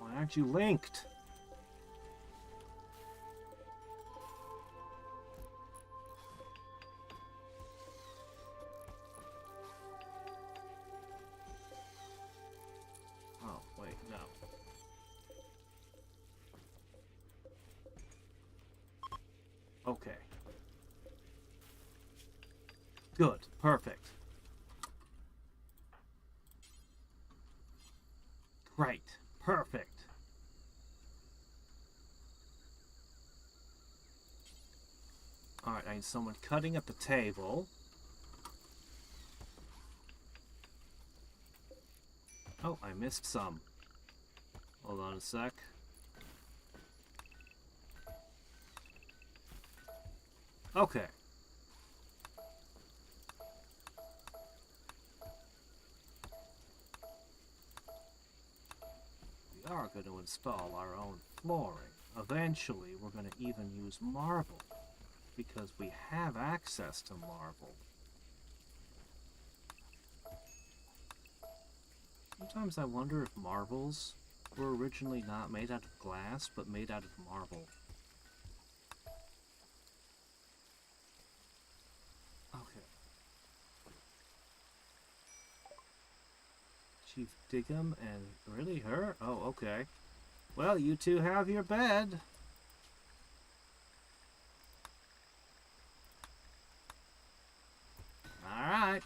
S1: Why aren't you linked? Okay. Good. Perfect. Great. Perfect. Alright, I need someone cutting at the table. Oh, I missed some. Hold on a sec. Okay. We are going to install our own flooring. Eventually, we're going to even use marble, because we have access to marble. Sometimes I wonder if marbles were originally not made out of glass, but made out of marble. Okay. Chief Diggum and really her? Oh, okay. Well, you two have your bed. Alright.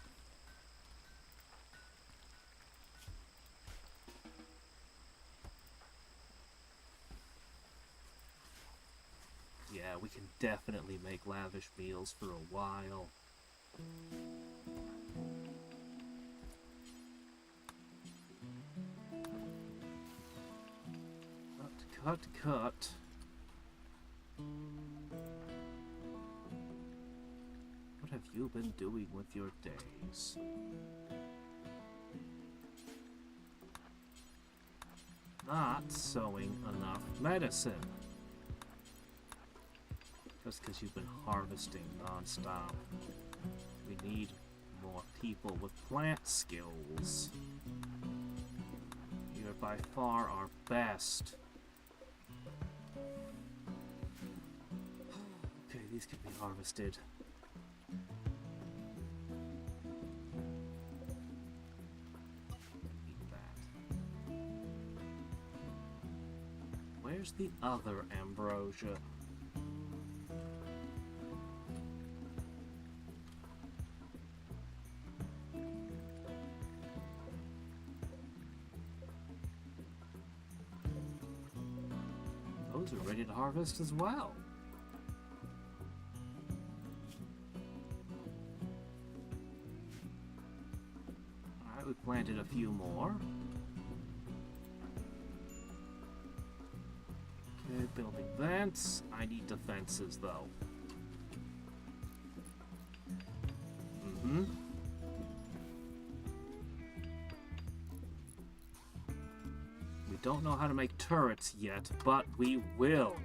S1: Yeah, we can definitely make lavish meals for a while. Cut. What have you been doing with your days? Not sowing enough medicine. Just because you've been harvesting non-stop. We need more people with plant skills. You're by far our best. Okay, these can be harvested. Eat that. Where's the other ambrosia? Those are ready to harvest as well. Alright, we planted a few more. Okay, building vents. I need defenses though. We don't know how to make turrets yet, but we will.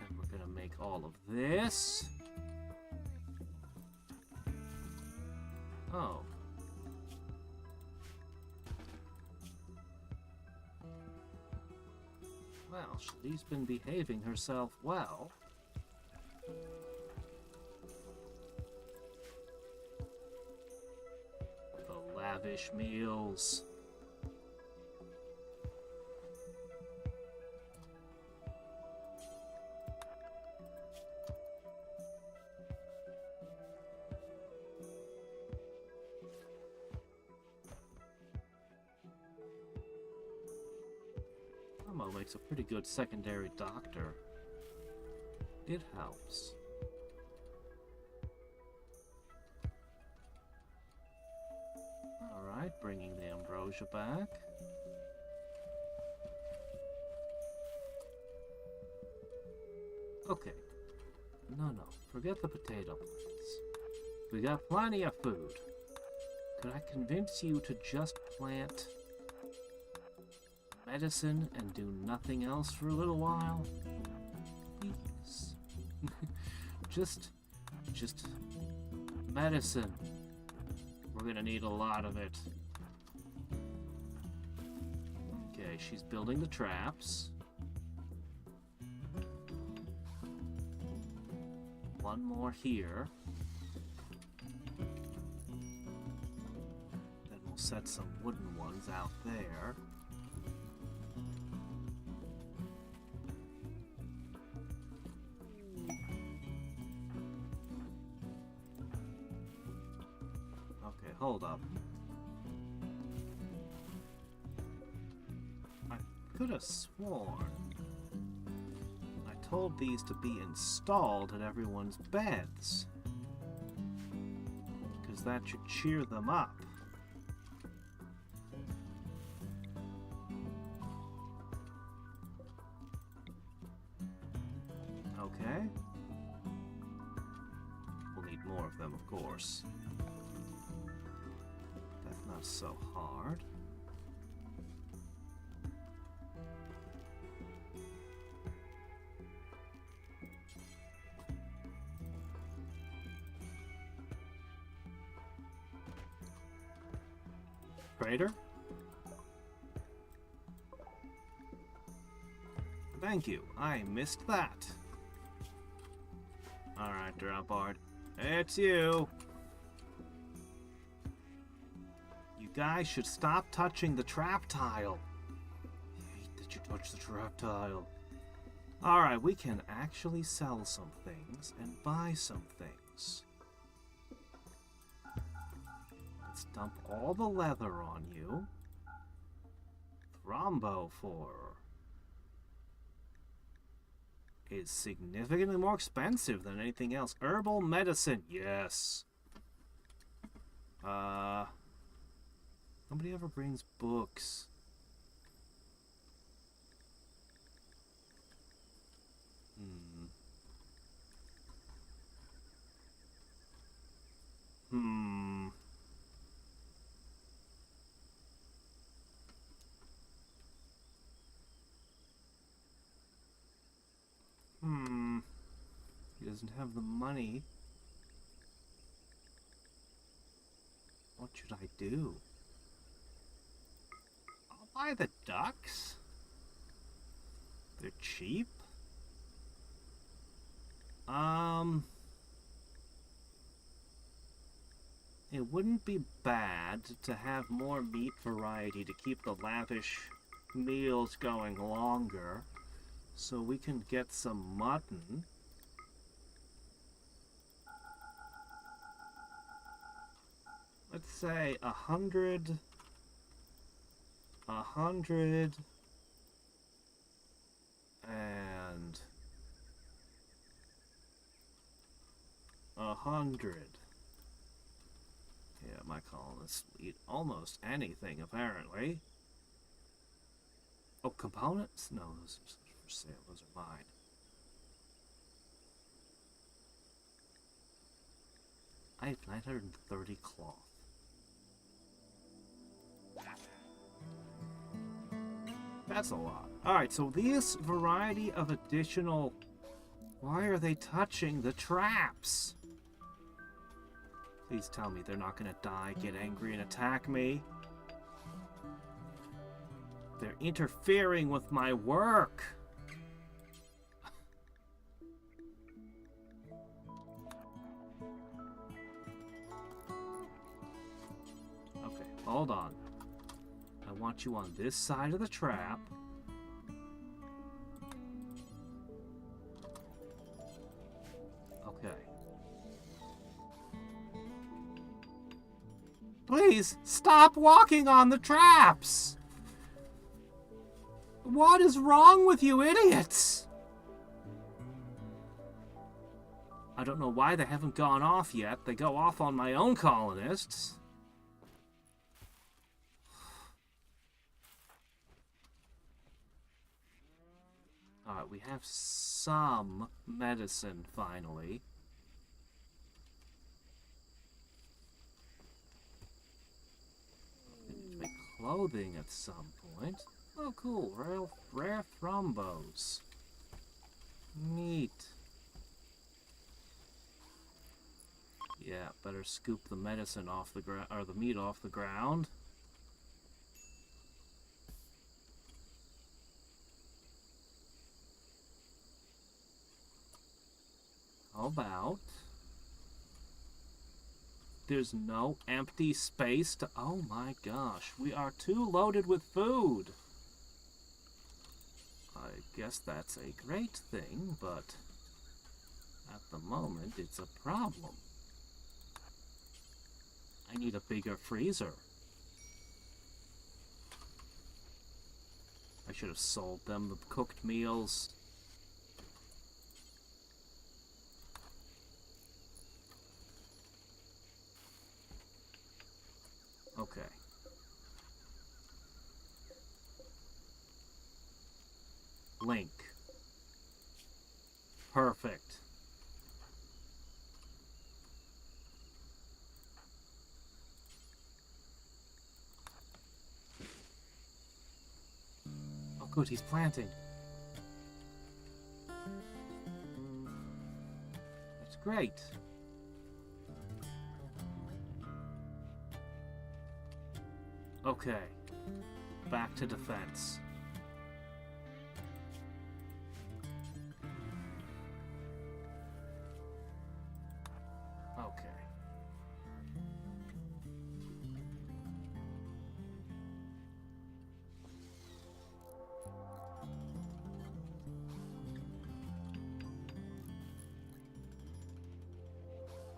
S1: And we're gonna make all of this. Oh. Well, she's been behaving herself well. The lavish meals. Elmo makes a pretty good secondary doctor. It helps. Alright, bringing the ambrosia back. Okay. No, forget the potato plants. We got plenty of food. Could I convince you to just plant medicine and do nothing else for a little while? Please. just medicine. We're gonna need a lot of it. Okay, she's building the traps. One more here. Then we'll set some wooden ones out there. Okay, hold up. I could have sworn I told these to be installed at everyone's beds, because that should cheer them up. Okay. We'll need more of them, of course. That's not so hard. Trader? Thank you. I missed that. Alright, Drownbard. It's you. You guys should stop touching the trap tile. I hate that you touch the trap tile. Alright, we can actually sell some things and buy some things. Let's dump all the leather on you. Thrombophore is significantly more expensive than anything else. Herbal medicine, yes. Nobody ever brings books. He doesn't have the money. What should I do? I'll buy the ducks. They're cheap. It wouldn't be bad to have more meat variety to keep the lavish meals going longer, so we can get some mutton. Let's say 100, and 100. Yeah, my colonists eat almost anything, apparently. Oh, components? No, those are for sale. Those are mine. I have 930 cloth. That's a lot. Alright, so this variety of additional... Why are they touching the traps? Please tell me they're not gonna die, get angry, and attack me. They're interfering with my work. Okay, hold on. I want you on this side of the trap. Okay. Please, stop walking on the traps! What is wrong with you idiots? I don't know why they haven't gone off yet. They go off on my own colonists. Alright, we have some medicine, finally. We need to make clothing at some point. Oh, cool. Rare thrombos. Neat. Yeah, better scoop the medicine off the ground, or the meat off the ground. How about There's no empty space to... Oh my gosh, we are too loaded with food. I guess that's a great thing, but at the moment it's a problem. I need a bigger freezer. I should have sold them the cooked meals. Okay. Link. Perfect. Oh good, he's planting. That's great. Okay. Back to defense. Okay.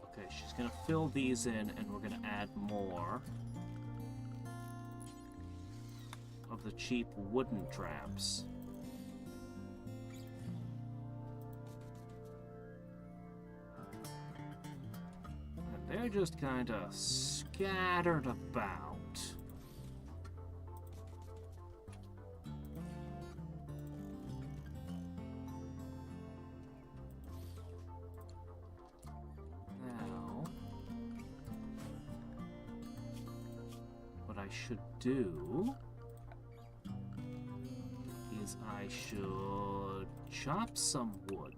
S1: Okay, she's gonna fill these in and we're gonna add more of the cheap wooden traps. And they're just kind of scattered about. Now, what I should do is I should chop some wood.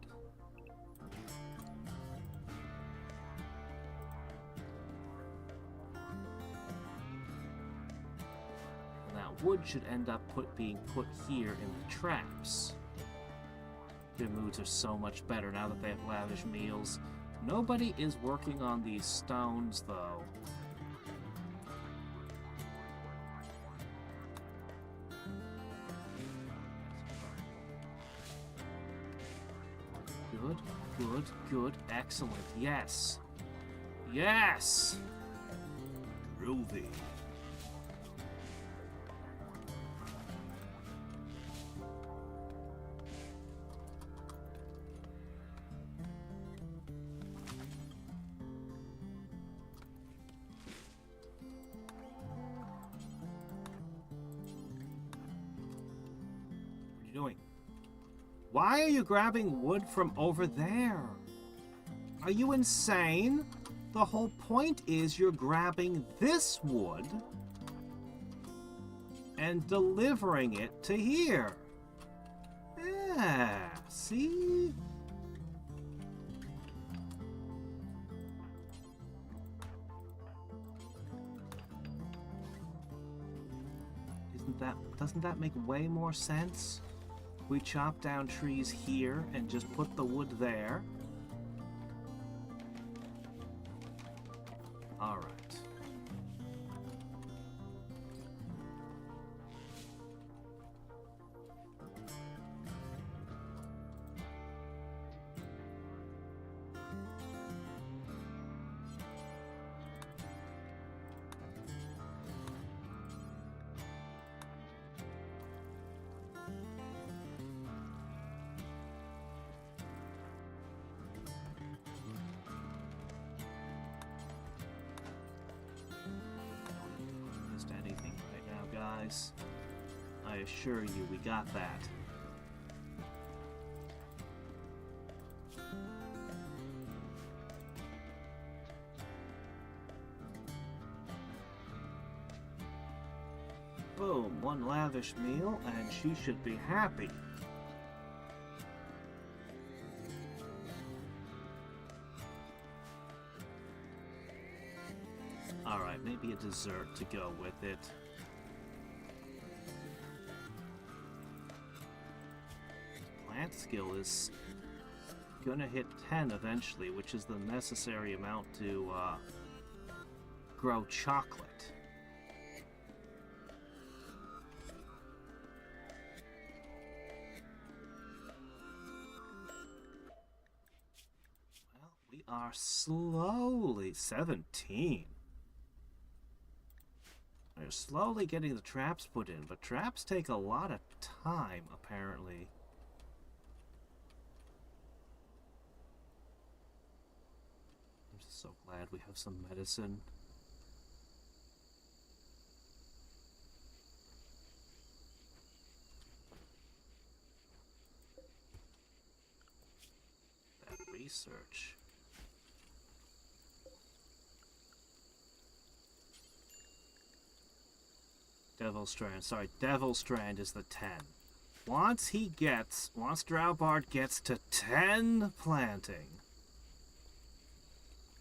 S1: And that wood should end up being put here in the traps. Their moods are so much better now that they have lavish meals. Nobody is working on these stones, though. Good, good, good, excellent, yes. Yes! Groovy. What are you doing? Why are you grabbing wood from over there? Are you insane? The whole point is you're grabbing this wood and delivering it to here. Yeah, see? Doesn't that make way more sense? We chop down trees here and just put the wood there. All right. Anything right now, guys. I assure you, we got that. Boom, one lavish meal, and she should be happy. Alright, maybe a dessert to go with it. Plant skill is gonna hit 10 eventually, which is the necessary amount to grow chocolate. Well, we are slowly 17. We're slowly getting the traps put in, but traps take a lot of time, apparently. I'm so glad we have some medicine. That research. Devil Strand. Sorry, Devil Strand is the 10. Once Droubard gets to 10 planting,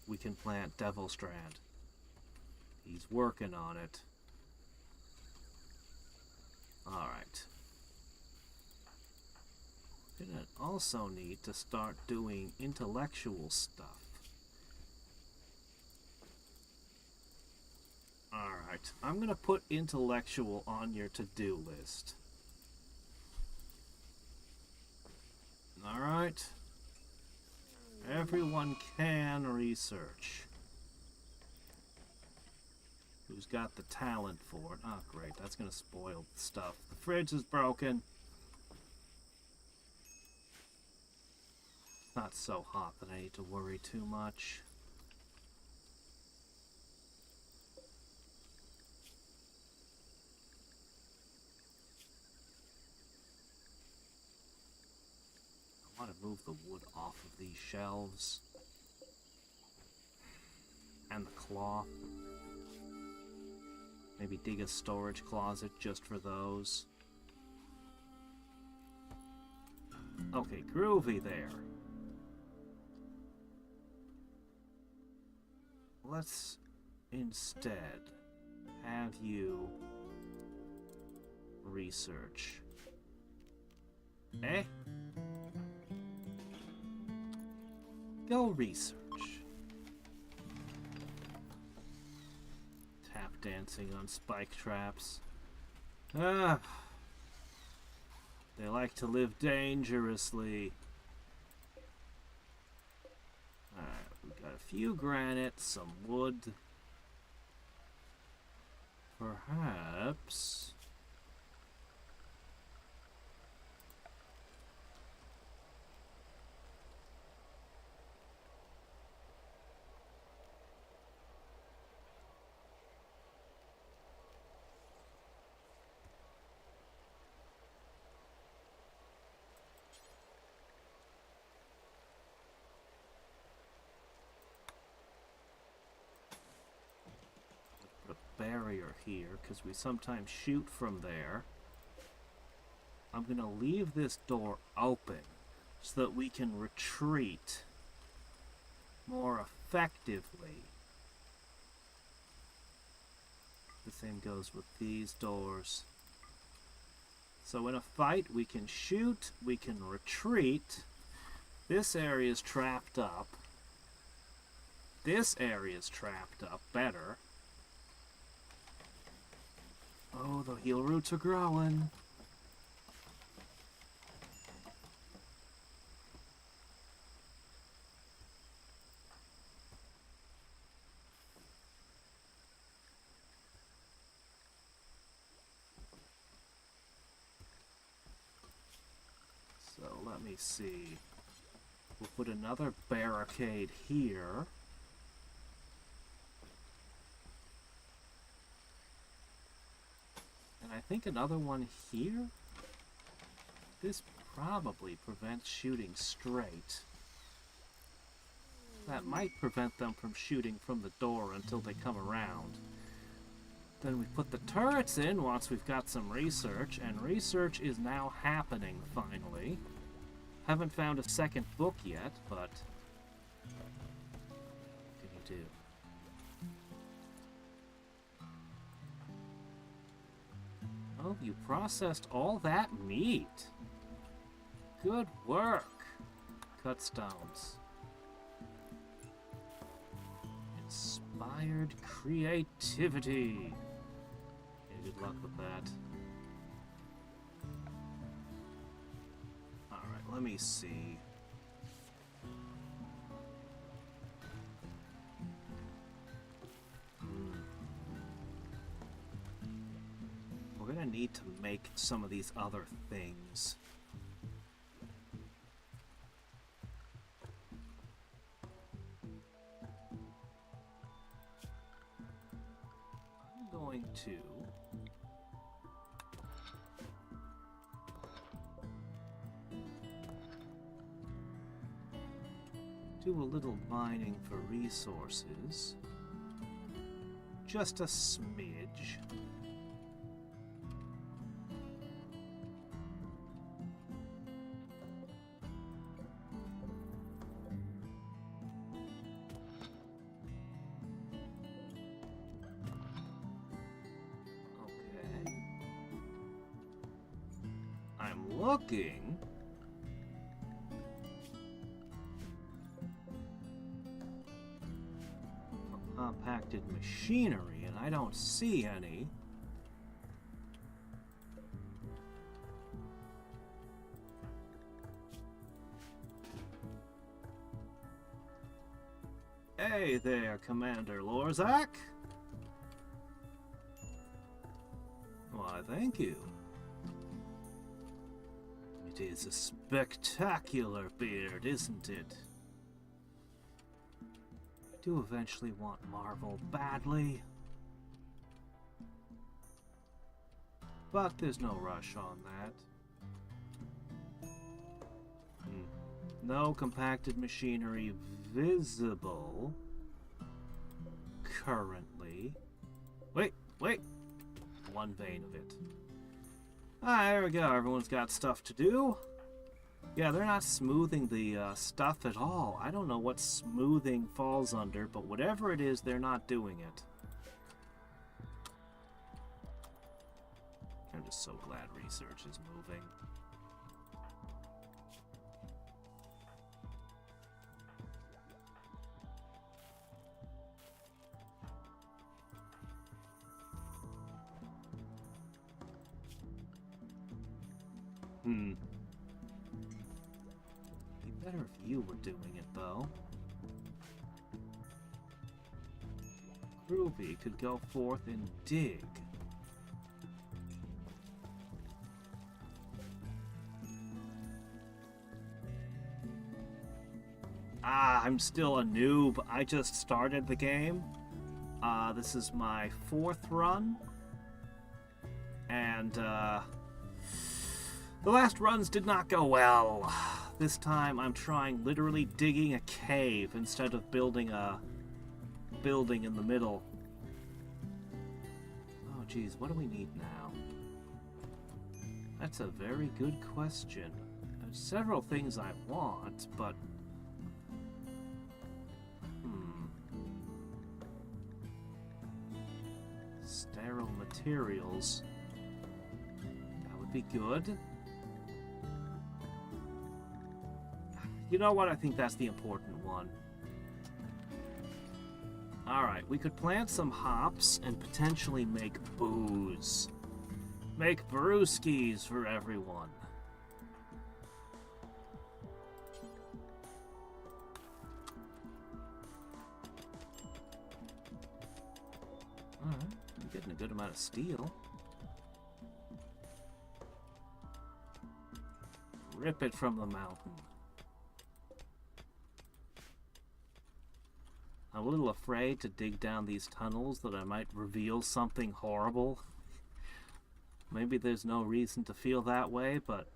S1: we can plant Devil Strand. He's working on it. Alright. We're gonna also need to start doing intellectual stuff. Alright, I'm gonna put intellectual on your to-do list. Alright. Everyone can research. Who's got the talent for it? Oh, great, that's gonna spoil stuff. The fridge is broken. It's not so hot that I need to worry too much. I want to move the wood off of these shelves. And the cloth. Maybe dig a storage closet just for those. Okay, groovy there. Let's instead have you research. Eh? Go research. Tap dancing on spike traps. Ah. They like to live dangerously. Alright, we've got a few granite, some wood. Perhaps... barrier here because we sometimes shoot from there. I'm gonna leave this door open so that we can retreat more effectively. The same goes with these doors. So in a fight we can shoot, we can retreat. This area is trapped up. This area is trapped up better. Oh, the heal roots are growing. So let me see. We'll put another barricade here. I think another one here. This probably prevents shooting straight. That might prevent them from shooting from the door until they come around. Then we put the turrets in once we've got some research, and research is now happening finally. Haven't found a second book yet, but what can you do? Oh, you processed all that meat. Good work. Cut stones. Inspire Inspired creativity. Yeah, good luck with that. Alright, let me see. We're gonna need to make some of these other things. I'm going to do a little mining for resources. Just a smidge. Okay. I'm looking. Compacted machinery, and I don't see any. Hey there, Commander Lorzak. Why, thank you. It is a spectacular beard, isn't it? I do eventually want Marvel badly. But there's no rush on that. No compacted machinery visible currently. Wait. One vein of it. Ah, there we go. Everyone's got stuff to do. Yeah, they're not smoothing the stuff at all. I don't know what smoothing falls under, but whatever it is, they're not doing it. I'm just so glad research is moving. Be better if you were doing it, though. Groovy could go forth and dig. Ah, I'm still a noob. I just started the game. This is my 4th run. And, the last runs did not go well. This time I'm trying literally digging a cave instead of building a building in the middle. Oh geez, what do we need now? That's a very good question. There's several things I want, but sterile materials. That would be good. You know what? I think that's the important one. Alright, we could plant some hops and potentially make booze. Make brewskis for everyone. Alright, I'm getting a good amount of steel. Rip it from the mountain. I'm a little afraid to dig down these tunnels that I might reveal something horrible. Maybe there's no reason to feel that way, but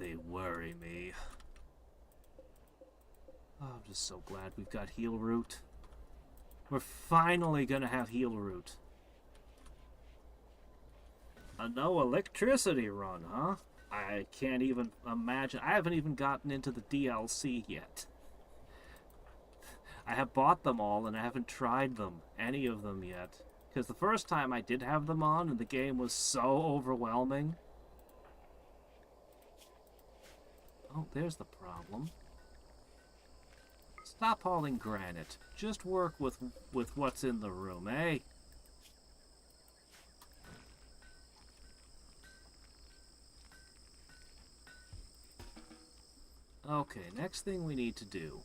S1: they worry me. Oh, I'm just so glad we've got heal root. We're finally gonna have heal root. A no electricity run, huh? I can't even imagine. I haven't even gotten into the DLC yet. I have bought them all and I haven't tried them, any of them yet. Because the first time I did have them on and the game was so overwhelming. Oh, there's the problem. Let's Stop hauling granite. Just work with what's in the room, eh? Okay, next thing we need to do.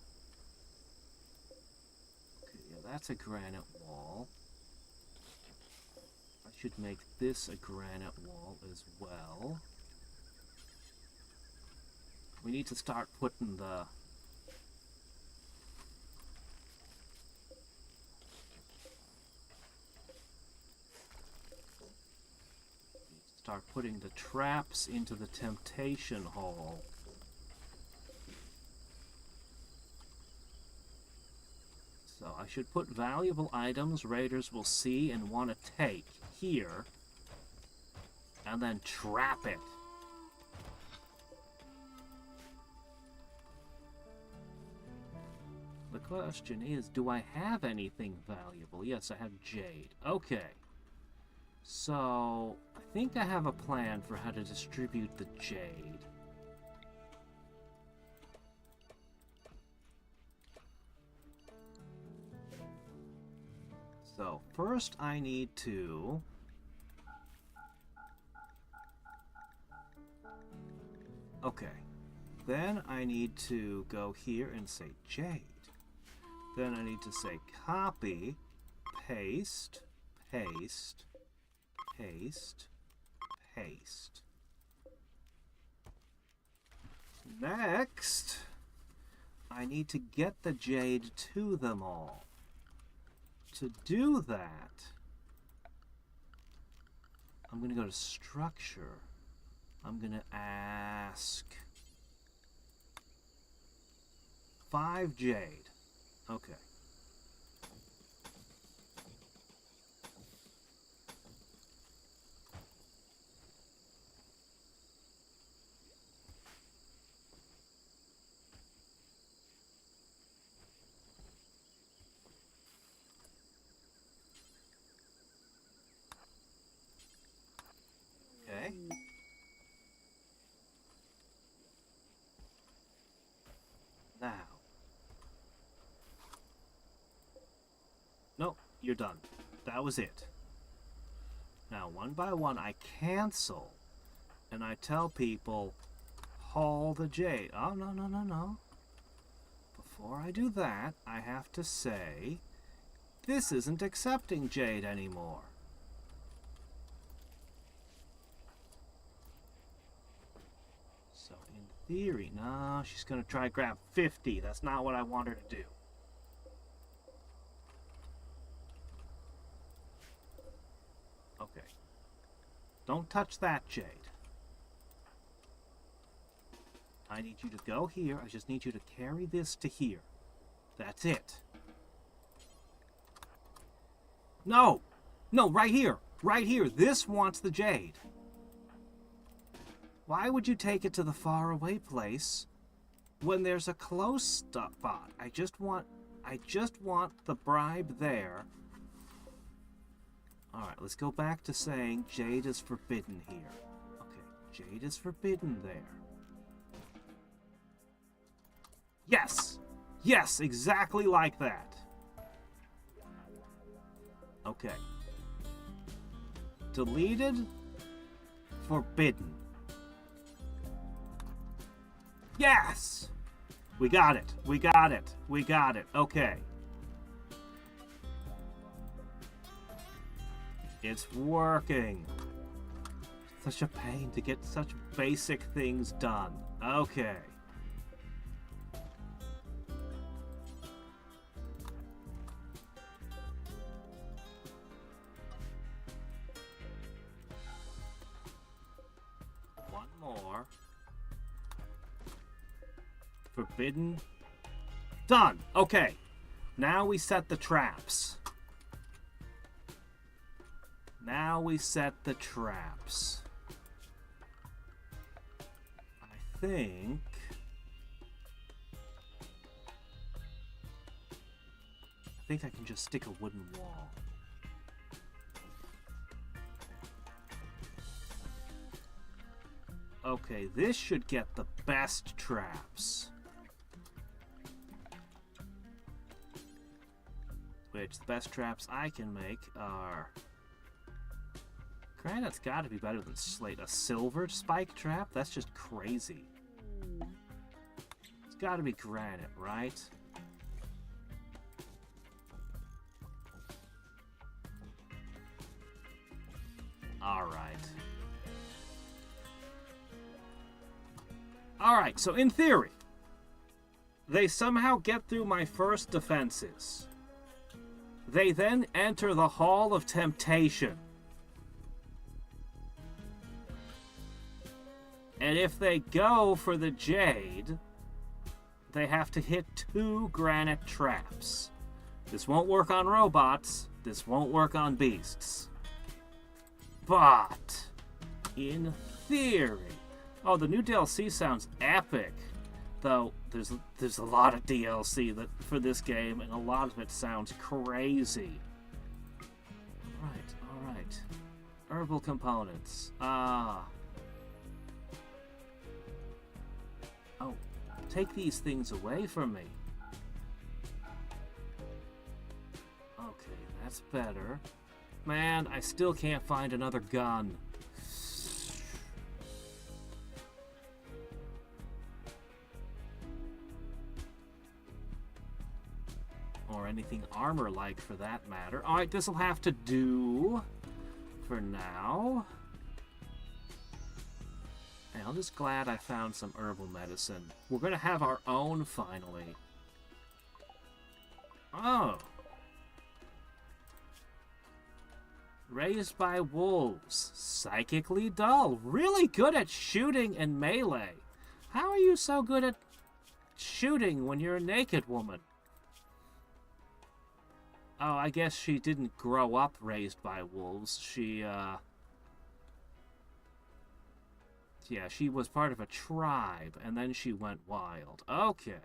S1: Okay, yeah, that's a granite wall. I should make this a granite wall as well. We need to start putting the... Start putting the traps into the temptation hole. So I should put valuable items raiders will see and want to take here, and then trap it. The question is, do I have anything valuable? Yes, I have jade. Okay. So, I think I have a plan for how to distribute the jade. So, first I need to... Okay. Then I need to go here and say jade. Then I need to say copy, paste, paste, paste, paste. Next, I need to get the jade to them all. To do that, I'm going to go to structure. I'm going to ask 5 jade. Okay. Okay. Now. Nope, you're done. That was it. Now, one by one, I cancel, and I tell people, haul the jade. Oh, no, no, no, no. Before I do that, I have to say, this isn't accepting jade anymore. So, in theory, no, she's going to try to grab 50. That's not what I want her to do. Okay. Don't touch that jade. I need you to go here. I just need you to carry this to here. That's it. No! No, right here. Right here. This wants the jade. Why would you take it to the faraway place when there's a close spot? I just want the bribe there. Alright, let's go back to saying jade is forbidden here. Okay, jade is forbidden there. Yes! Yes, exactly like that. Okay. Deleted. Forbidden. Yes! We got it. We got it. We got it. Okay. It's working. Such a pain to get such basic things done. Okay. One more. Forbidden. Done. Okay. Now we set the traps. Now we set the traps. I think I can just stick a wooden wall. Okay, this should get the best traps. Which the best traps I can make are... Granite's gotta be better than slate. A silver spike trap? That's just crazy. It's gotta be granite, right? Alright. Alright, so in theory, they somehow get through my first defenses. They then enter the Hall of Temptation. And if they go for the Jade, they have to hit 2 granite traps. This won't work on robots. This won't work on beasts. But, in theory... Oh, the new DLC sounds epic. Though, there's a lot of DLC for this game, and a lot of it sounds crazy. Alright. Herbal components. Oh, take these things away from me. Okay, that's better. Man, I still can't find another gun. Or anything armor-like for that matter. Alright, this'll have to do for now. Hey, I'm just glad I found some herbal medicine. We're gonna have our own finally. Oh. Raised by wolves. Psychically dull. Really good at shooting and melee. How are you so good at shooting when you're a naked woman? Oh, I guess she didn't grow up raised by wolves. Yeah, she was part of a tribe, and then she went wild. Okay.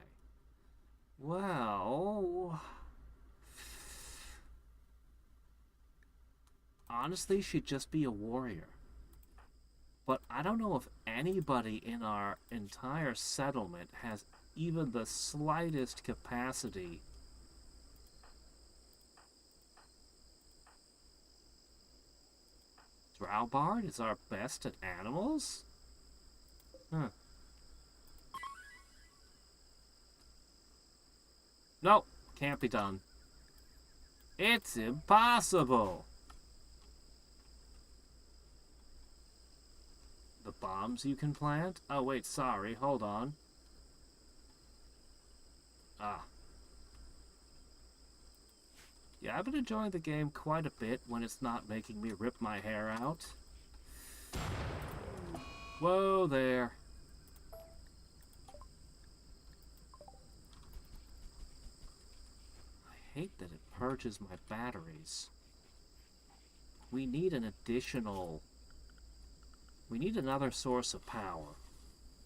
S1: Well... Honestly, she'd just be a warrior. But I don't know if anybody in our entire settlement has even the slightest capacity. Drowbard is our best at animals? Huh. Nope, can't be done. It's impossible! The bombs you can plant? Oh wait, sorry, hold on. Ah. Yeah, I've been enjoying the game quite a bit when it's not making me rip my hair out. Whoa there. I hate that it purges my batteries. We need an additional... We need another source of power.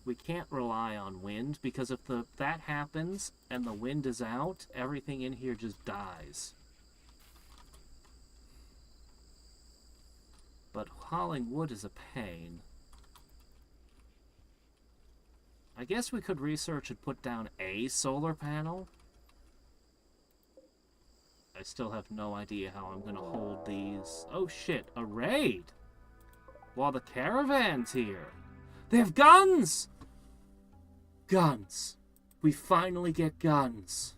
S1: We can't rely on wind, because if that happens and the wind is out, everything in here just dies. But hauling wood is a pain. I guess we could research and put down a solar panel. I still have no idea how I'm gonna hold these. Oh shit, a raid! While the caravan's here. They have guns! Guns. We finally get guns.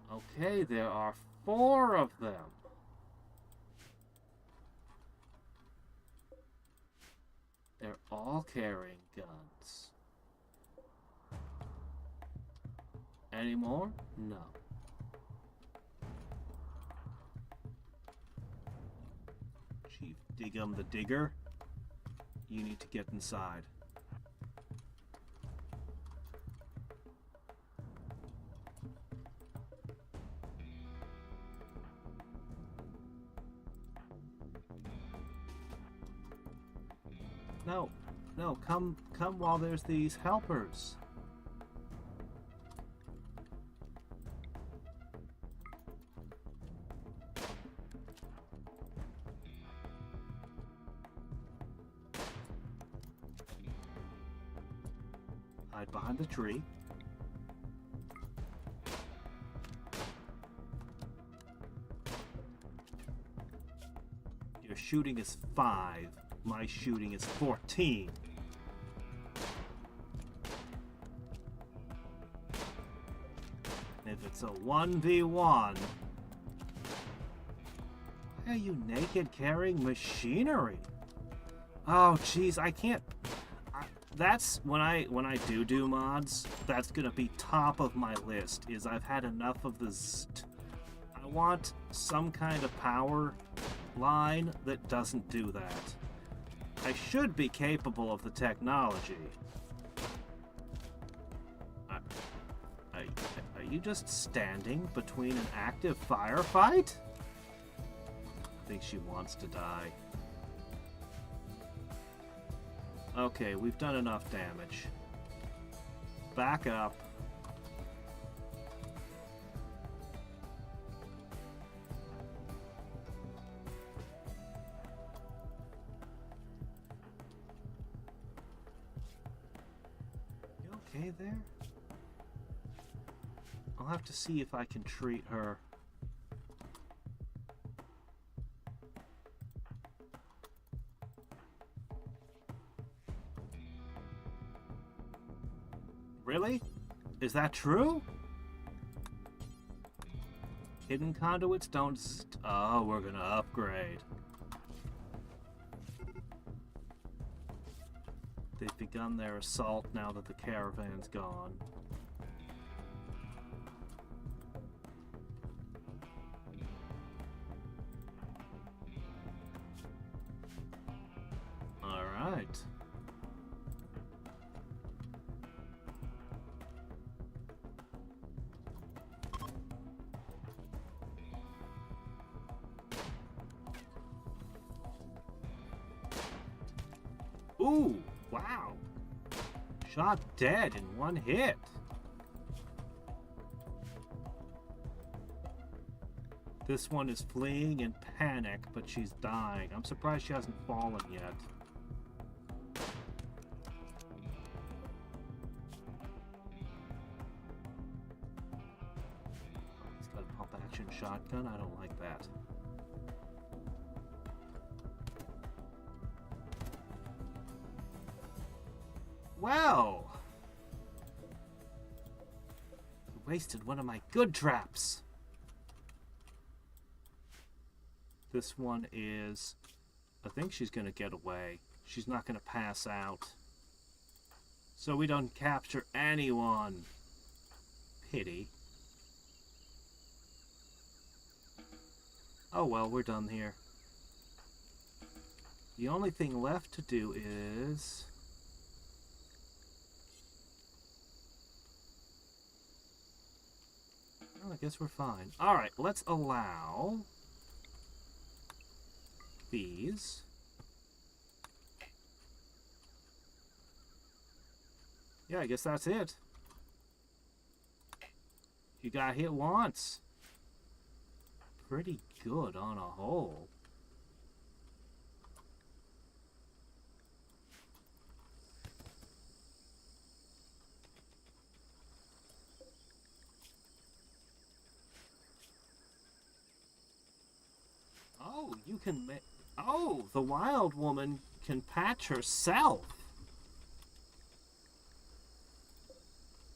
S1: Okay, there are 4 of them. They're all carrying guns. Any more? No. Chief Diggum the Digger, you need to get inside. No, come while there's these helpers. Hide behind the tree. Your shooting is 5. My shooting is 14. If it's a 1v1... Why are you naked carrying machinery? Oh, jeez, I can't... That's when I do mods, that's gonna be top of my list, is I've had enough of this. I want some kind of power line that doesn't do that. I should be capable of the technology. Are you just standing between an active firefight? I think she wants to die. Okay, we've done enough damage. Back up. You okay there? I'll have to see if I can treat her. Really? Is that true? Hidden conduits don't... Oh, we're gonna upgrade. They've begun their assault now that the caravan's gone. Alright. Ooh, wow. Shot dead in one hit. This one is fleeing in panic, but she's dying. I'm surprised she hasn't fallen yet. He's got a pump-action shotgun. I don't like that. Well, you wasted one of my good traps. This one is... I think she's going to get away. She's not going to pass out. So we don't capture anyone. Pity. Oh well, we're done here. The only thing left to do is... Well, I guess we're fine. Alright, let's allow... these. Yeah, I guess that's it. You got hit once. Pretty good on a whole. Oh, you can make... Oh, the wild woman can patch herself.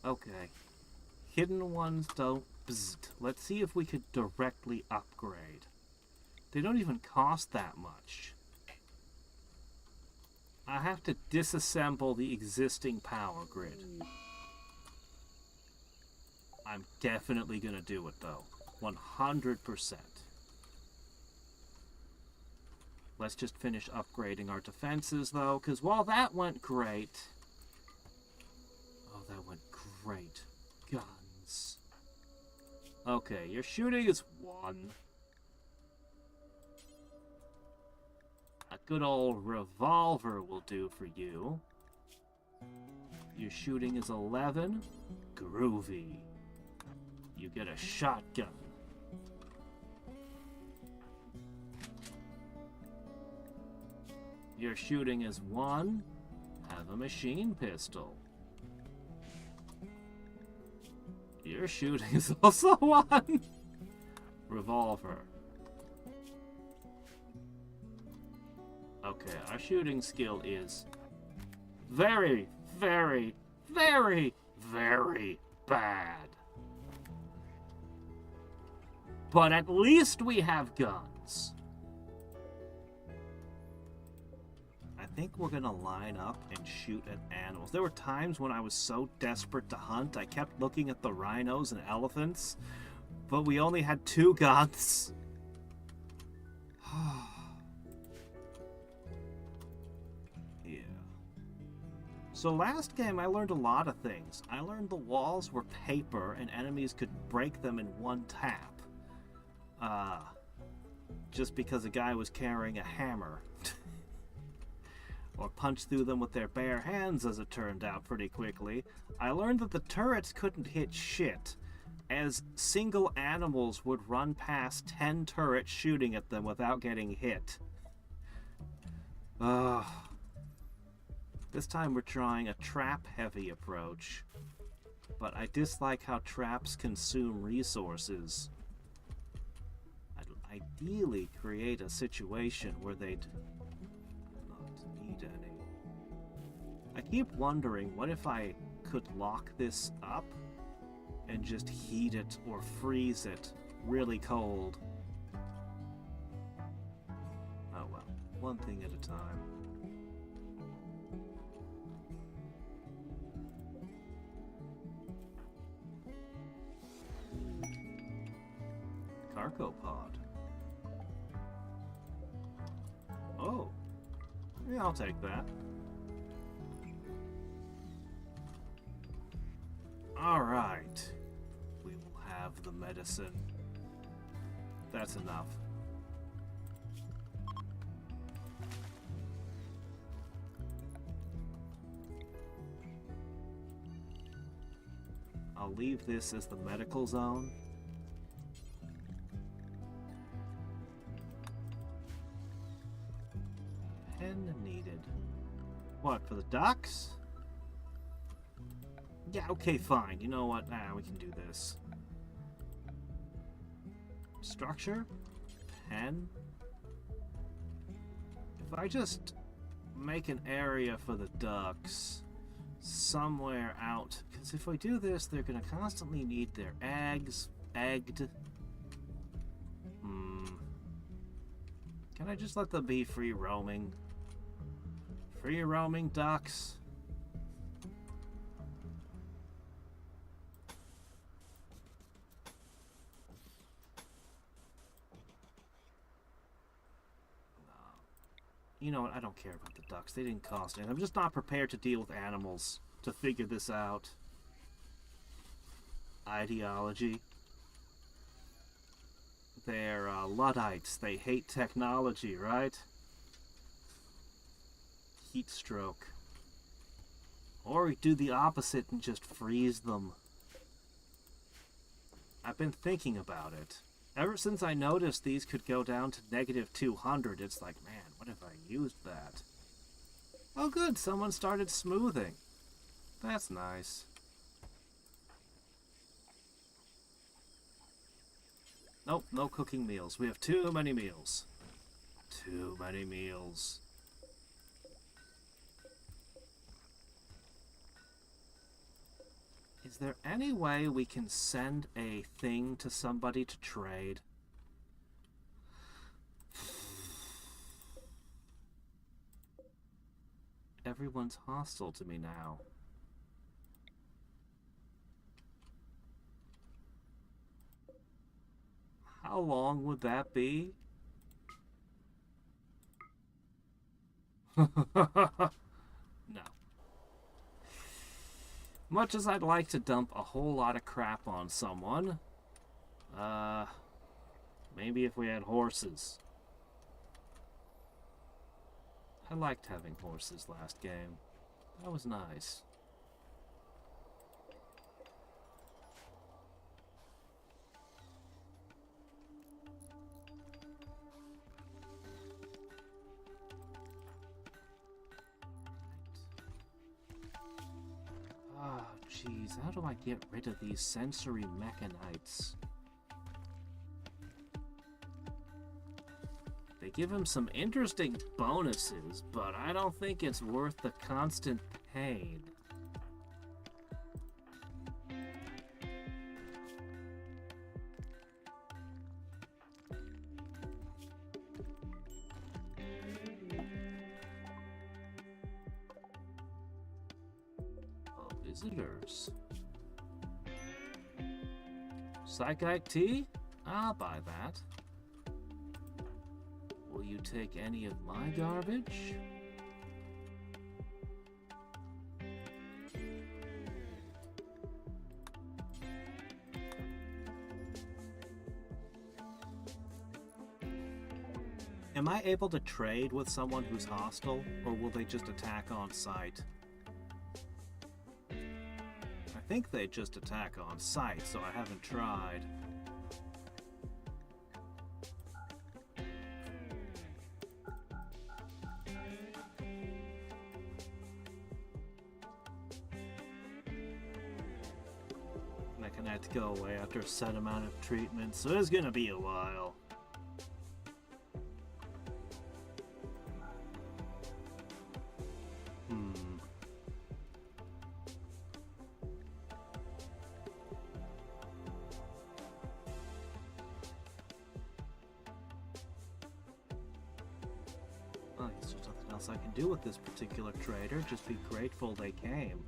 S1: Okay. Hidden ones don't... Bzzzt. Let's see if we could directly upgrade. They don't even cost that much. I have to disassemble the existing power grid. I'm definitely gonna do it, though. 100%. Let's just finish upgrading our defenses, though, because while that went great... Oh, that went great. Guns. Okay, your shooting is 1. A good old revolver will do for you. Your shooting is 11. Groovy. You get a shotgun. Your shooting is 1. Have a machine pistol. Your shooting is also 1. Revolver. Okay, our shooting skill is very, very, very, very bad. But at least we have guns. I think we're gonna line up and shoot at animals. There were times when I was so desperate to hunt, I kept looking at the rhinos and elephants, but we only had 2 guns. Yeah. So last game I learned a lot of things. I learned the walls were paper and enemies could break them in one tap. Just because a guy was carrying a hammer. Or punch through them with their bare hands, as it turned out pretty quickly. I learned that the turrets couldn't hit shit, as single animals would run past 10 turrets shooting at them without getting hit. This time we're trying a trap-heavy approach, but I dislike how traps consume resources. I'd ideally create a situation where they'd any. I keep wondering, what if I could lock this up and just heat it or freeze it really cold? Oh well, one thing at a time. Cargo pod. Oh. Yeah, I'll take that. Alright. We will have the medicine. That's enough. I'll leave this as the medical zone. Pen needed. What, for the ducks? Yeah, okay, fine. You know what? Nah, we can do this. Structure? Pen? If I just make an area for the ducks somewhere out, because if I do this, they're going to constantly need their eggs egged. Can I just let them be free roaming? Free roaming ducks. You know what? I don't care about the ducks. They didn't cost anything. I'm just not prepared to deal with animals to figure this out. Ideology. They're Luddites. They hate technology, right? Heat stroke. Or we do the opposite and just freeze them. I've been thinking about it. Ever since I noticed these could go down to -200, it's like, man, what if I used that? Oh good, someone started smoothing. That's nice. Nope, no cooking meals. We have too many meals. Too many meals. Is there any way we can send a thing to somebody to trade? Everyone's hostile to me now. How long would that be? No. Much as I'd like to dump a whole lot of crap on someone, maybe if we had horses. I liked having horses last game. That was nice. Ah, jeez, how do I get rid of these sensory mechanites? They They give him some interesting bonuses, but I don't think it's worth the constant pain. Oh, visitors. Psychite tea? I'll buy that. Will you take any of my garbage? Am I able to trade with someone who's hostile, or will they just attack on sight? I think they just attack on sight, so I haven't tried. I can have to go away after a set amount of treatment, so it's gonna be a while. Well, I guess there's nothing else I can do with this particular trader, just be grateful they came.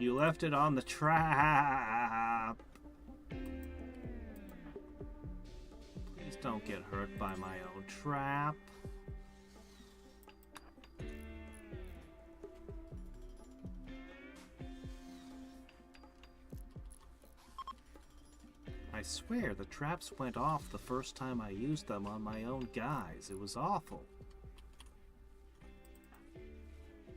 S1: You left it on the trap! Please don't get hurt by my own trap. I swear the traps went off the first time I used them on my own guys. It was awful.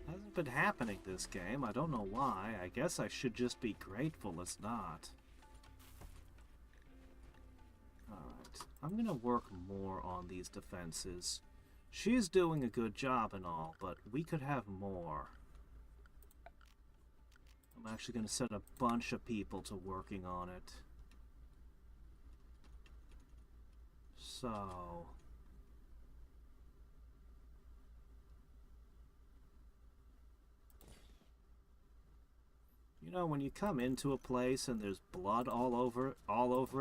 S1: Hasn't been happening this game. I don't know why. I guess I should just be grateful it's not. Alright. I'm gonna work more on these defenses. She's doing a good job and all, but we could have more. I'm actually gonna set a bunch of people to working on it. So... You know, when you come into a place and there's blood all over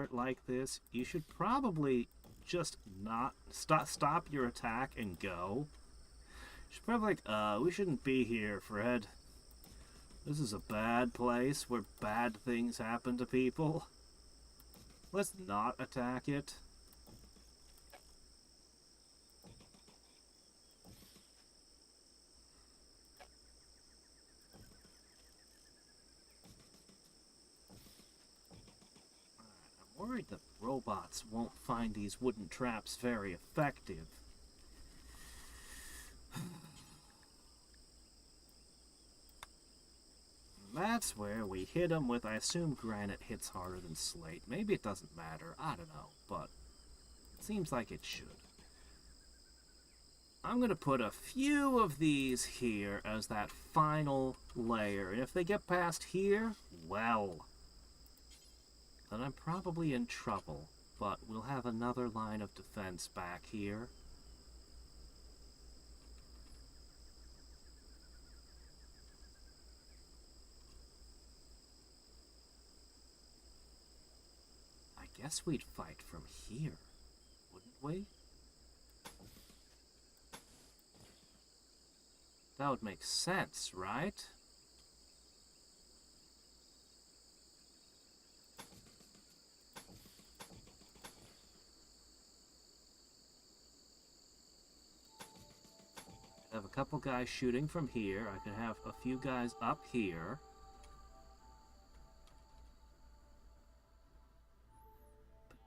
S1: it like this, you should probably just not stop your attack and go. You should probably like, we shouldn't be here, Fred. This is a bad place where bad things happen to people. Let's not attack it. I'm worried that robots won't find these wooden traps very effective. That's where we hit them with, I assume granite hits harder than slate. Maybe it doesn't matter, I don't know, but it seems like it should. I'm going to put a few of these here as that final layer, and if they get past here, well, then I'm probably in trouble, but we'll have another line of defense back here. I guess we'd fight from here, wouldn't we? That would make sense, right? I have a couple guys shooting from here. I can have a few guys up here.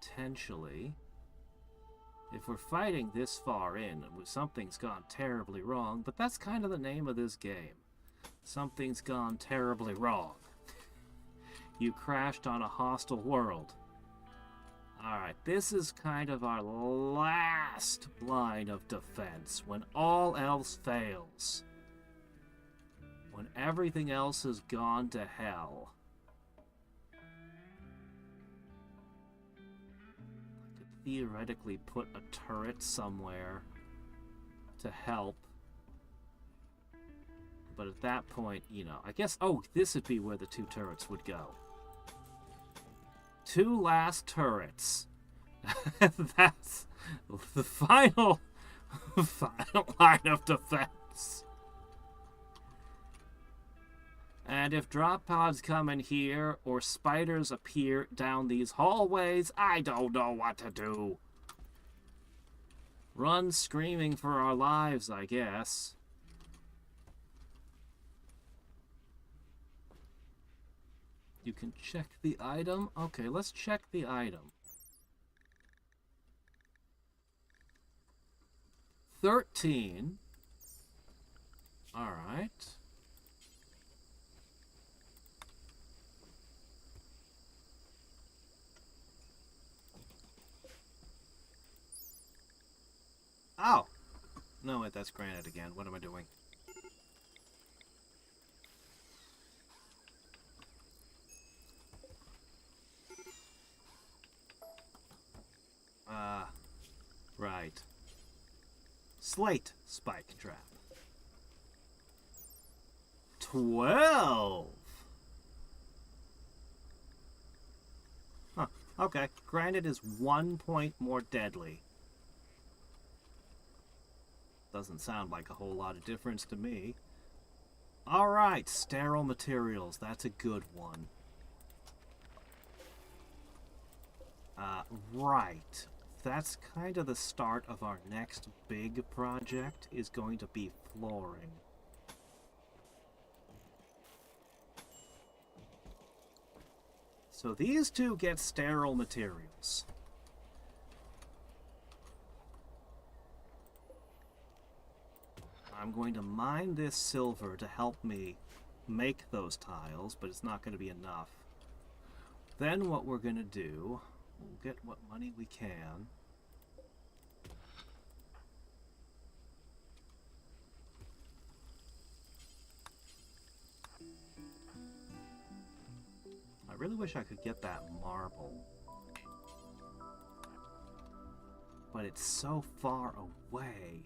S1: Potentially. If we're fighting this far in, something's gone terribly wrong, but that's kind of the name of this game. Something's gone terribly wrong. You crashed on a hostile world. Alright, this is kind of our last line of defense, when all else fails. When everything else has gone to hell. theoretically put a turret somewhere to help. But at that point, you know, I guess, oh, this would be where the 2 turrets would go. 2 last turrets. That's the final line of defense. And if drop pods come in here or spiders appear down these hallways, I don't know what to do. Run screaming for our lives, I guess. You can check the item? Okay, let's check the item. 13. Alright. Oh! No, wait, that's granite again. What am I doing? Right. Slate spike trap. 12! Huh, okay. Granite is 1 point more deadly. Doesn't sound like a whole lot of difference to me. Alright, sterile materials. That's a good one. Right. That's kind of the start of our next big project, is going to be flooring. So these 2 get sterile materials. I'm going to mine this silver to help me make those tiles, but it's not going to be enough. Then what we're going to do, we'll get what money we can. I really wish I could get that marble. But it's so far away.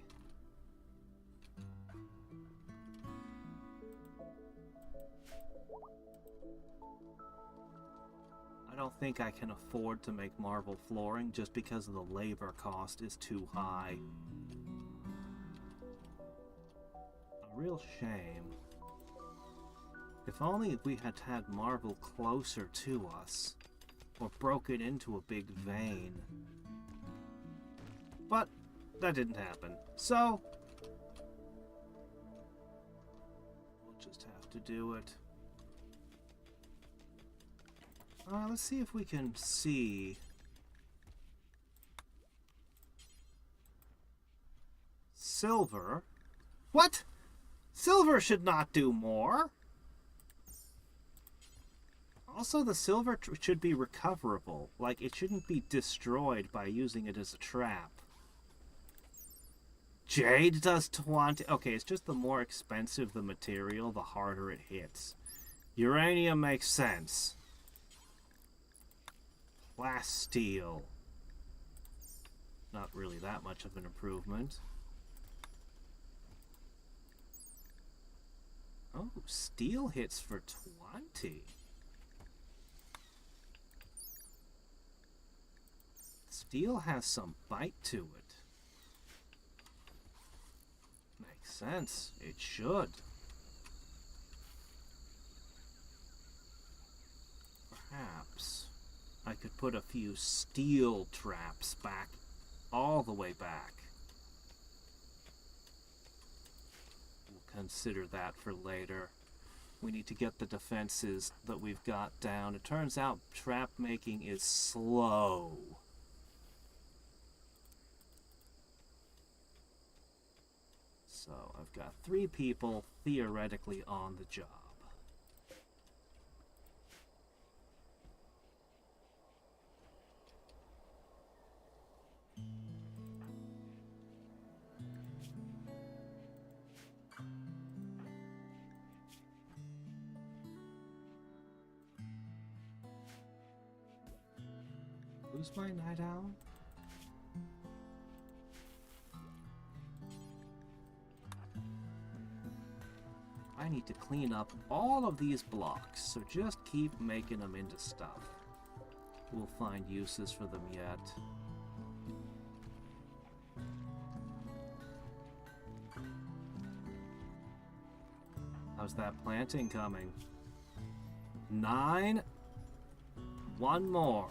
S1: I don't think I can afford to make marble flooring just because of the labor cost is too high. A real shame. If only we had had marble closer to us, or broken into a big vein. But that didn't happen, so we'll just have to do it. Let's see if we can see. Silver? What? Silver should not do more! Also, the silver should be recoverable. Like, it shouldn't be destroyed by using it as a trap. Jade does 20. Okay, it's just the more expensive the material, the harder it hits. Uranium makes sense. Plasteel. Not really that much of an improvement. Oh, steel hits for 20. Steel has some bite to it. Makes sense. It should. Perhaps I could put a few steel traps back, all the way back. We'll consider that for later. We need to get the defenses that we've got down. It turns out trap making is slow. So I've got 3 people theoretically on the job. Who's my night owl? I need to clean up all of these blocks, so just keep making them into stuff. We'll find uses for them yet. How's that planting coming? 9? One more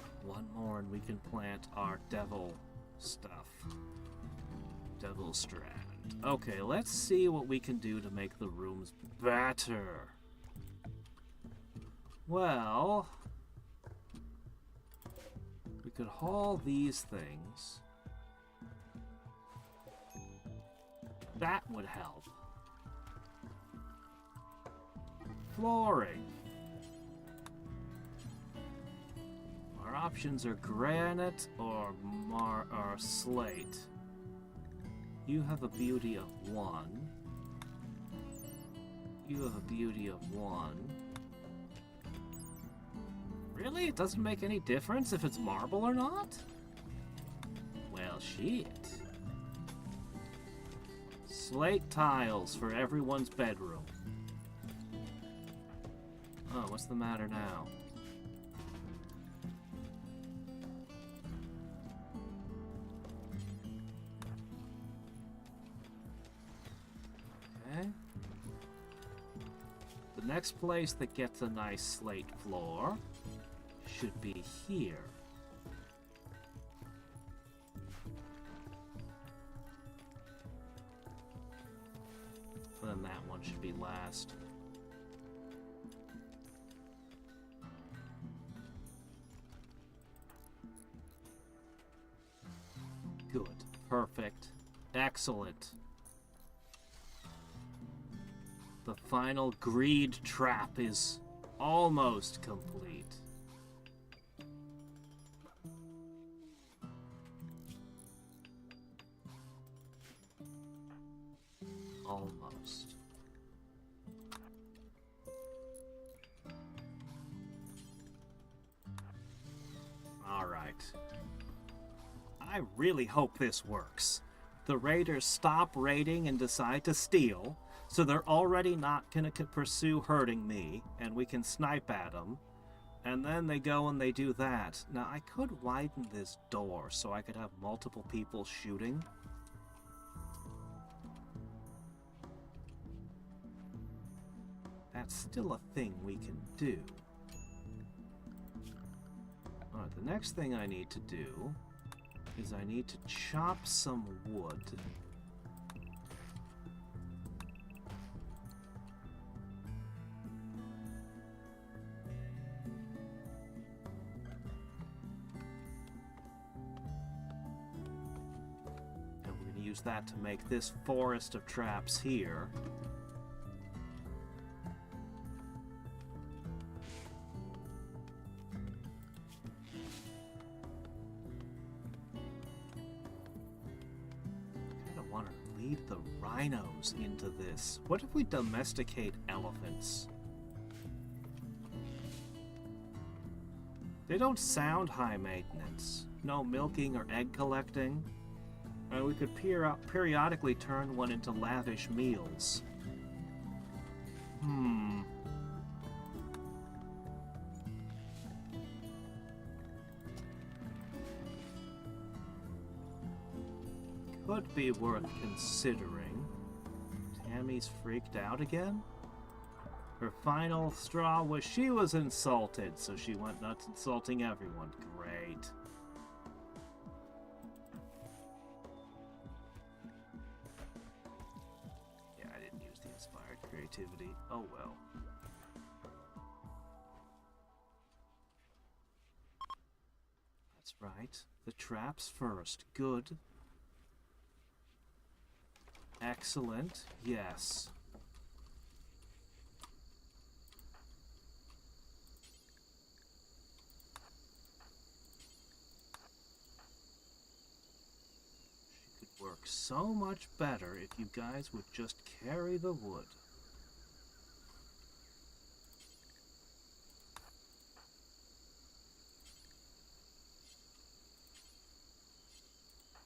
S1: and we can plant our devil stuff. Devil strand. Okay, let's see what we can do to make the rooms better. Well, we could haul these things. That would help. Flooring. Our options are granite or slate. You have a beauty of 1. You have a beauty of 1. Really? It doesn't make any difference if it's marble or not? Well, shit. Slate tiles for everyone's bedroom. Oh, what's the matter now? Okay. The next place that gets a nice slate floor should be here. Then that one should be last. Good. Perfect. Excellent. The final greed trap is almost complete. Almost. All right. I really hope this works. The raiders stop raiding and decide to steal, so they're already not going to pursue hurting me, and we can snipe at them. And then they go and they do that. Now, I could widen this door so I could have multiple people shooting. That's still a thing we can do. Alright, the next thing I need to do is I need to chop some wood. And we're going to use that to make this forest of traps here. The rhinos into this. What if we domesticate elephants? They don't sound high maintenance. No milking or egg collecting. And we could periodically turn one into lavish meals. Could be worth considering. Tammy's freaked out again? Her final straw was she was insulted, so she went nuts insulting everyone. Great. Yeah, I didn't use the inspired creativity. Oh well. That's right. The traps first. Good. Excellent. Yes. She could work so much better if you guys would just carry the wood.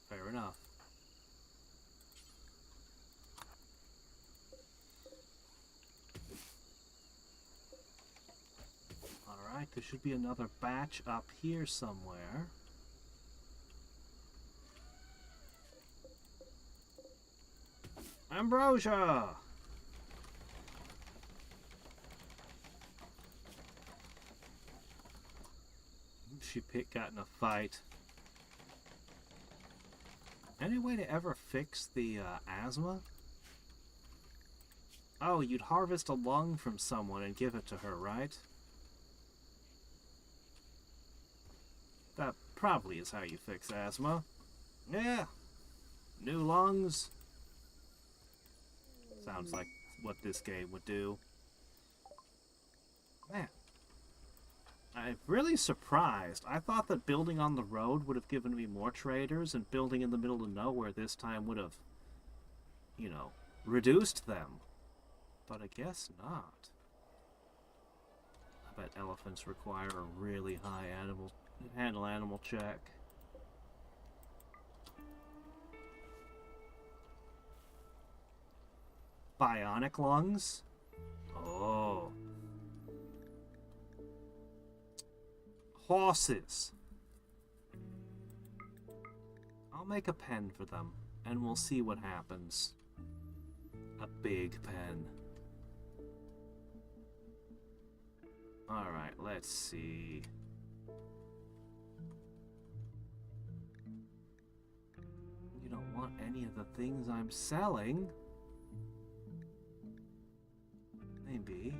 S1: Fair enough. there should be another batch up here somewhere. Ambrosia! She got in a fight. Any way to ever fix the asthma? Oh, you'd harvest a lung from someone and give it to her, right? That probably is how you fix asthma. Yeah. New lungs. Sounds like what this game would do. Man. I'm really surprised. I thought that building on the road would have given me more traders, and building in the middle of nowhere this time would have, you know, reduced them. But I guess not. I bet elephants require a really high animal check. Bionic lungs? Oh. Horses. I'll make a pen for them, and we'll see what happens. A big pen. Alright, let's see. You don't want any of the things I'm selling. Maybe.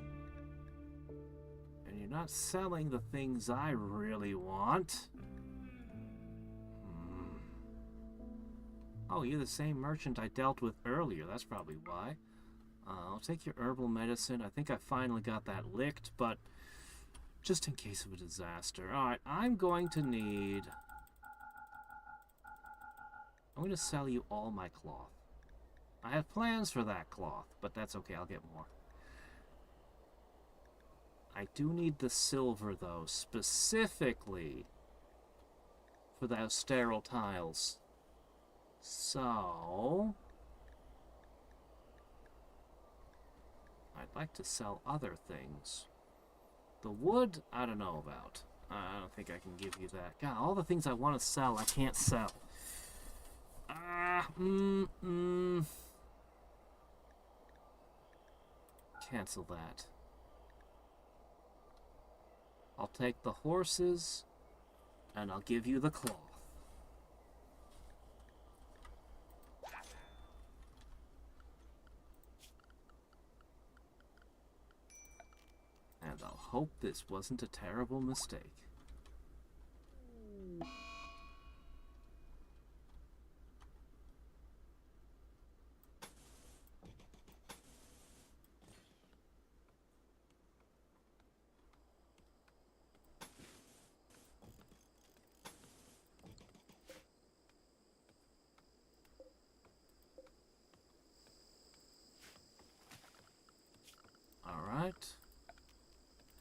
S1: And you're not selling the things I really want. Oh, you're the same merchant I dealt with earlier. That's probably why. I'll take your herbal medicine. I think I finally got that licked, but just in case of a disaster. Alright, I'm going to sell you all my cloth. I have plans for that cloth, but that's okay. I'll get more. I do need the silver, though, specifically for those sterile tiles. So I'd like to sell other things. The wood, I don't know about. I don't think I can give you that. God, all the things I want to sell, I can't sell. Cancel that. I'll take the horses, and I'll give you the cloth. And I'll hope this wasn't a terrible mistake. Alright.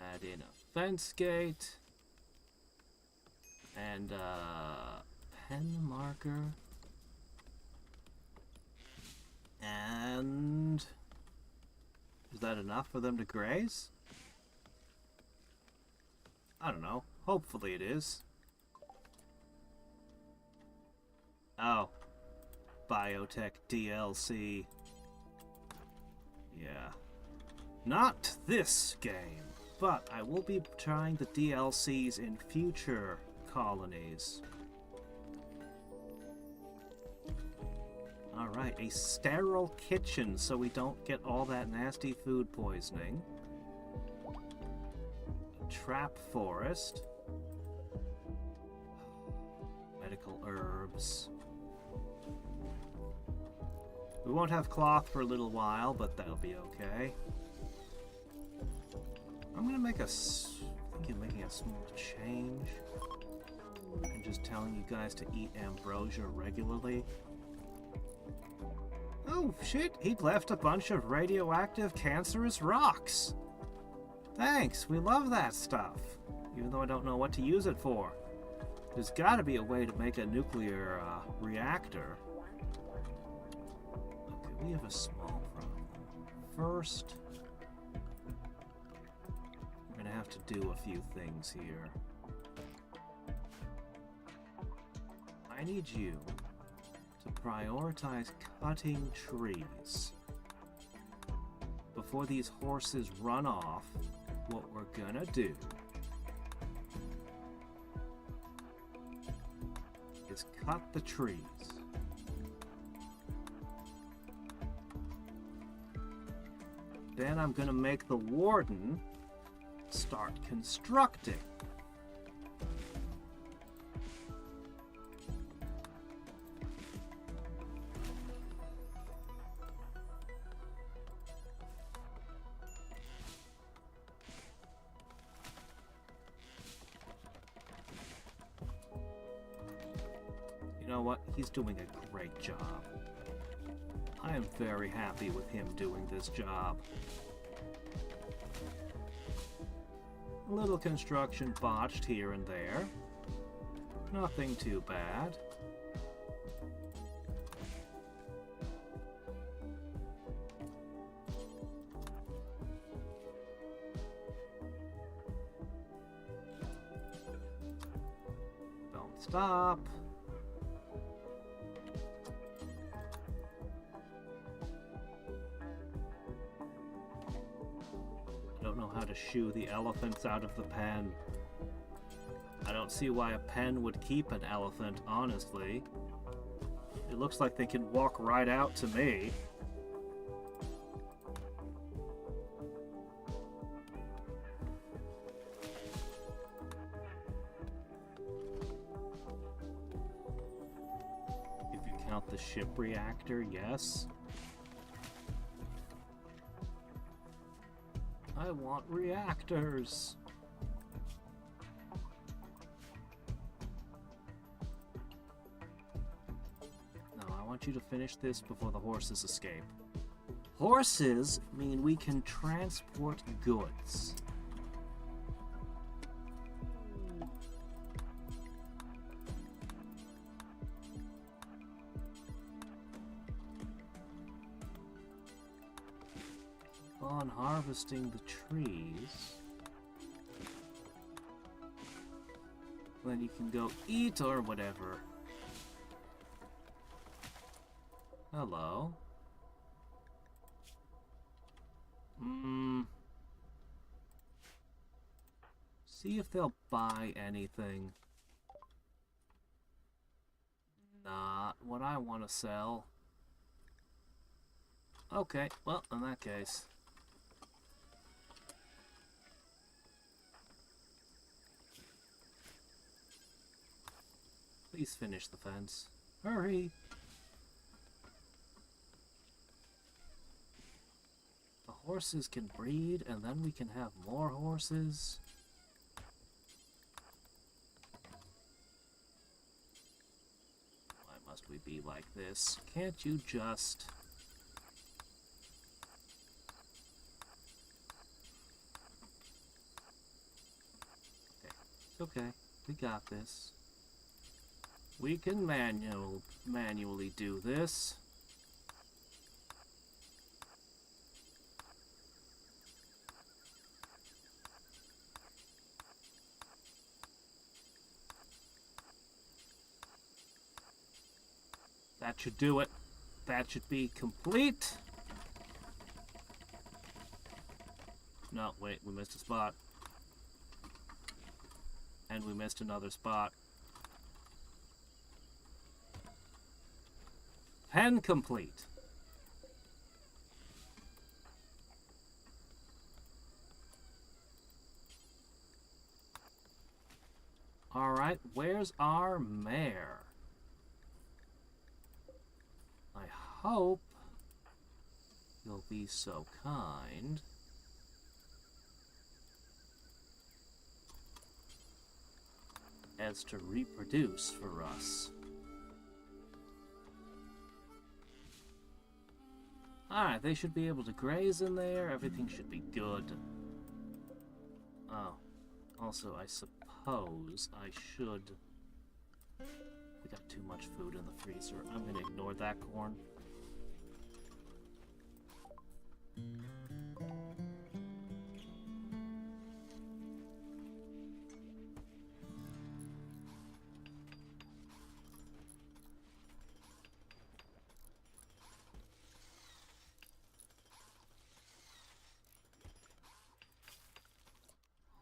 S1: Add in a fence gate. And a pen marker. And is that enough for them to graze? I don't know. Hopefully it is. Oh. Biotech DLC. Yeah. Not this game, but I will be trying the DLCs in future colonies. Alright, a sterile kitchen so we don't get all that nasty food poisoning. A trap forest. Medical herbs. We won't have cloth for a little while, but that'll be okay. I'm gonna make I think you're making a small change. And just telling you guys to eat ambrosia regularly. Oh, shit, he'd left a bunch of radioactive cancerous rocks. Thanks, we love that stuff. Even though I don't know what to use it for. There's gotta be a way to make a nuclear reactor. Okay, we have a small problem. First, we're gonna gonna have to do a few things here. I need you to prioritize cutting trees. Before these horses run off, what we're gonna do is cut the trees. Then I'm gonna make the warden start constructing. You know what? He's doing a great job. I am very happy with him doing this job. A little construction botched here and there. Nothing too bad. Don't stop. How to shoo the elephants out of the pen. I don't see why a pen would keep an elephant, honestly. It looks like they can walk right out to me. If you count the ship reactor, yes. I want reactors. No, I want you to finish this before the horses escape. Horses mean we can transport goods. On harvesting the trees, then you can go eat or whatever. Hello. See if they'll buy anything. Not what I want to sell. Okay, well, in that case. Please finish the fence. Hurry! The horses can breed, and then we can have more horses. Why must we be like this? Can't you just... Okay, it's okay. We got this. We can manually do this. That should do it. That should be complete. No, wait, we missed a spot. And we missed another spot. Pen complete. Alright, where's our mayor? I hope you'll be so kind as to reproduce for us. Alright, they should be able to graze in there. Everything should be good. Oh, also, I suppose I should... We got too much food in the freezer. I'm gonna ignore that corn.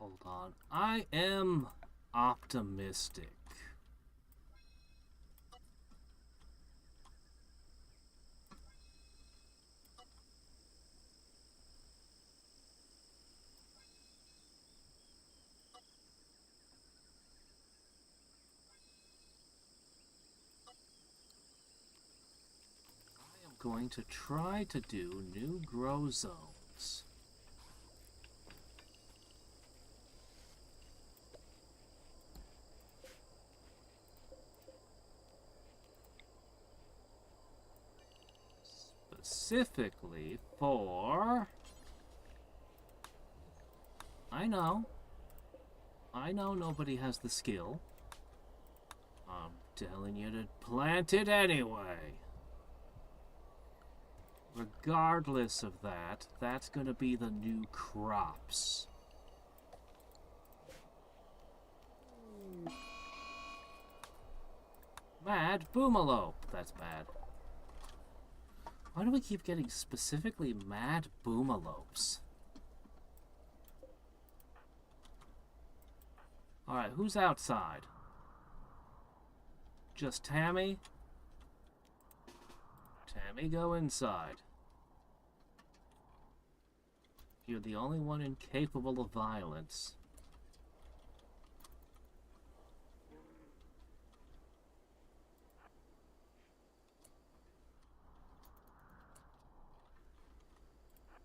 S1: Hold on. I am optimistic. I am going to try to do new grow zones. Specifically for... I know nobody has the skill. I'm telling you to plant it anyway. Regardless of that, that's gonna be the new crops. Mad Boomalope. That's bad. Why do we keep getting specifically mad boomalopes? Alright, who's outside? Just Tammy? Tammy, go inside. You're the only one incapable of violence.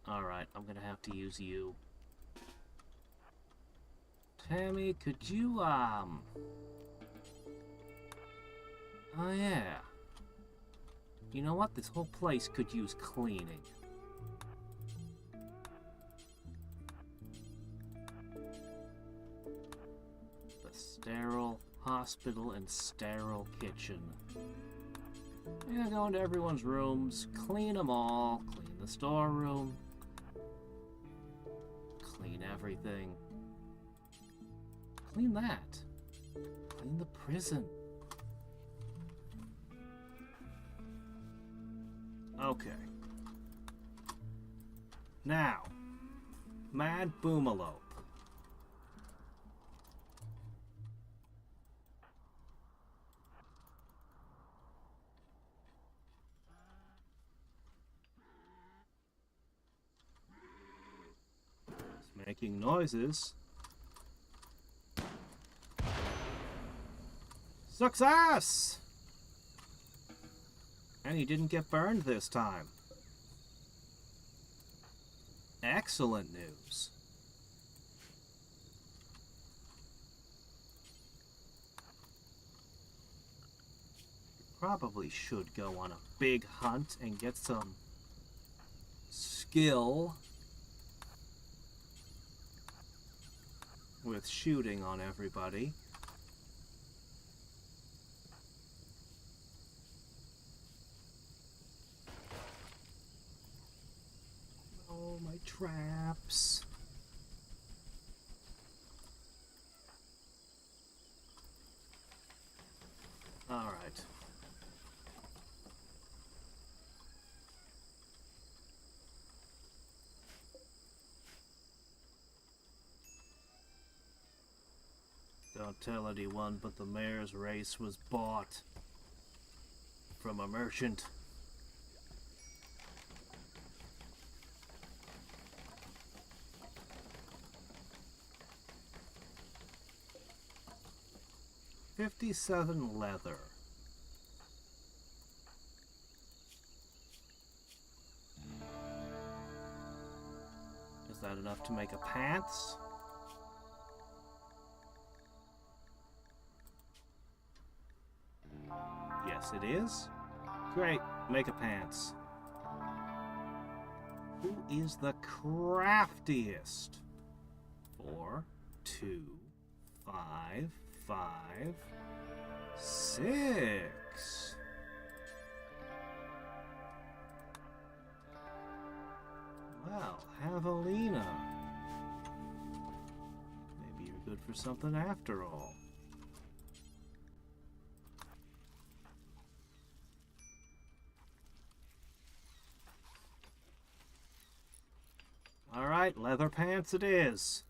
S1: Alright, I'm gonna have to use you. Tammy, could you, Oh yeah. You know what? This whole place could use cleaning. The sterile hospital and sterile kitchen. Yeah, go into everyone's rooms, clean them all, clean the storeroom, clean everything. Clean that. Clean the prison. Okay. Now, Mad Boomalope. It's making noises. Success! And he didn't get burned this time. Excellent news. Probably should go on a big hunt and get some skill with shooting on everybody. Oh, my traps. All right. Don't tell anyone, but the mayor's race was bought from a merchant. $57 leather. Is that enough to make a pants? Yes, it is. Great, make a pants. Who is the craftiest? 4, 2, 5, 5, 6. Well, Javelina. Maybe you're good for something after all. Alright, leather pants it is.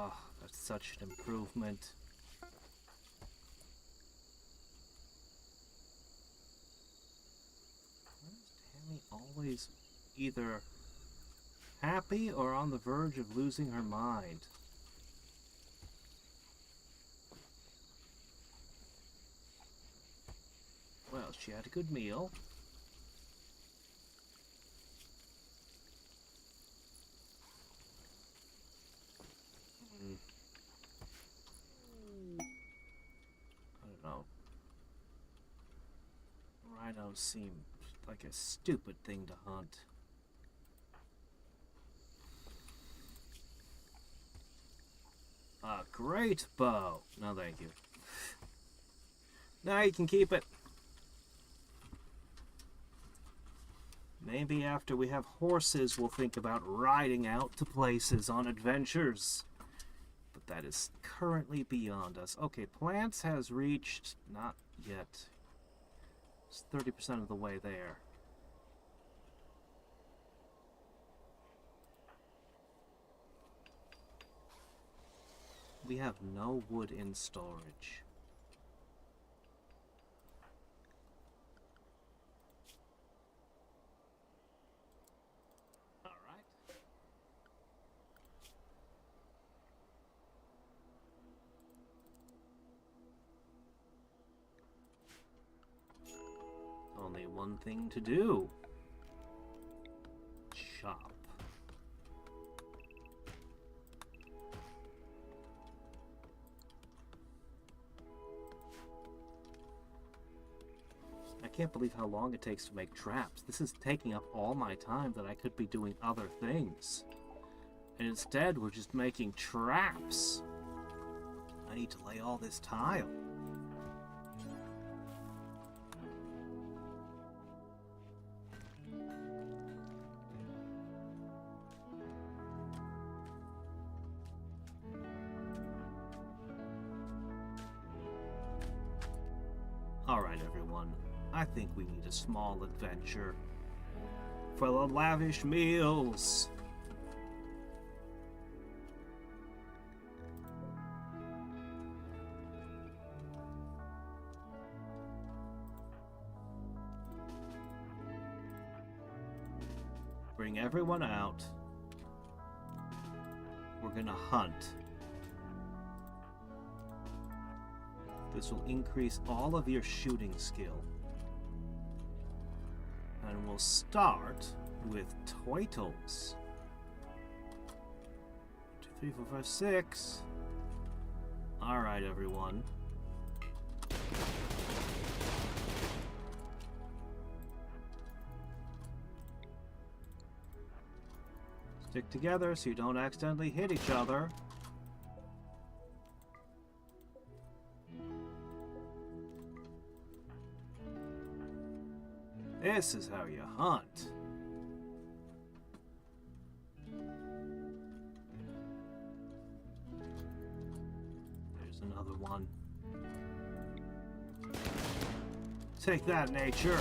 S1: Oh, that's such an improvement. Why is Tammy always either happy or on the verge of losing her mind? Well, she had a good meal. I don't know. Rhinos seem like a stupid thing to hunt. A great bow. No, thank you. Now you can keep it. Maybe after we have horses, we'll think about riding out to places on adventures. But that is currently beyond us. Okay, plants has reached... not yet. It's 30% of the way there. We have no wood in storage. Only one thing to do. Chop. I can't believe how long it takes to make traps. This is taking up all my time that I could be doing other things. And instead, we're just making traps. I need to lay all this tile. Alright, everyone. I think we need a small adventure for the lavish meals. Bring everyone out. We're gonna hunt. This will increase all of your shooting skill. And we'll start with Toitles. 2, 3, 4, 5, 6. Alright, everyone. Stick together so you don't accidentally hit each other. This is how you hunt. There's another one. Take that, nature.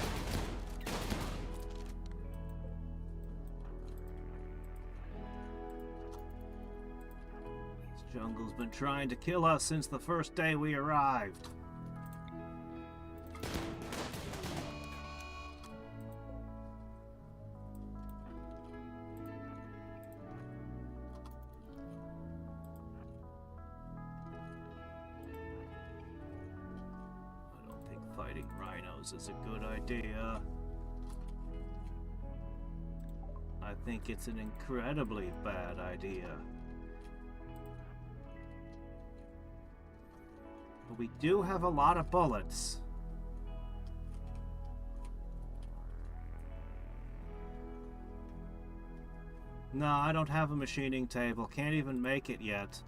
S1: This jungle's been trying to kill us since the first day we arrived. Fighting rhinos is a good idea. I think it's an incredibly bad idea. But we do have a lot of bullets. No, I don't have a machining table. Can't even make it yet.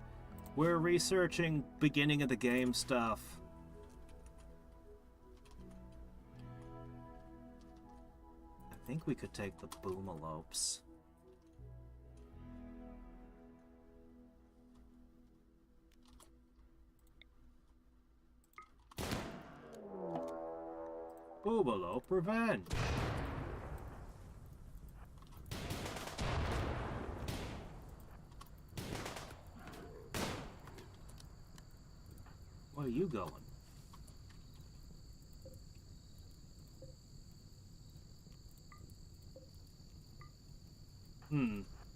S1: We're researching beginning of the game stuff. I think we could take the boomalopes. Boomalope revenge. are you going?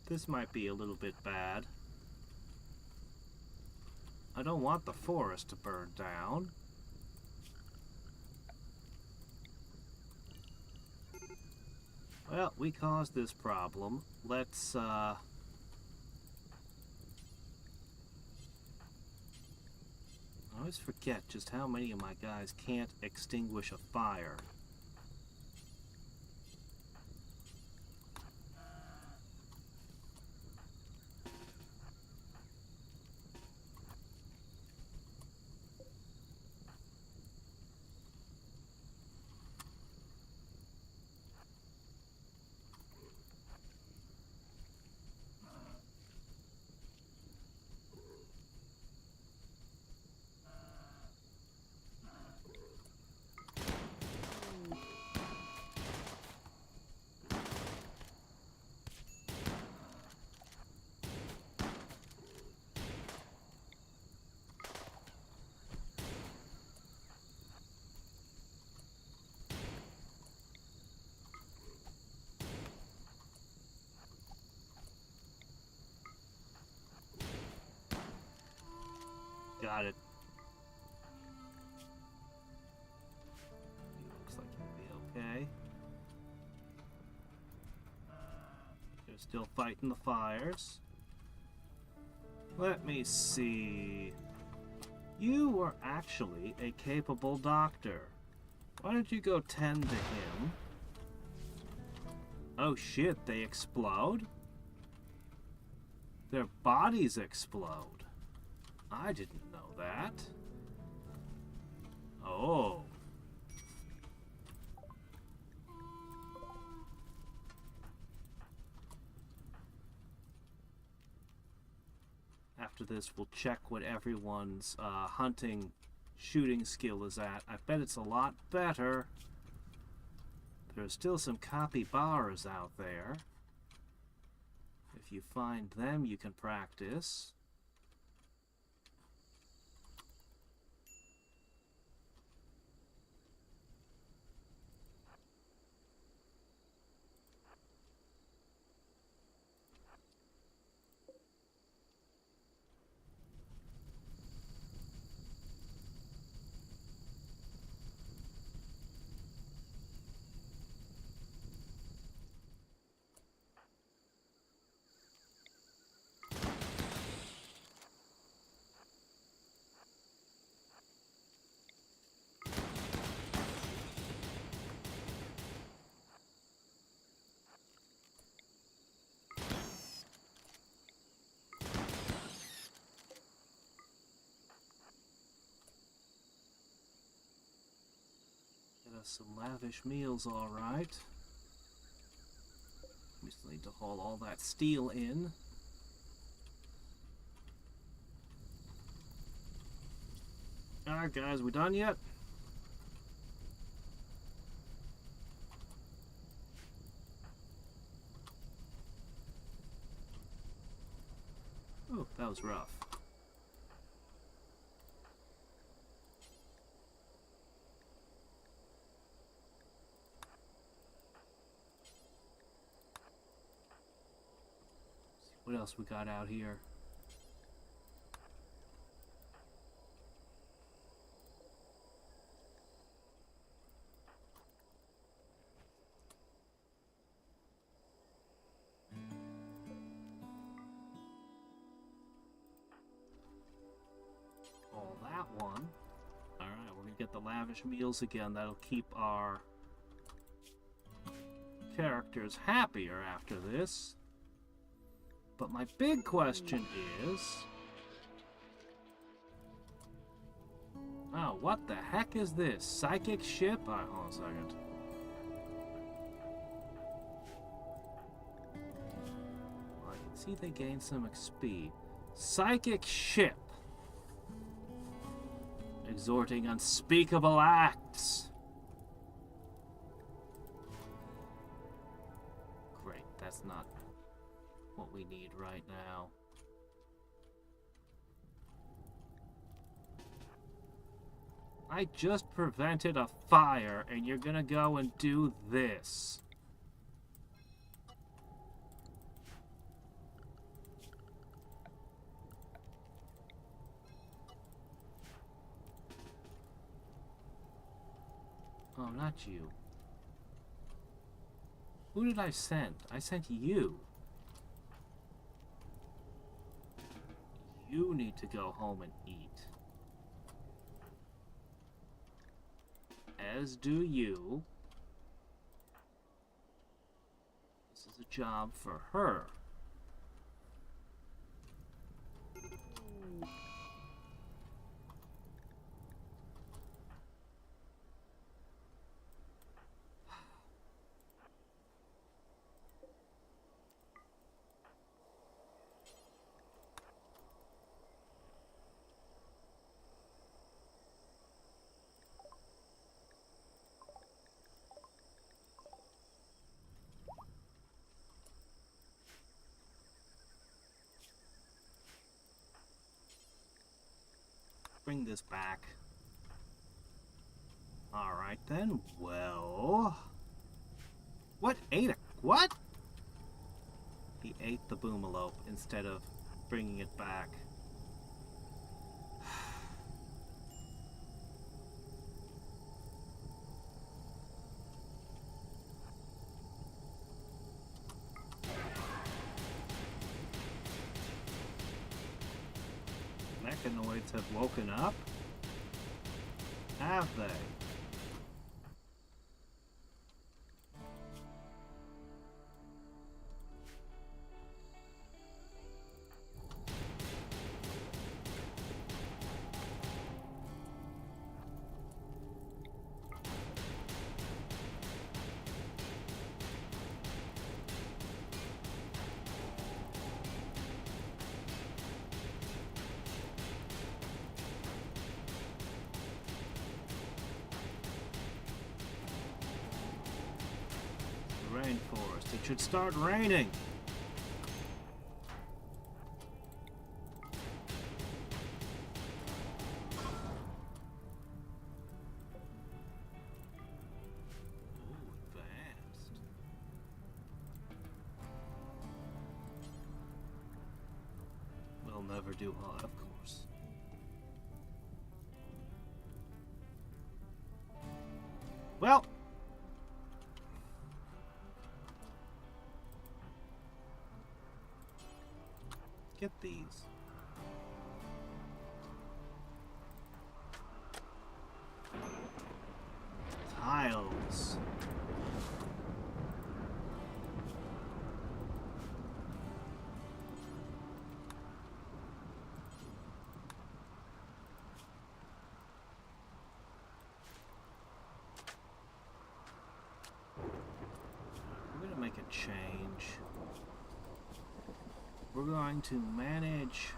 S1: This might be a little bit bad. I don't want the forest to burn down. Well, we caused this problem. Let's, I always forget just how many of my guys can't extinguish a fire. Got it. Looks like you'll be okay. You're still fighting the fires. Let me see. You were actually a capable doctor. Why don't you go tend to him? Oh shit, they explode? Their bodies explode. I didn't know that. Oh. After this, we'll check what everyone's hunting, shooting skill is at. I bet it's a lot better. There's still some capybaras out there. If you find them, you can practice. Some lavish meals, all right. We just need to haul all that steel in. Alright guys, we done yet? Oh, that was rough. What else we got out here? All that one. Alright, we're gonna get the lavish meals again. That'll keep our characters happier after this. But my big question is... oh, what the heck is this? Psychic ship? Alright, hold on a second. Well, I can see they gained some XP. Psychic ship. Exhorting unspeakable acts. Great, that's not what we need right now. I just prevented a fire, and you're gonna go and do this. Oh, not you. Who did I send? I sent you. You need to go home and eat. As do you. This is a job for her. Bring this back. Alright then, well... What? Ate it? What? He ate the boomalope instead of bringing it back. Mechanoids have woken up? Have they? Rainforest. It should start raining. Ooh, advanced. We'll never do hot, of course. Well, get these. Tiles. We're gonna make a change. We're going to manage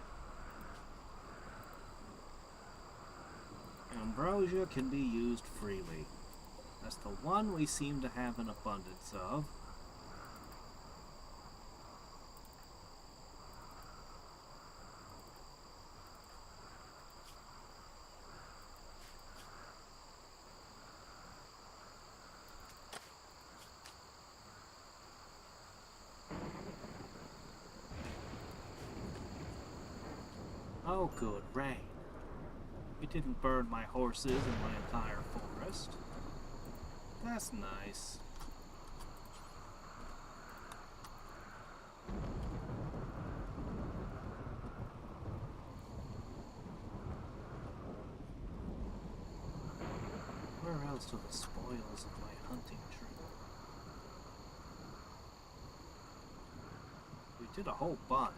S1: ambrosia can be used freely. That's the one we seem to have an abundance of. Oh, good, rain. It didn't burn my horses and my entire forest. That's nice. Where else are the spoils of my hunting trip? We did a whole bunch.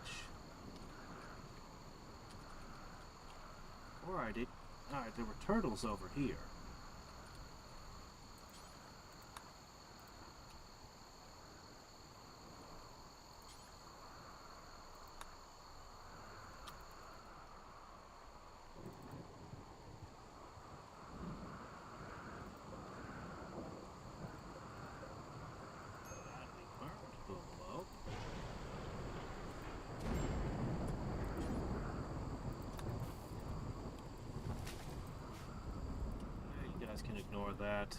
S1: Alright, there were turtles over here. guys can ignore that.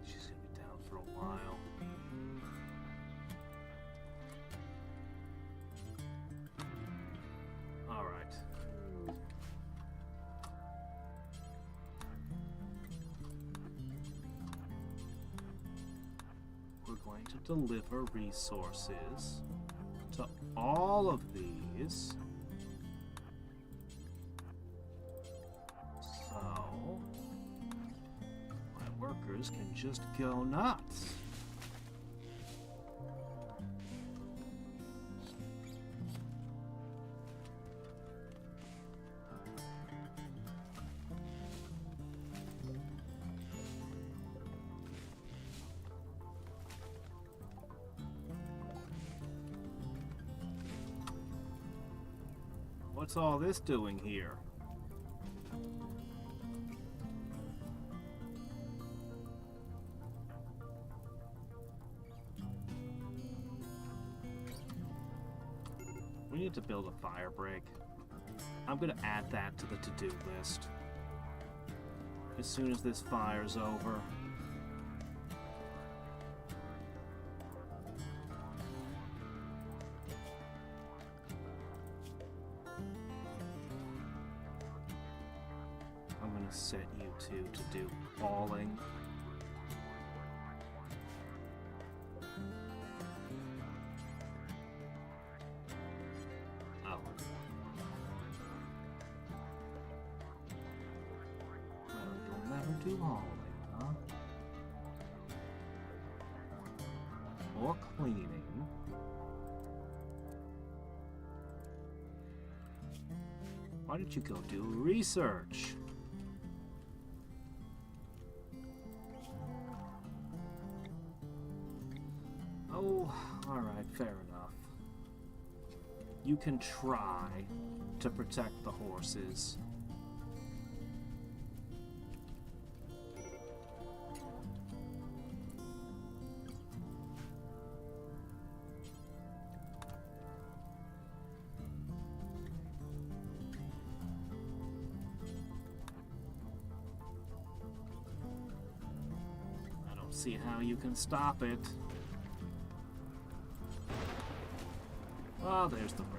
S1: She's gonna be down for a while. All right. We're going to deliver resources to all of these. So my workers can just go nuts. What's all this doing here? We need to build a fire break. I'm gonna add that to the to-do list. As soon as this fire's over. I'm gonna set you two to do hauling. Oh. Well, you'll never do hauling, huh? Or cleaning. Why don't you go do research? Oh, alright, fair enough. You can try to protect the horses. I don't see how you can stop it. Oh, there's the rain.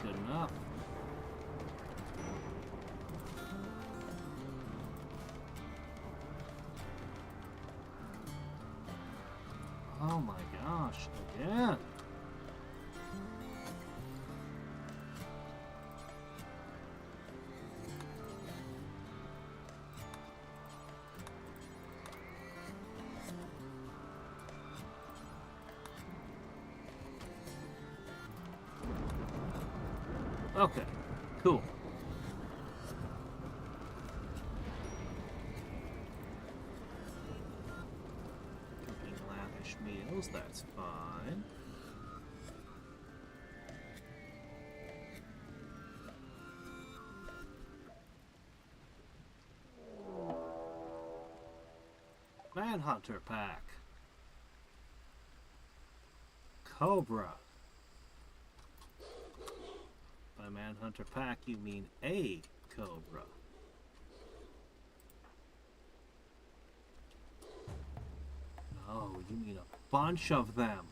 S1: Good enough. Oh my gosh, again. Okay, cool. Cooking lavish meals, that's fine. Manhunter pack. Cobra. By Manhunter pack, you mean a cobra. Oh, you mean a bunch of them.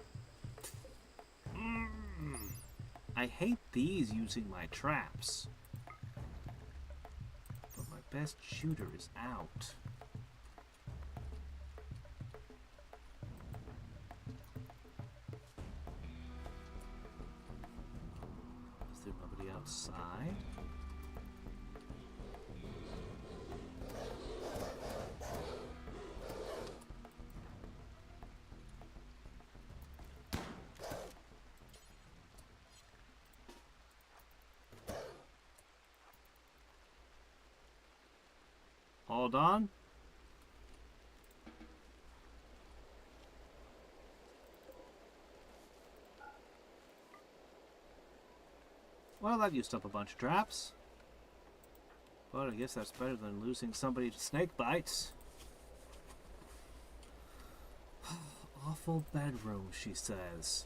S1: I hate these using my traps. But my best shooter is out. All done? Well, that used up a bunch of traps. But I guess that's better than losing somebody to snake bites. Awful bedroom, she says.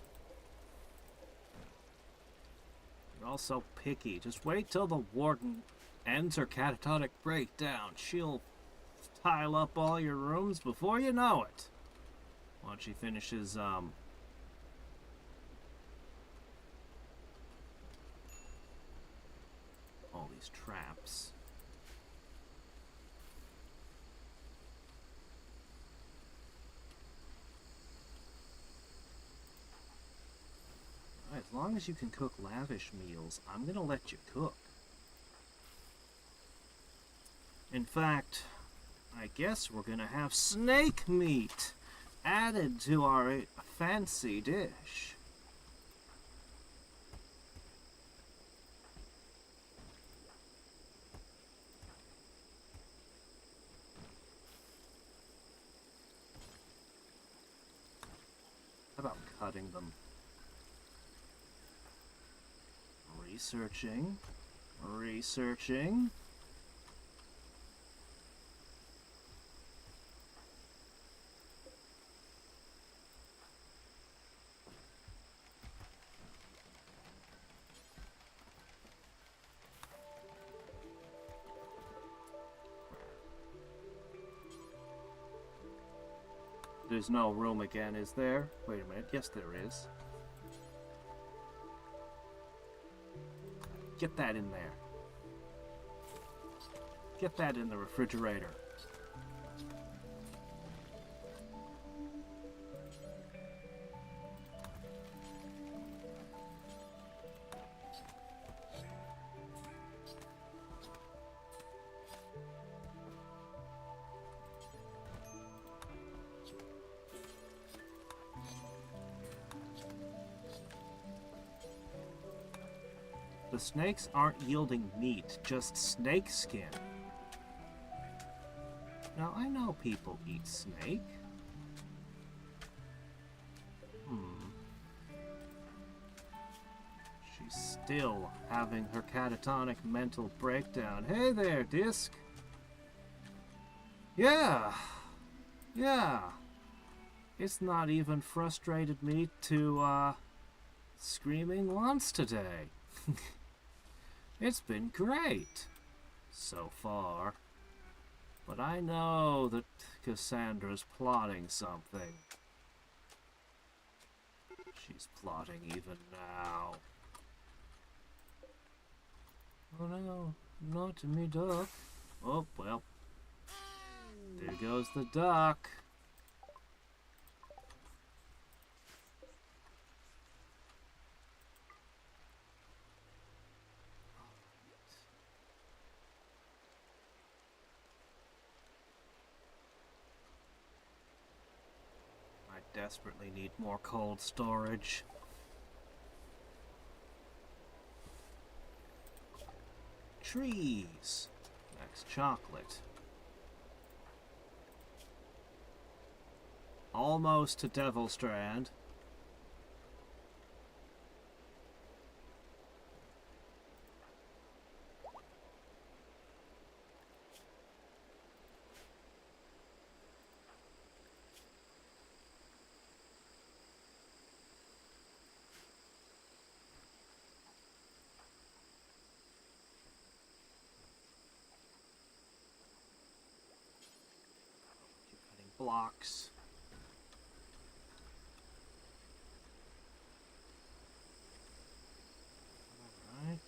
S1: You're all so picky. Just wait till the warden ends her catatonic breakdown. She'll tile up all your rooms before you know it. Once she finishes, all these traps. As long as you can cook lavish meals, I'm gonna let you cook. In fact, I guess we're gonna have snake meat added to our fancy dish. How about cutting them? Researching. Researching. There's no room again, is there? Wait a minute. Yes, there is. Get that in there. Get that in the refrigerator. The snakes aren't yielding meat, just snake skin. Now, I know people eat snake. She's still having her catatonic mental breakdown. Hey there, Disc. Yeah. It's not even frustrated me to, screaming once today. It's been great so far, but I know that Cassandra's plotting something. She's plotting even now. Oh no, not me duck. Oh, well, there goes the duck. Desperately need more cold storage. Trees. Next chocolate. Almost to Devil Strand. Blocks. Alright.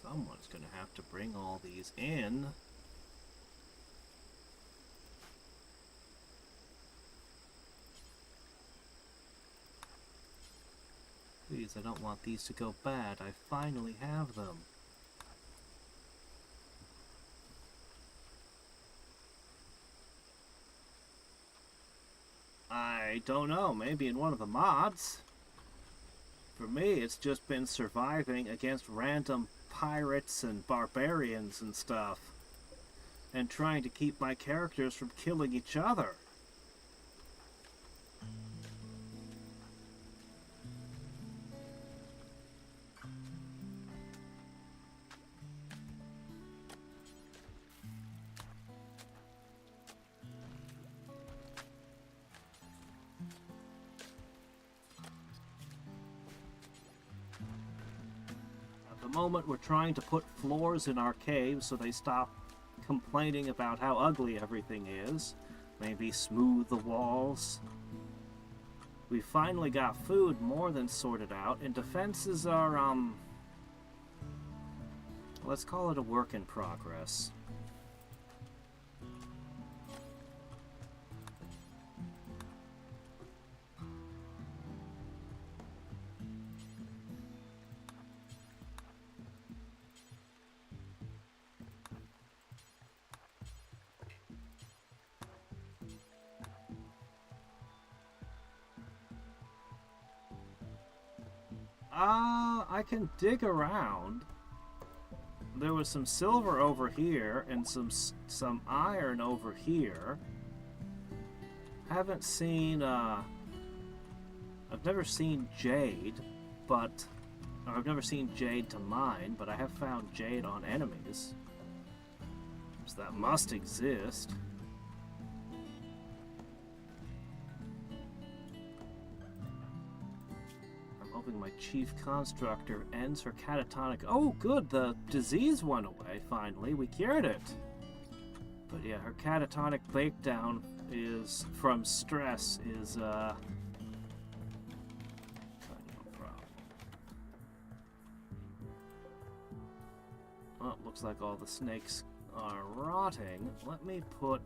S1: Someone's gonna have to bring all these in. Please, I don't want these to go bad. I finally have them. I don't know, maybe in one of the mods. For me, it's just been surviving against random pirates and barbarians and stuff. and trying to keep my characters from killing each other. At the moment, we're trying to put floors in our caves so they stop complaining about how ugly everything is. Maybe smooth the walls. We finally got food more than sorted out, and defenses are, let's call it a work in progress. I can dig around. There was some silver over here and some iron over here. Haven't seen, I've never seen jade, or I've never seen jade to mine, but I have found jade on enemies. So that must exist. My chief constructor ends her catatonic. Oh, good, the disease went away finally. We cured it. But yeah, her catatonic breakdown is from stress is kind of a problem. Well, it looks like all the snakes are rotting. Let me put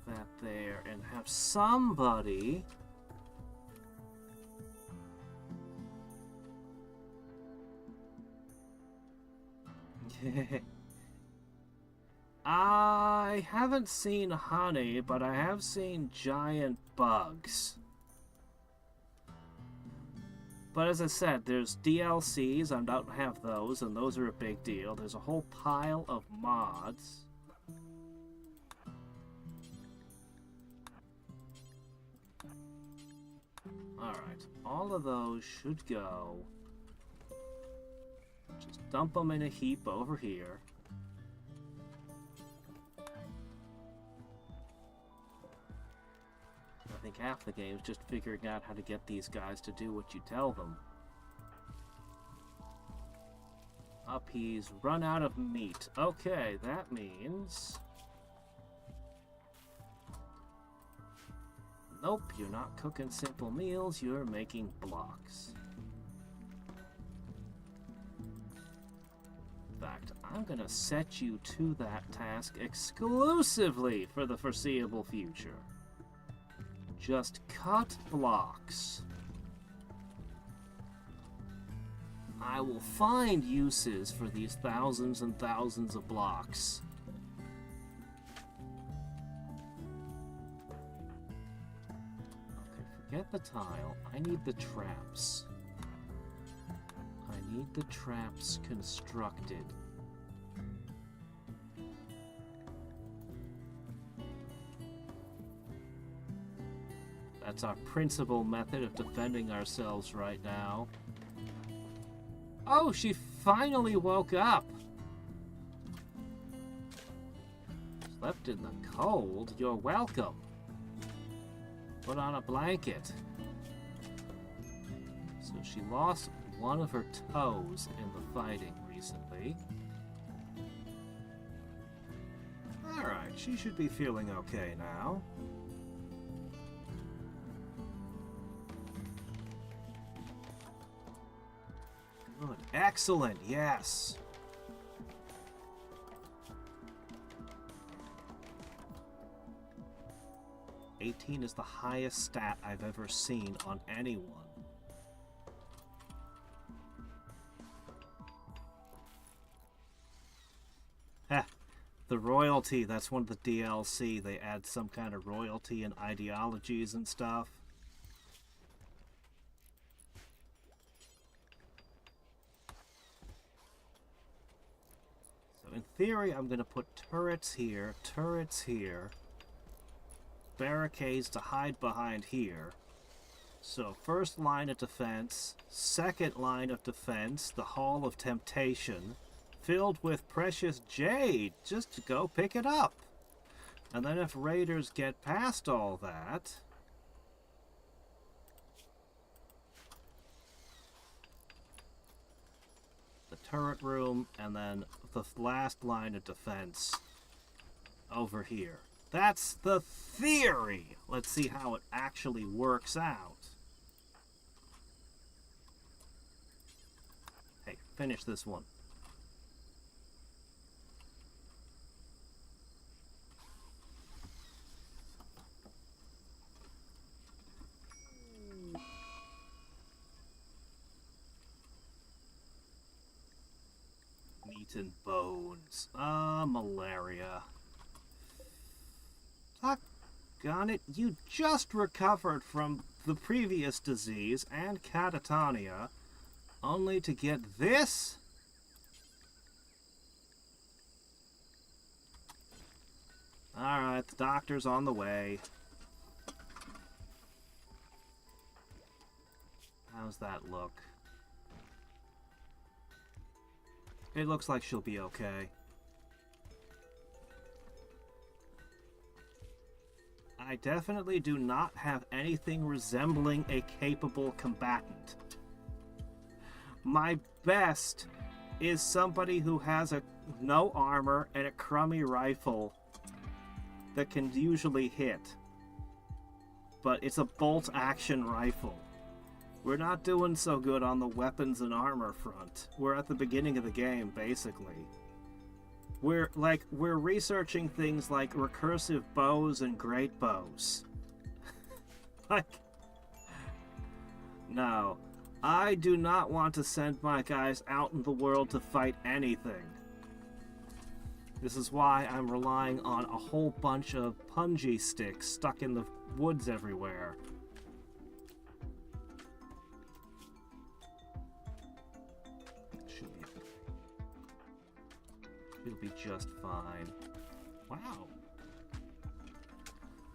S1: that there and have somebody. I haven't seen honey, but I have seen giant bugs. But as I said, there's DLCs, I don't have those, and those are a big deal. There's a whole pile of mods. Alright, all of those should go. Just dump them in a heap over here. I think half the game is just figuring out how to get these guys to do what you tell them. Up, he's run out of meat. Okay, that means... Nope, you're not cooking simple meals, you're making blocks. In fact, I'm gonna set you to that task exclusively for the foreseeable future. Just cut blocks. I will find uses for these thousands and thousands of blocks. Okay, forget the tile. I need the traps. I need the traps constructed. That's our principal method of defending ourselves right now. Oh, she finally woke up! Slept in the cold? You're welcome. Put on a blanket. So she lost one of her toes in the fighting recently. Alright, she should be feeling okay now. Good. Excellent, yes. $18 is the highest stat I've ever seen on anyone. Heh. The royalty, that's one of the DLC. They add some kind of royalty and ideologies and stuff. in theory, I'm going to put turrets here, barricades to hide behind here. So first line of defense, second line of defense, the Hall of Temptation, filled with precious jade, just to go pick it up. And then if raiders get past all that, the turret room, and then the last line of defense over here. That's the theory. Let's see how it actually works out. Hey, finish this one. Meat and bones. Malaria. Doggone it, you just recovered from the previous disease and catatonia, only to get this? Alright, the doctor's on the way. How's that look? It looks like she'll be okay. I definitely do not have anything resembling a capable combatant. My best is somebody who has no armor and a crummy rifle that can usually hit. But it's a bolt-action rifle. We're not doing so good on the weapons and armor front. We're at the beginning of the game, basically. We're researching things like recursive bows and great bows. No. I do not want to send my guys out in the world to fight anything. This is why I'm relying on a whole bunch of punji sticks stuck in the woods everywhere. It'll be just fine. Wow.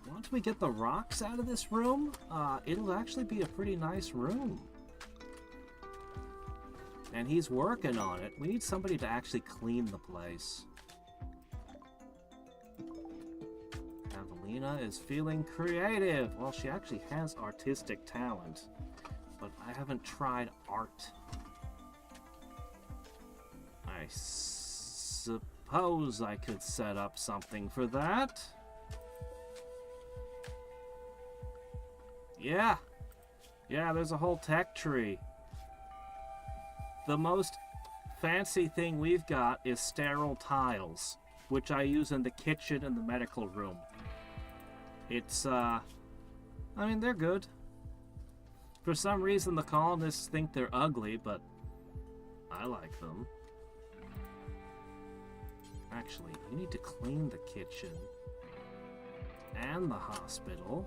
S1: Once we get the rocks out of this room, it'll actually be a pretty nice room. And he's working on it. We need somebody to actually clean the place. Avelina is feeling creative. Well, she actually has artistic talent, but I haven't tried art. I suppose I could set up something for that. Yeah, there's a whole tech tree. The most fancy thing we've got is sterile tiles, which I use in the kitchen and the medical room. It's, I mean, they're good. For some reason, the colonists think they're ugly, but I like them. Actually, we need to clean the kitchen and the hospital.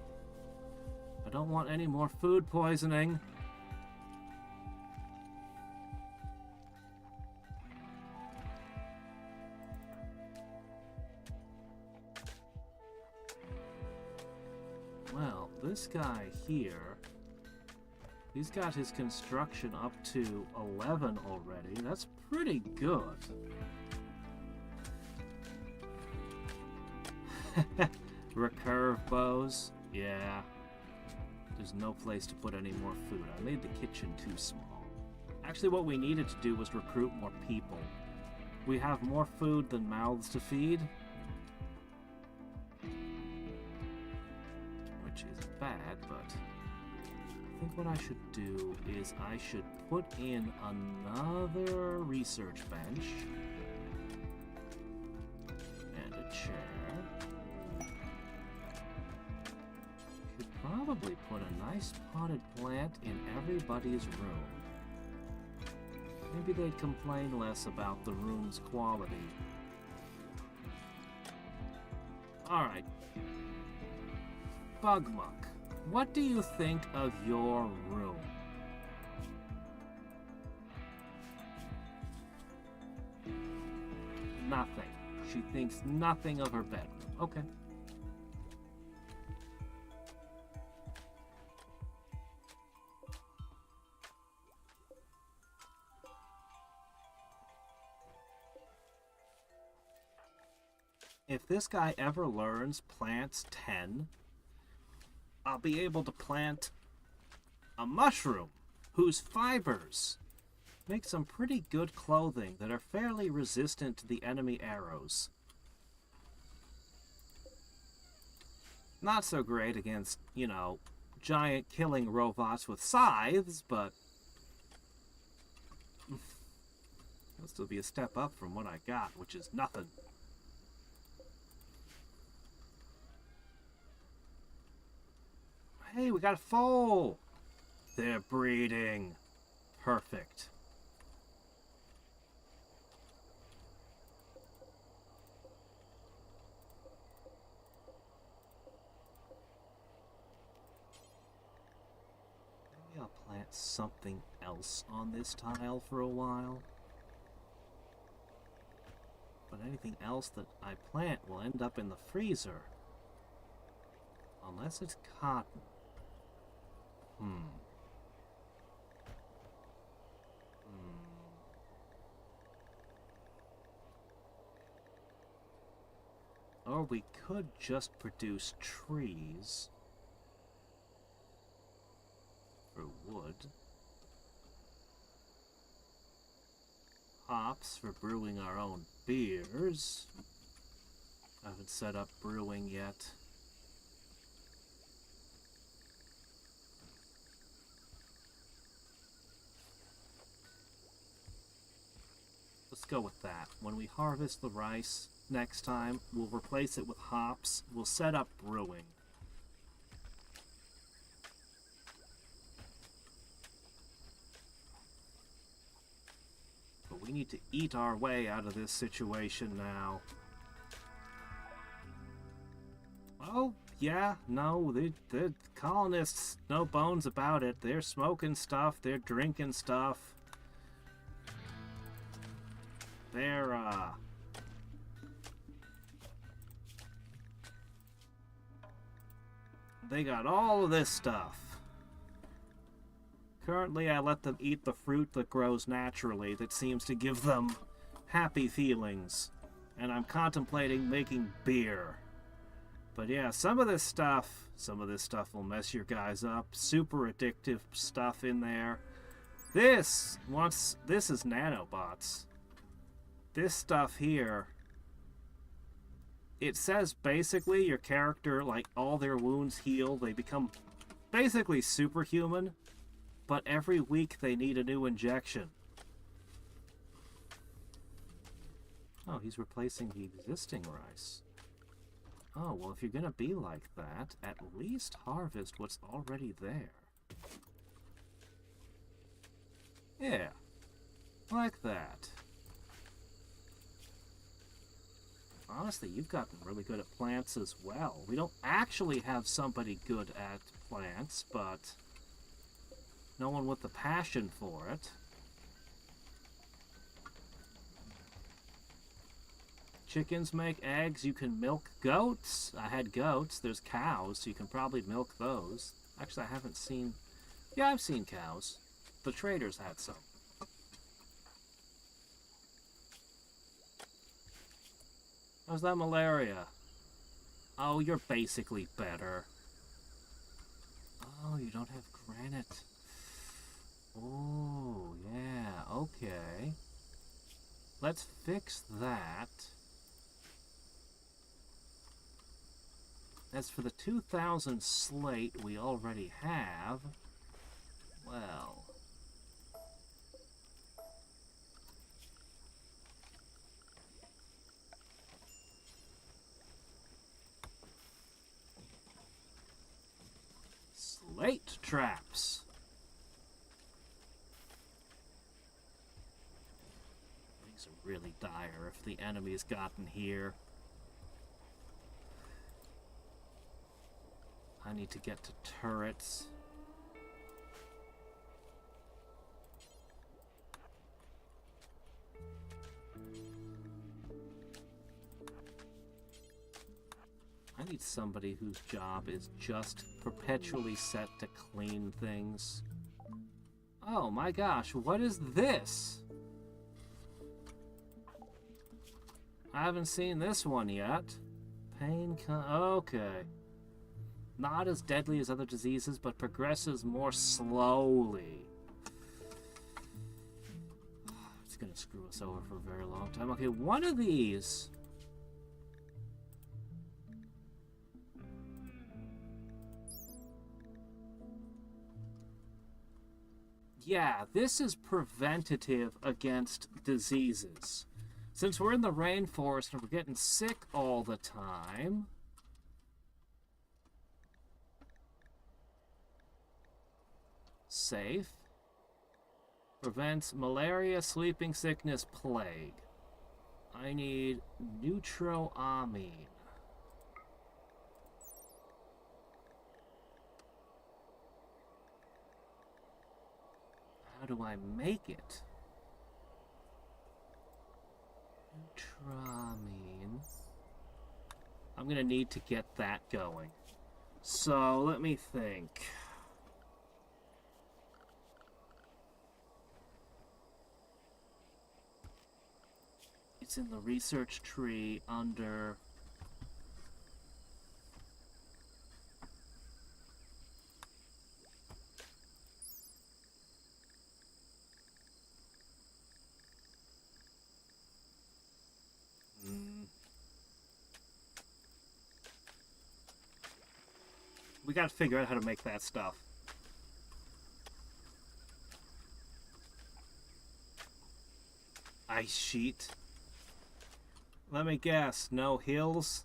S1: I don't want any more food poisoning. Well, this guy here, he's got his construction up to 11 already. That's pretty good. Recurve bows. Yeah. There's no place to put any more food. I made the kitchen too small. Actually, what we needed to do was recruit more people. We have more food than mouths to feed. Which is bad, but I think what I should do is I should put in another research bench and a chair. Probably put a nice potted plant in everybody's room. Maybe they'd complain less about the room's quality. Alright. Bugmuck, what do you think of your room? nothing. She thinks nothing of her bedroom. Okay. If this guy ever learns plants 10, I'll be able to plant a mushroom whose fibers make some pretty good clothing that are fairly resistant to the enemy arrows. Not so great against, you know, giant killing robots with scythes, but it'll still be a step up from what I got, which is nothing. Hey, we got a foal! They're breeding. Perfect. Maybe I'll plant something else on this tile for a while. But anything else that I plant will end up in the freezer. Unless it's cotton. Or we could just produce trees for wood. Hops for brewing our own beers. I haven't set up brewing yet. Let's go with that. When we harvest the rice next time, we'll replace it with hops. We'll set up brewing. But we need to eat our way out of this situation now. Oh, yeah, no, the colonists, no bones about it. They're smoking stuff, they're drinking stuff. They got all of this stuff. Currently, I let them eat the fruit that grows naturally that seems to give them happy feelings. And I'm contemplating making beer. But yeah, some of this stuff will mess your guys up. Super addictive stuff in there. This is nanobots. This stuff here, it says basically your character, like, all their wounds heal. They become basically superhuman, but every week they need a new injection. Oh, he's replacing the existing rice. Oh, well, if you're gonna be like that, at least harvest what's already there. Yeah, like that. Honestly, you've gotten really good at plants as well. We don't actually have somebody good at plants, but no one with the passion for it. Chickens make eggs. You can milk goats. I had goats. There's cows, so you can probably milk those. Actually, I haven't seen... Yeah, I've seen cows. The traders had some. How's that malaria? Oh, you're basically better. Oh, you don't have granite. Oh, yeah, okay. Let's fix that. As for the 2,000 slate we already have, well... Slate traps! Things are really dire if the enemy's gotten here. I need to get to turrets. need somebody whose job is just perpetually set to clean things. Oh my gosh, what is this? I haven't seen this one yet. Okay. Not as deadly as other diseases, but progresses more slowly. It's gonna screw us over for a very long time. Okay, one of these. Yeah, this is preventative against diseases. Since we're in the rainforest and we're getting sick all the time... Safe. Prevents malaria, sleeping sickness, plague. I need neutroamine. How do I make it? Neutroamine. I'm gonna need to get that going. So, let me think. It's in the research tree under... We gotta figure out how to make that stuff. Ice sheet. Let me guess, no hills?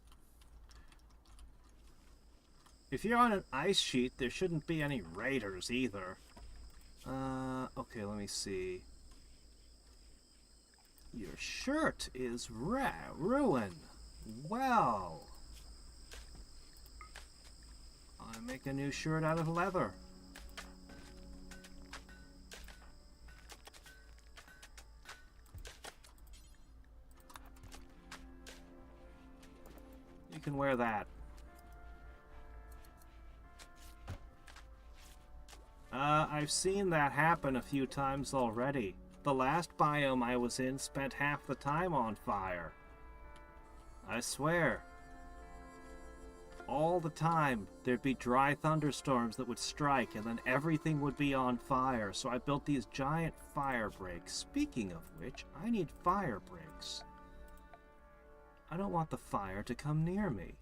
S1: If you're on an ice sheet, there shouldn't be any raiders either. Okay, let me see. Your shirt is ruined. Well, I make a new shirt out of leather. You can wear that. I've seen that happen a few times already. The last biome I was in spent half the time on fire. I swear. All the time, there'd be dry thunderstorms that would strike, and then everything would be on fire, so I built these giant fire breaks. Speaking of which, I need fire breaks. I don't want the fire to come near me.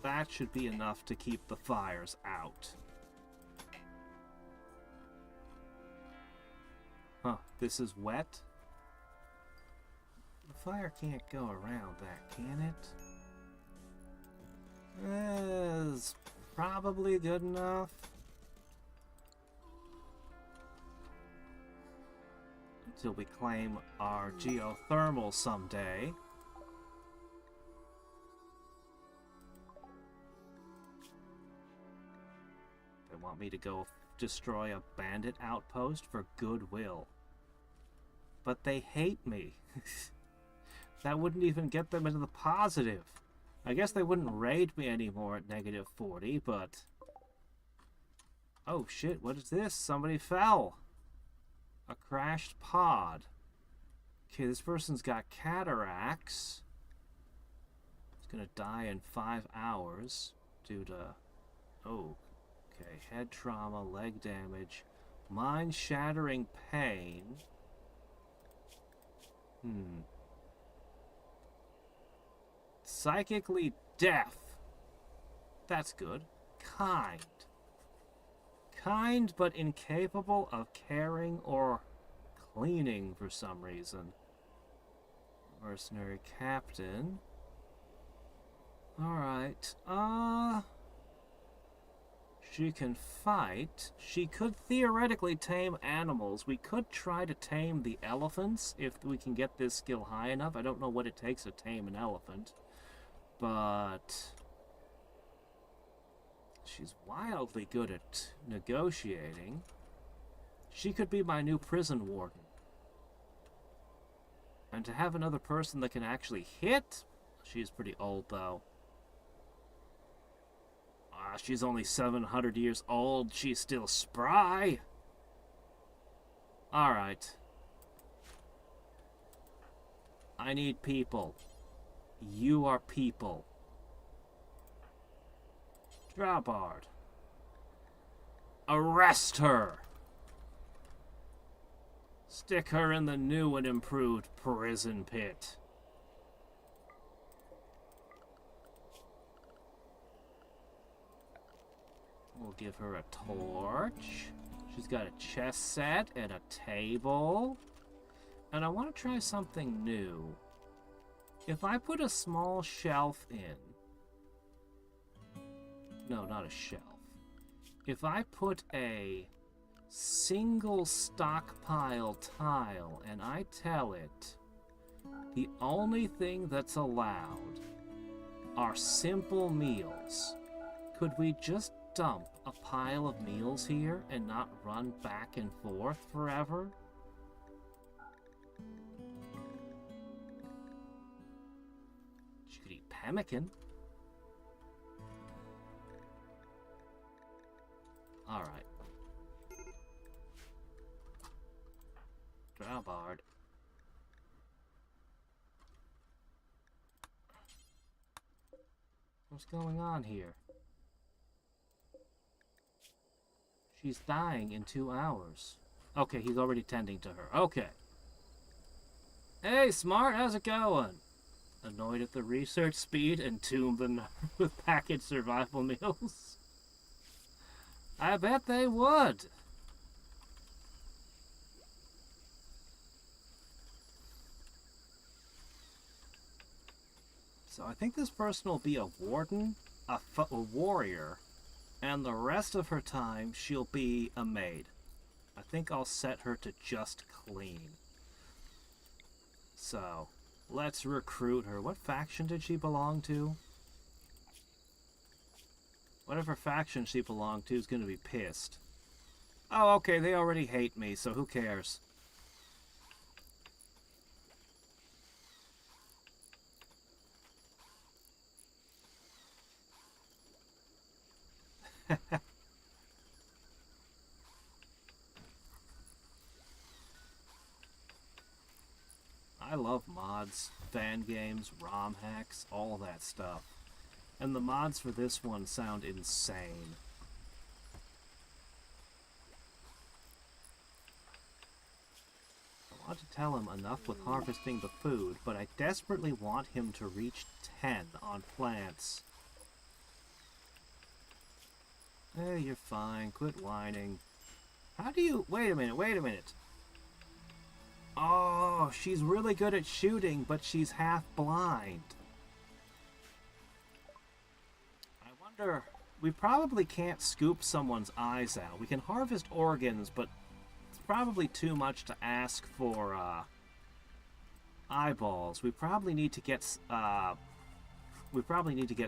S1: That should be enough to keep the fires out. Huh, this is wet? The fire can't go around that, can it? It's probably good enough. Until we claim our geothermal someday. Want me to go destroy a bandit outpost for goodwill. But they hate me. That wouldn't even get them into the positive. I guess they wouldn't raid me anymore at -40, but... Oh shit, what is this? Somebody fell. A crashed pod. Okay, this person's got cataracts. He's gonna die in 5 hours due to... Oh. Okay, head trauma, leg damage, mind-shattering pain. Psychically deaf. That's good. Kind. Kind, but incapable of caring or cleaning for some reason. Mercenary captain. Alright, she can fight. She could theoretically tame animals. We could try to tame the elephants if we can get this skill high enough. I don't know what it takes to tame an elephant. But She's wildly good at negotiating. She could be my new prison warden. And to have another person that can actually hit? She's pretty old, though. She's only 700 years old. She's still spry. Alright. I need people. You are people. Drawbard. Arrest her! Stick her in the new and improved prison pit. We'll give her a torch. She's got a chess set and a table. And I want to try something new. If I put a small shelf in... No, not a shelf. If I put a single stockpile tile and I tell it the only thing that's allowed are simple meals, could we just dump a pile of meals here and not run back and forth forever? She could eat pemmican. Alright. Drawbard. What's going on here? She's dying in 2 hours. Okay, he's already tending to her. Okay. Hey, Smart, how's it going? Annoyed at the research speed and tomb the nerve with packaged survival meals? I bet they would. So I think this person will be a warden, a warrior, and the rest of her time she'll be a maid. I think I'll set her to just clean. So, let's recruit her. What faction did she belong to? Whatever faction she belonged to is going to be pissed. Oh, okay, they already hate me, so who cares? I love mods, fan games, ROM hacks, all that stuff. And the mods for this one sound insane. I want to tell him enough with harvesting the food, but I desperately want him to reach 10 on plants. Hey, you're fine. Quit whining. How do you... Wait a minute, wait a minute. Oh, she's really good at shooting, but she's half blind. I wonder... We probably can't scoop someone's eyes out. We can harvest organs, but it's probably too much to ask for, eyeballs. We probably need to get,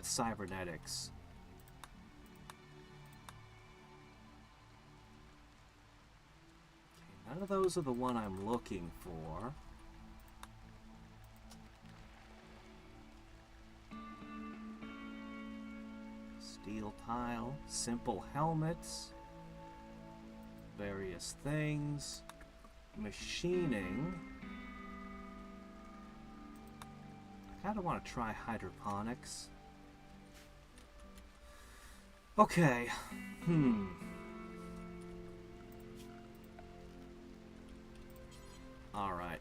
S1: cybernetics. None of those are the one I'm looking for. Steel tile, simple helmets, various things, machining. I kind of want to try hydroponics. Okay, Alright.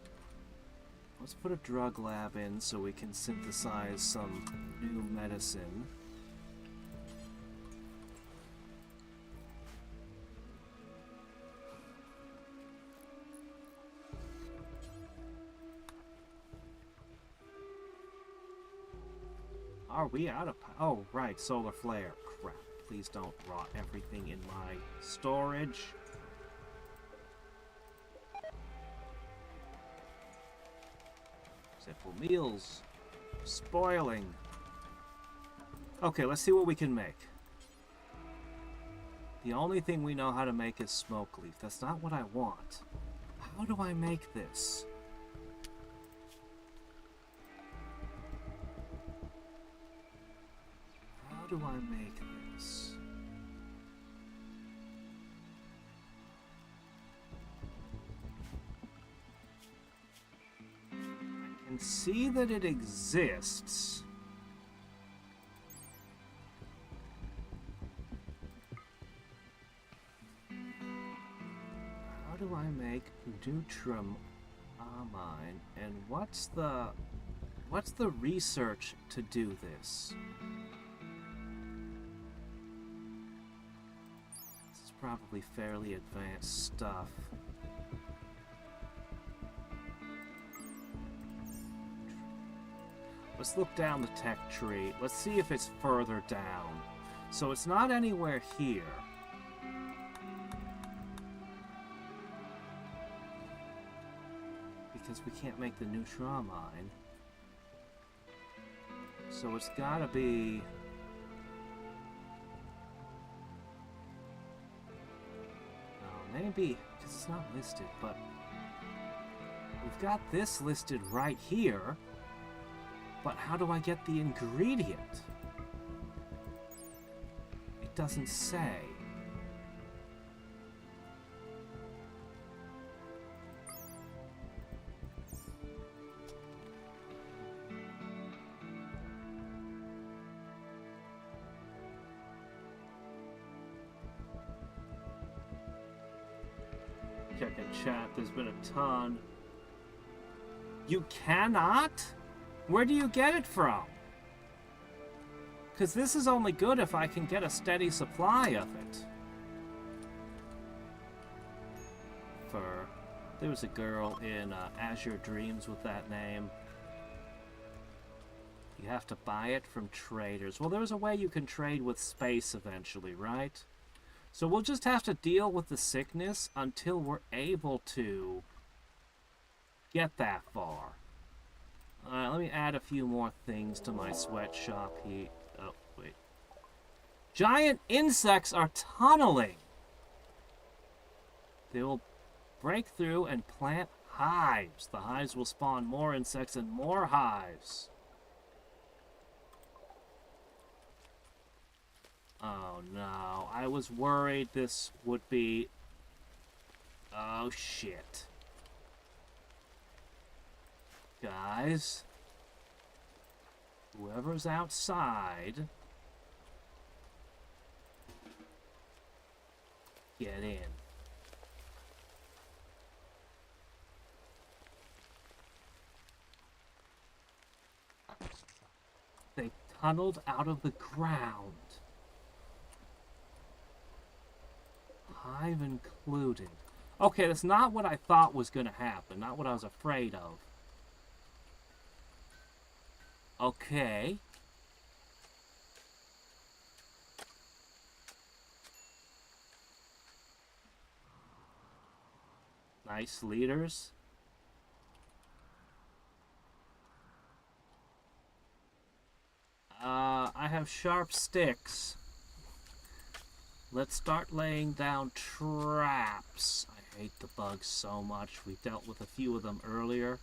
S1: Let's put a drug lab in so we can synthesize some new medicine. Are we out of power? Oh, right, solar flare. Crap. Please don't rot everything in my storage. Simple meals. Spoiling. Okay, let's see what we can make. The only thing we know how to make is smoke leaf. That's not what I want. How do I make this? How do I make this? I can see that it exists. How do I make Nutramine? And what's the research to do this? This is probably fairly advanced stuff. Let's look down the tech tree. Let's see if it's further down. So it's not anywhere here. Because we can't make the Nutramine. So it's gotta be... Oh, maybe, because it's not listed, but... We've got this listed right here. But how do I get the ingredient? It doesn't say. Checking chat, there's been a ton. You cannot? Where do you get it from? Because this is only good if I can get a steady supply of it. There was a girl in Azure Dreams with that name. You have to buy it from traders. Well, there's a way you can trade with space eventually, right? So we'll just have to deal with the sickness until we're able to get that far. Let me add a few more things to my sweatshop here. Oh, wait. Giant insects are tunneling. They will break through and plant hives. The hives will spawn more insects and more hives. Oh no, I was worried this would be... Oh shit. Guys, whoever's outside, get in. They tunneled out of the ground. Hive included. Okay, that's not what I thought was going to happen. Not what I was afraid of. Okay. Nice leaders. I have sharp sticks. Let's start laying down traps. I hate the bugs so much. We dealt with a few of them earlier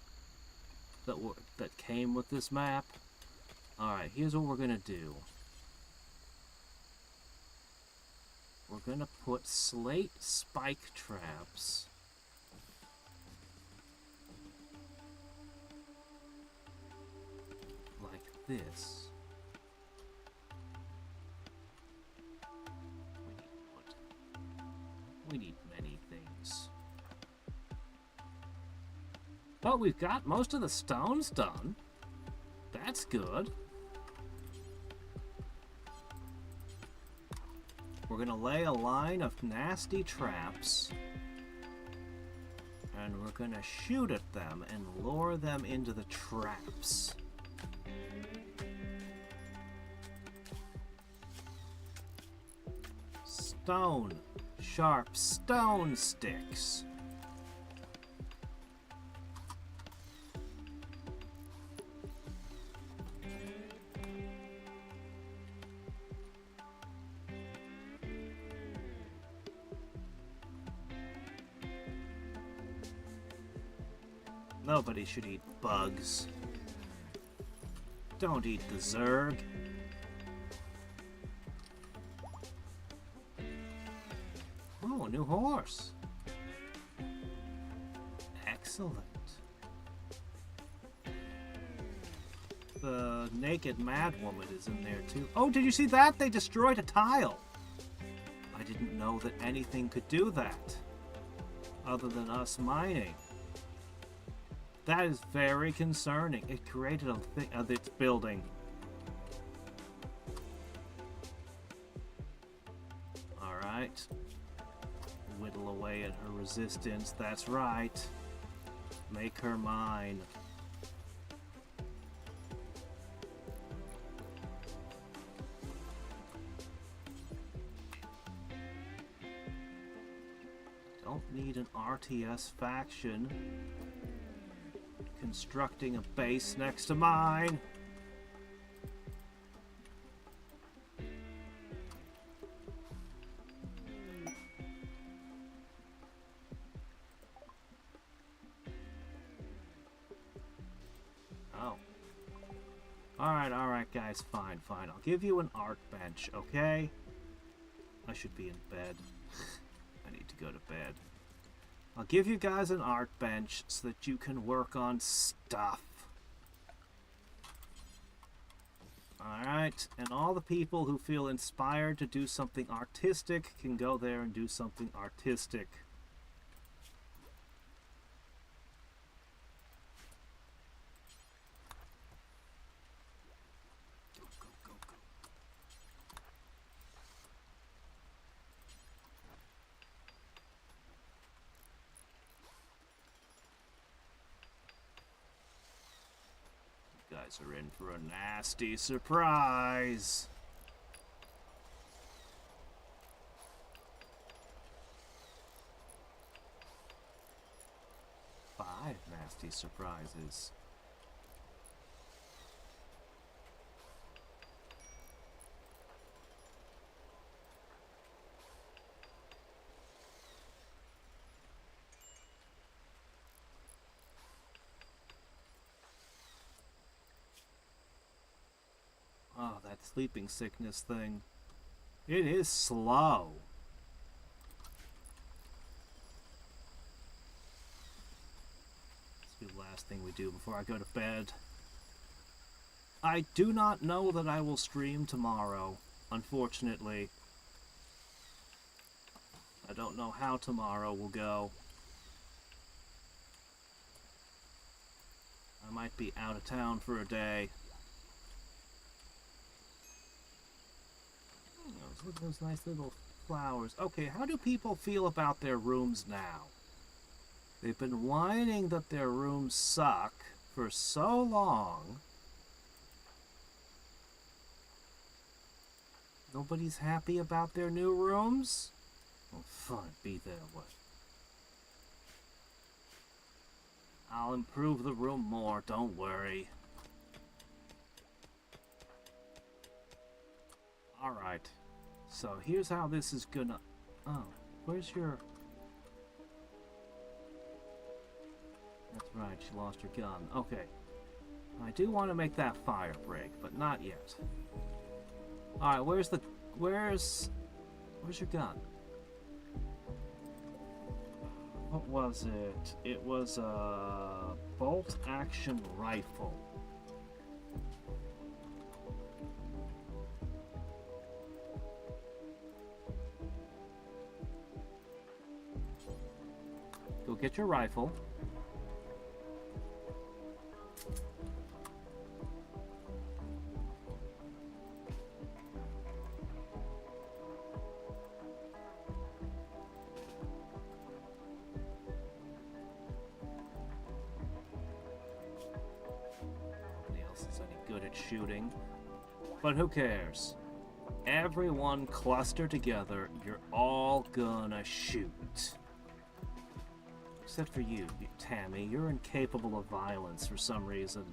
S1: that came with this map. Alright, here's what we're going to do. We're going to put slate spike traps like this. We need many things. But we've got most of the stones done. That's good. We're going to lay a line of nasty traps. And we're going to shoot at them and lure them into the traps. Stone. Sharp stone sticks. Nobody should eat bugs. Don't eat the Zerg. Oh, a new horse. Excellent. The naked madwoman is in there too. Oh, did you see that? They destroyed a tile. I didn't know that anything could do that. Other than us mining. That is very concerning. It created a thing of its building. Alright. Whittle away at her resistance. That's right. Make her mine. Don't need an RTS faction constructing a base next to mine. Oh. Alright guys, fine. I'll give you an art bench, okay? I should be in bed. I need to go to bed. I'll give you guys an art bench so that you can work on stuff. Alright, and all the people who feel inspired to do something artistic can go there and do something artistic. Guys are in for a nasty surprise. Five nasty surprises. Oh, that sleeping sickness thing. It is slow. This will be the last thing we do before I go to bed. I do not know that I will stream tomorrow, unfortunately. I don't know how tomorrow will go. I might be out of town for a day. Look at those nice little flowers. Okay, how do people feel about their rooms now? They've been whining that their rooms suck for so long. Nobody's happy about their new rooms? Well, fine, be that way. I'll improve the room more, don't worry. Alright. So here's how this is gonna... Oh, where's your... That's right, she lost her gun. Okay. I do want to make that fire break, but not yet. Alright, where's the... Where's your gun? What was it? It was a bolt-action rifle. Go get your rifle. Nobody else is any good at shooting. But who cares? Everyone cluster together, you're all gonna shoot. Except for you, Tammy. You're incapable of violence for some reason.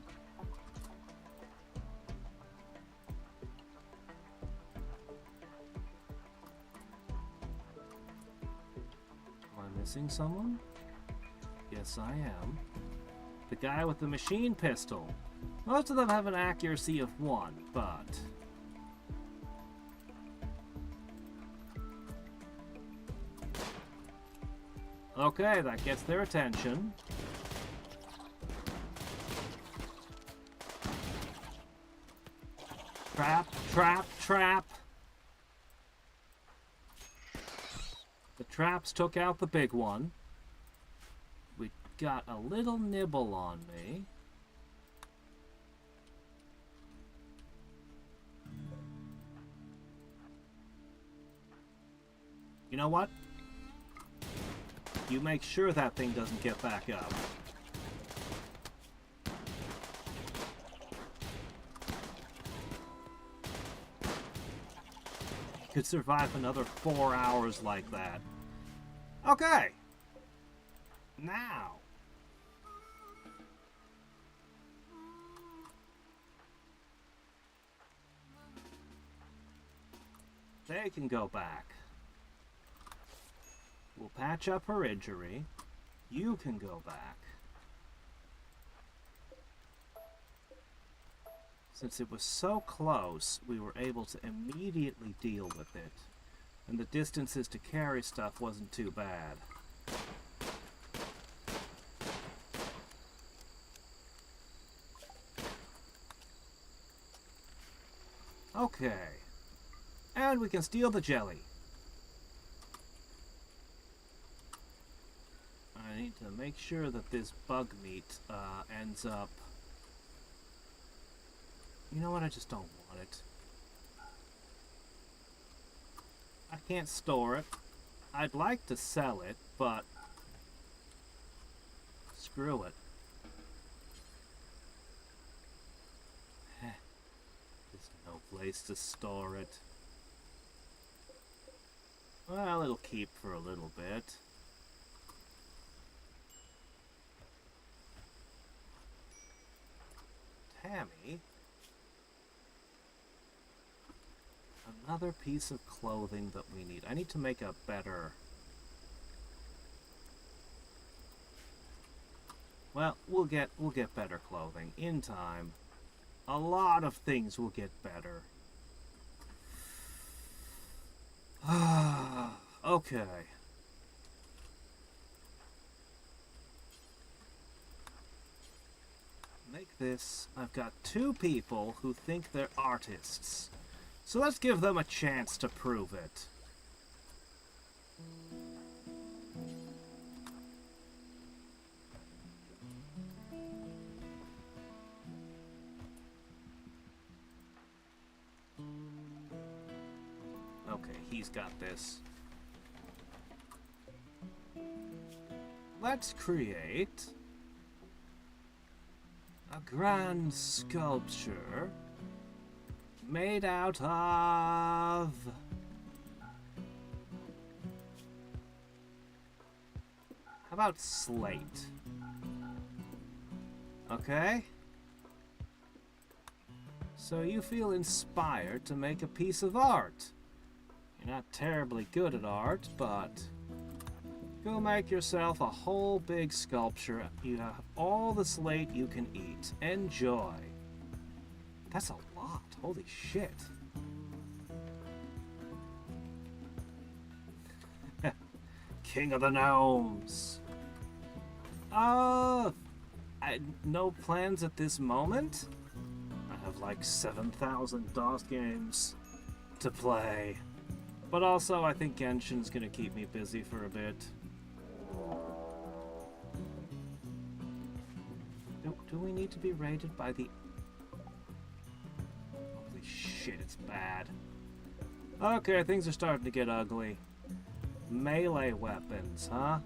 S1: Am I missing someone? Yes, I am. The guy with the machine pistol. Most of them have an accuracy of 1, but... Okay, that gets their attention. Trap, trap, trap! The traps took out the big one. We got a little nibble on me. You know what? You make sure that thing doesn't get back up. You could survive another 4 hours like that. Okay. Now. They can go back. We'll patch up her injury. You can go back. Since it was so close, we were able to immediately deal with it. And the distances to carry stuff wasn't too bad. Okay. And we can steal the jelly. I need to make sure that this bug meat ends up... You know what? I just don't want it. I can't store it. I'd like to sell it, but... Screw it. There's no place to store it. Well, it'll keep for a little bit. Tammy? Another piece of clothing that we need. I need to make a better... Well, we'll get better clothing in time. A lot of things will get better. Okay. Make this. I've got 2 people who think they're artists. So let's give them a chance to prove it. Okay, he's got this. Let's create a grand sculpture made out of... How about slate? Okay? So you feel inspired to make a piece of art. You're not terribly good at art, but go make yourself a whole big sculpture. You have all the slate you can eat. Enjoy. That's a lot. Holy shit. King of the Gnomes. No plans at this moment? I have like 7,000 DOS games to play. But also, I think Genshin's gonna keep me busy for a bit. Do we need to be rated by the... Holy shit, it's bad. Okay, things are starting to get ugly. Melee weapons, huh?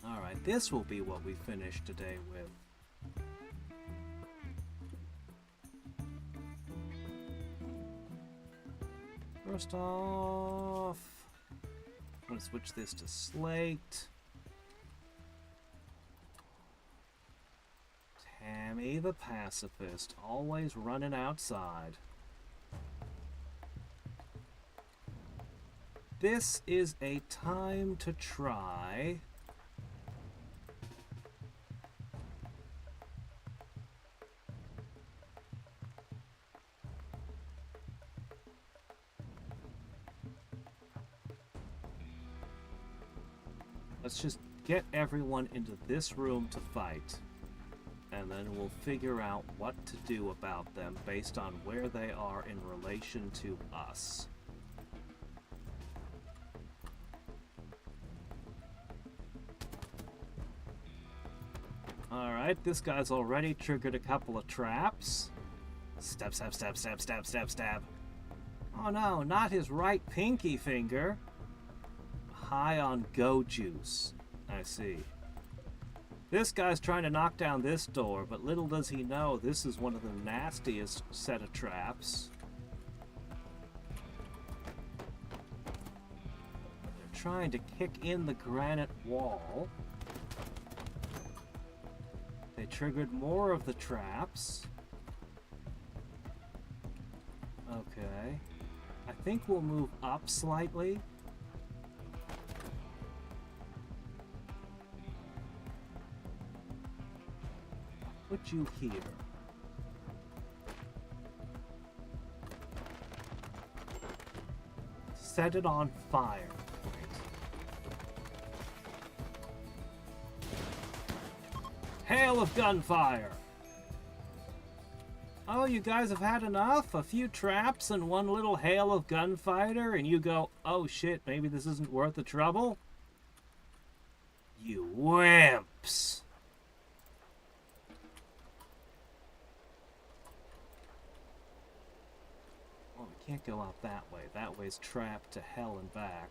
S1: Alright, this will be what we finish today with. First off, I'm going to switch this to slate. Tammy the pacifist, always running outside. This is a time to try Let's just get everyone into this room to fight. And then we'll figure out what to do about them based on where they are in relation to us. Alright, this guy's already triggered a couple of traps. Stab, stab, stab, stab, stab, stab, stab. Oh no, not his right pinky finger. High on go juice. I see. This guy's trying to knock down this door, but little does he know this is one of the nastiest set of traps. They're trying to kick in the granite wall. They triggered more of the traps. Okay. I think we'll move up slightly. Put you here. Set it on fire. Hail of gunfire! Oh, you guys have had enough? A few traps and one little hail of gunfire, and you go, oh shit, maybe this isn't worth the trouble? You wimps! Well, we can't go out that way. That way's trapped to hell and back.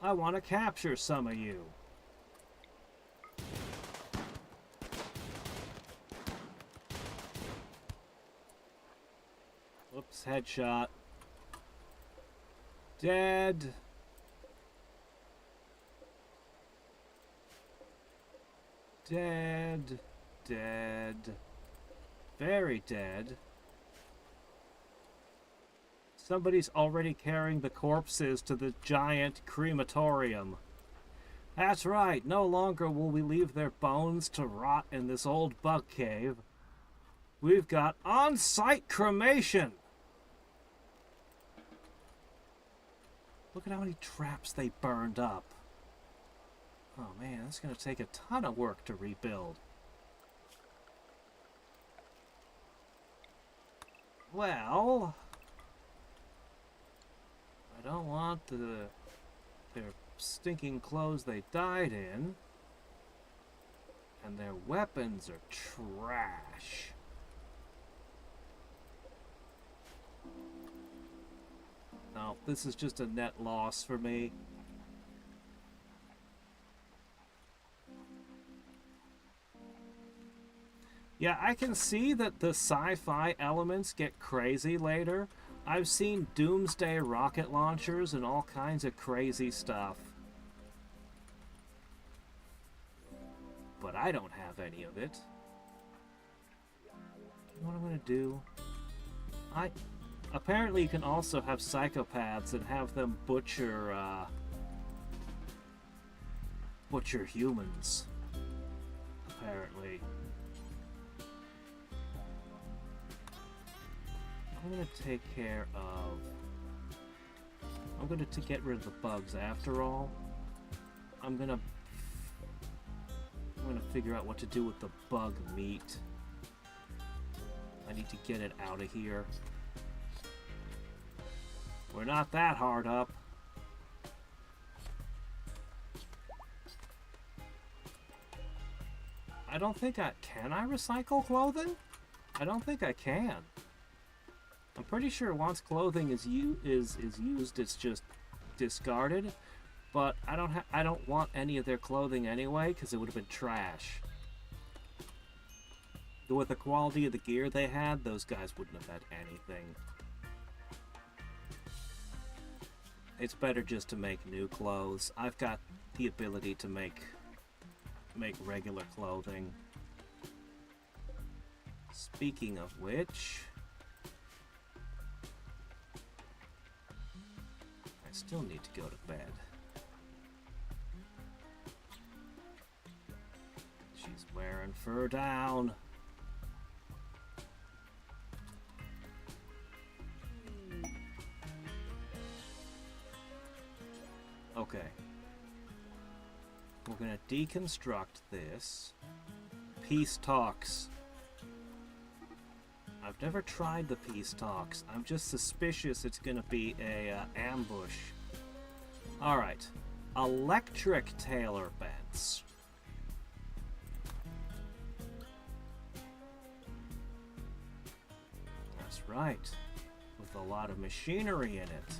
S1: I want to capture some of you. Whoops, headshot. Dead. Dead. Dead. Very dead. Somebody's already carrying the corpses to the giant crematorium. That's right, no longer will we leave their bones to rot in this old bug cave. We've got on-site cremation! Look at how many traps they burned up. Oh man, that's gonna take a ton of work to rebuild. Well, I don't want their stinking clothes they died in, and their weapons are trash. No, this is just a net loss for me. Yeah, I can see that the sci-fi elements get crazy later. I've seen doomsday rocket launchers and all kinds of crazy stuff. But I don't have any of it. You know what I'm gonna do? Apparently you can also have psychopaths and have them butcher humans. Apparently. I'm gonna take care of... I'm gonna get rid of the bugs after all. I'm gonna figure out what to do with the bug meat. I need to get it out of here. We're not that hard up. I don't think can I recycle clothing? I don't think I can. I'm pretty sure once clothing is used, it's just discarded. But I don't want any of their clothing anyway, because it would have been trash. With the quality of the gear they had, those guys wouldn't have had anything. It's better just to make new clothes. I've got the ability to make regular clothing. Speaking of which, I still need to go to bed. She's wearing fur down. we're going to deconstruct this. Peace talks. I've never tried the peace talks. I'm just suspicious it's going to be a ambush. Alright. Electric tailor bents. That's right. With a lot of machinery in it.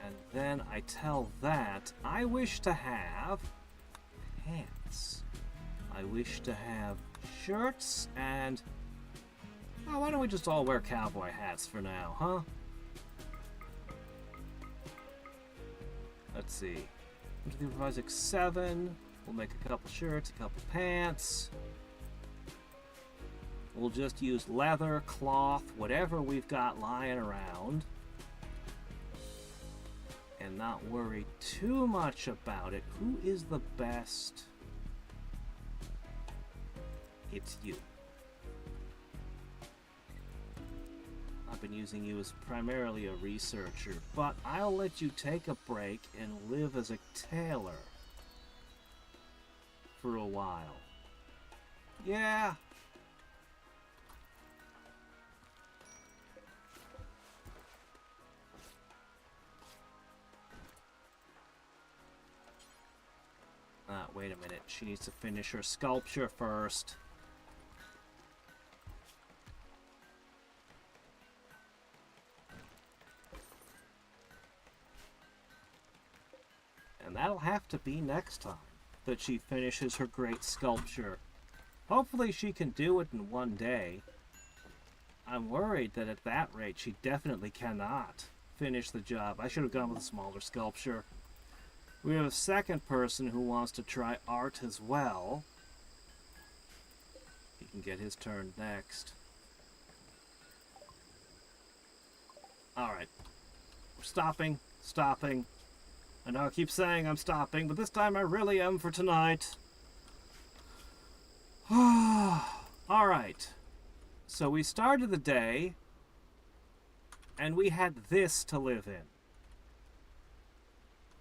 S1: And then I tell that I wish to have pants. I wish to have shirts and... Oh, why don't we just all wear cowboy hats for now, huh? Let's see. 1, 2, 3, 4, 5, 6, 7. We'll make a couple shirts, a couple pants. We'll just use leather, cloth, whatever we've got lying around. And not worry too much about it. Who is the best? It's you. I've been using you as primarily a researcher, but I'll let you take a break and live as a tailor for a while. Yeah. Wait a minute. She needs to finish her sculpture first. And that'll have to be next time that she finishes her great sculpture. Hopefully she can do it in one day. I'm worried that at that rate she definitely cannot finish the job. I should have gone with a smaller sculpture. We have a second person who wants to try art as well. He can get his turn next. Alright. We're stopping. I know I keep saying I'm stopping, but this time I really am for tonight. Alright. So we started the day, and we had this to live in.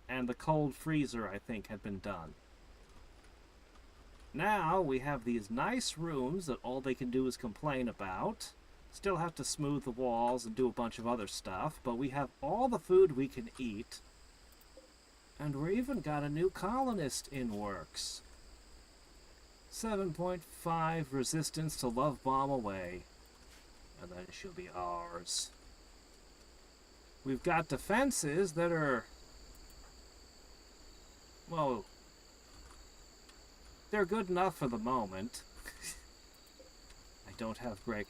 S1: And the cold freezer, I think, had been done. Now we have these nice rooms that all they can do is complain about. Still have to smooth the walls and do a bunch of other stuff, but we have all the food we can eat. And we even got a new colonist in works. 7.5 resistance to love bomb away. And then she'll be ours. We've got defenses that are... Well, they're good enough for the moment. I don't have great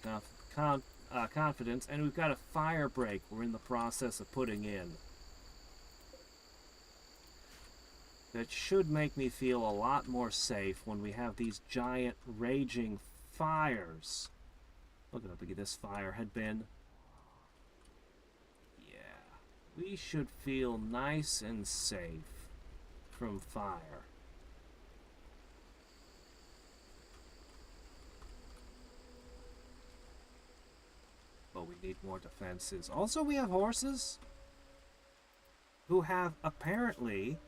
S1: confidence. And we've got a fire break we're in the process of putting in. That should make me feel a lot more safe when we have these giant raging fires. Look at how big this fire had been. Yeah, we should feel nice and safe from fire. But we need more defenses. Also, we have horses who have apparently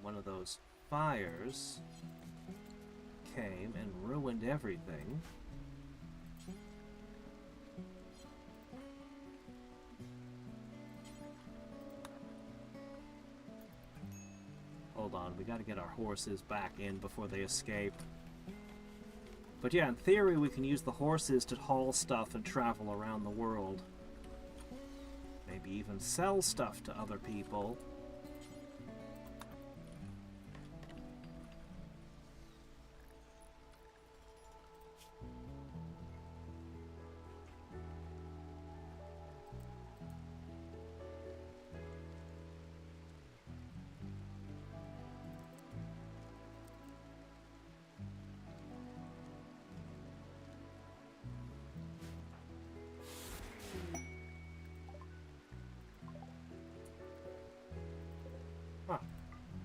S1: one of those fires came and ruined everything. Hold on, we gotta get our horses back in before they escape. But yeah, in theory we can use the horses to haul stuff and travel around the world. Maybe even sell stuff to other people.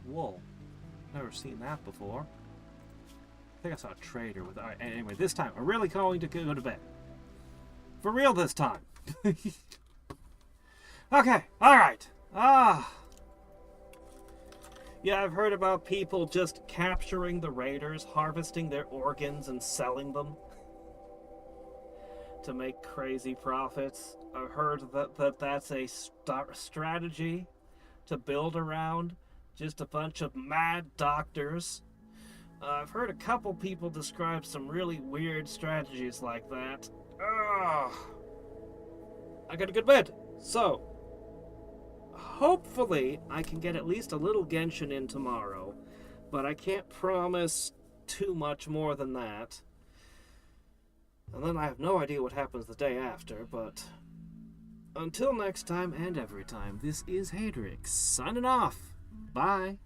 S1: Wool. Never seen that before. I think I saw a trader with... Alright, anyway, this time, I'm really going to go to bed. For real this time. Okay, alright. Ah! Yeah, I've heard about people just capturing the raiders, harvesting their organs, and selling them to make crazy profits. I've heard that's a strategy to build around just a bunch of mad doctors. I've heard a couple people describe some really weird strategies like that. Ugh. I gotta go to bed. So, hopefully, I can get at least a little Genshin in tomorrow, but I can't promise too much more than that. And then I have no idea what happens the day after, but until next time and every time, this is Hadrix, signing off. Bye.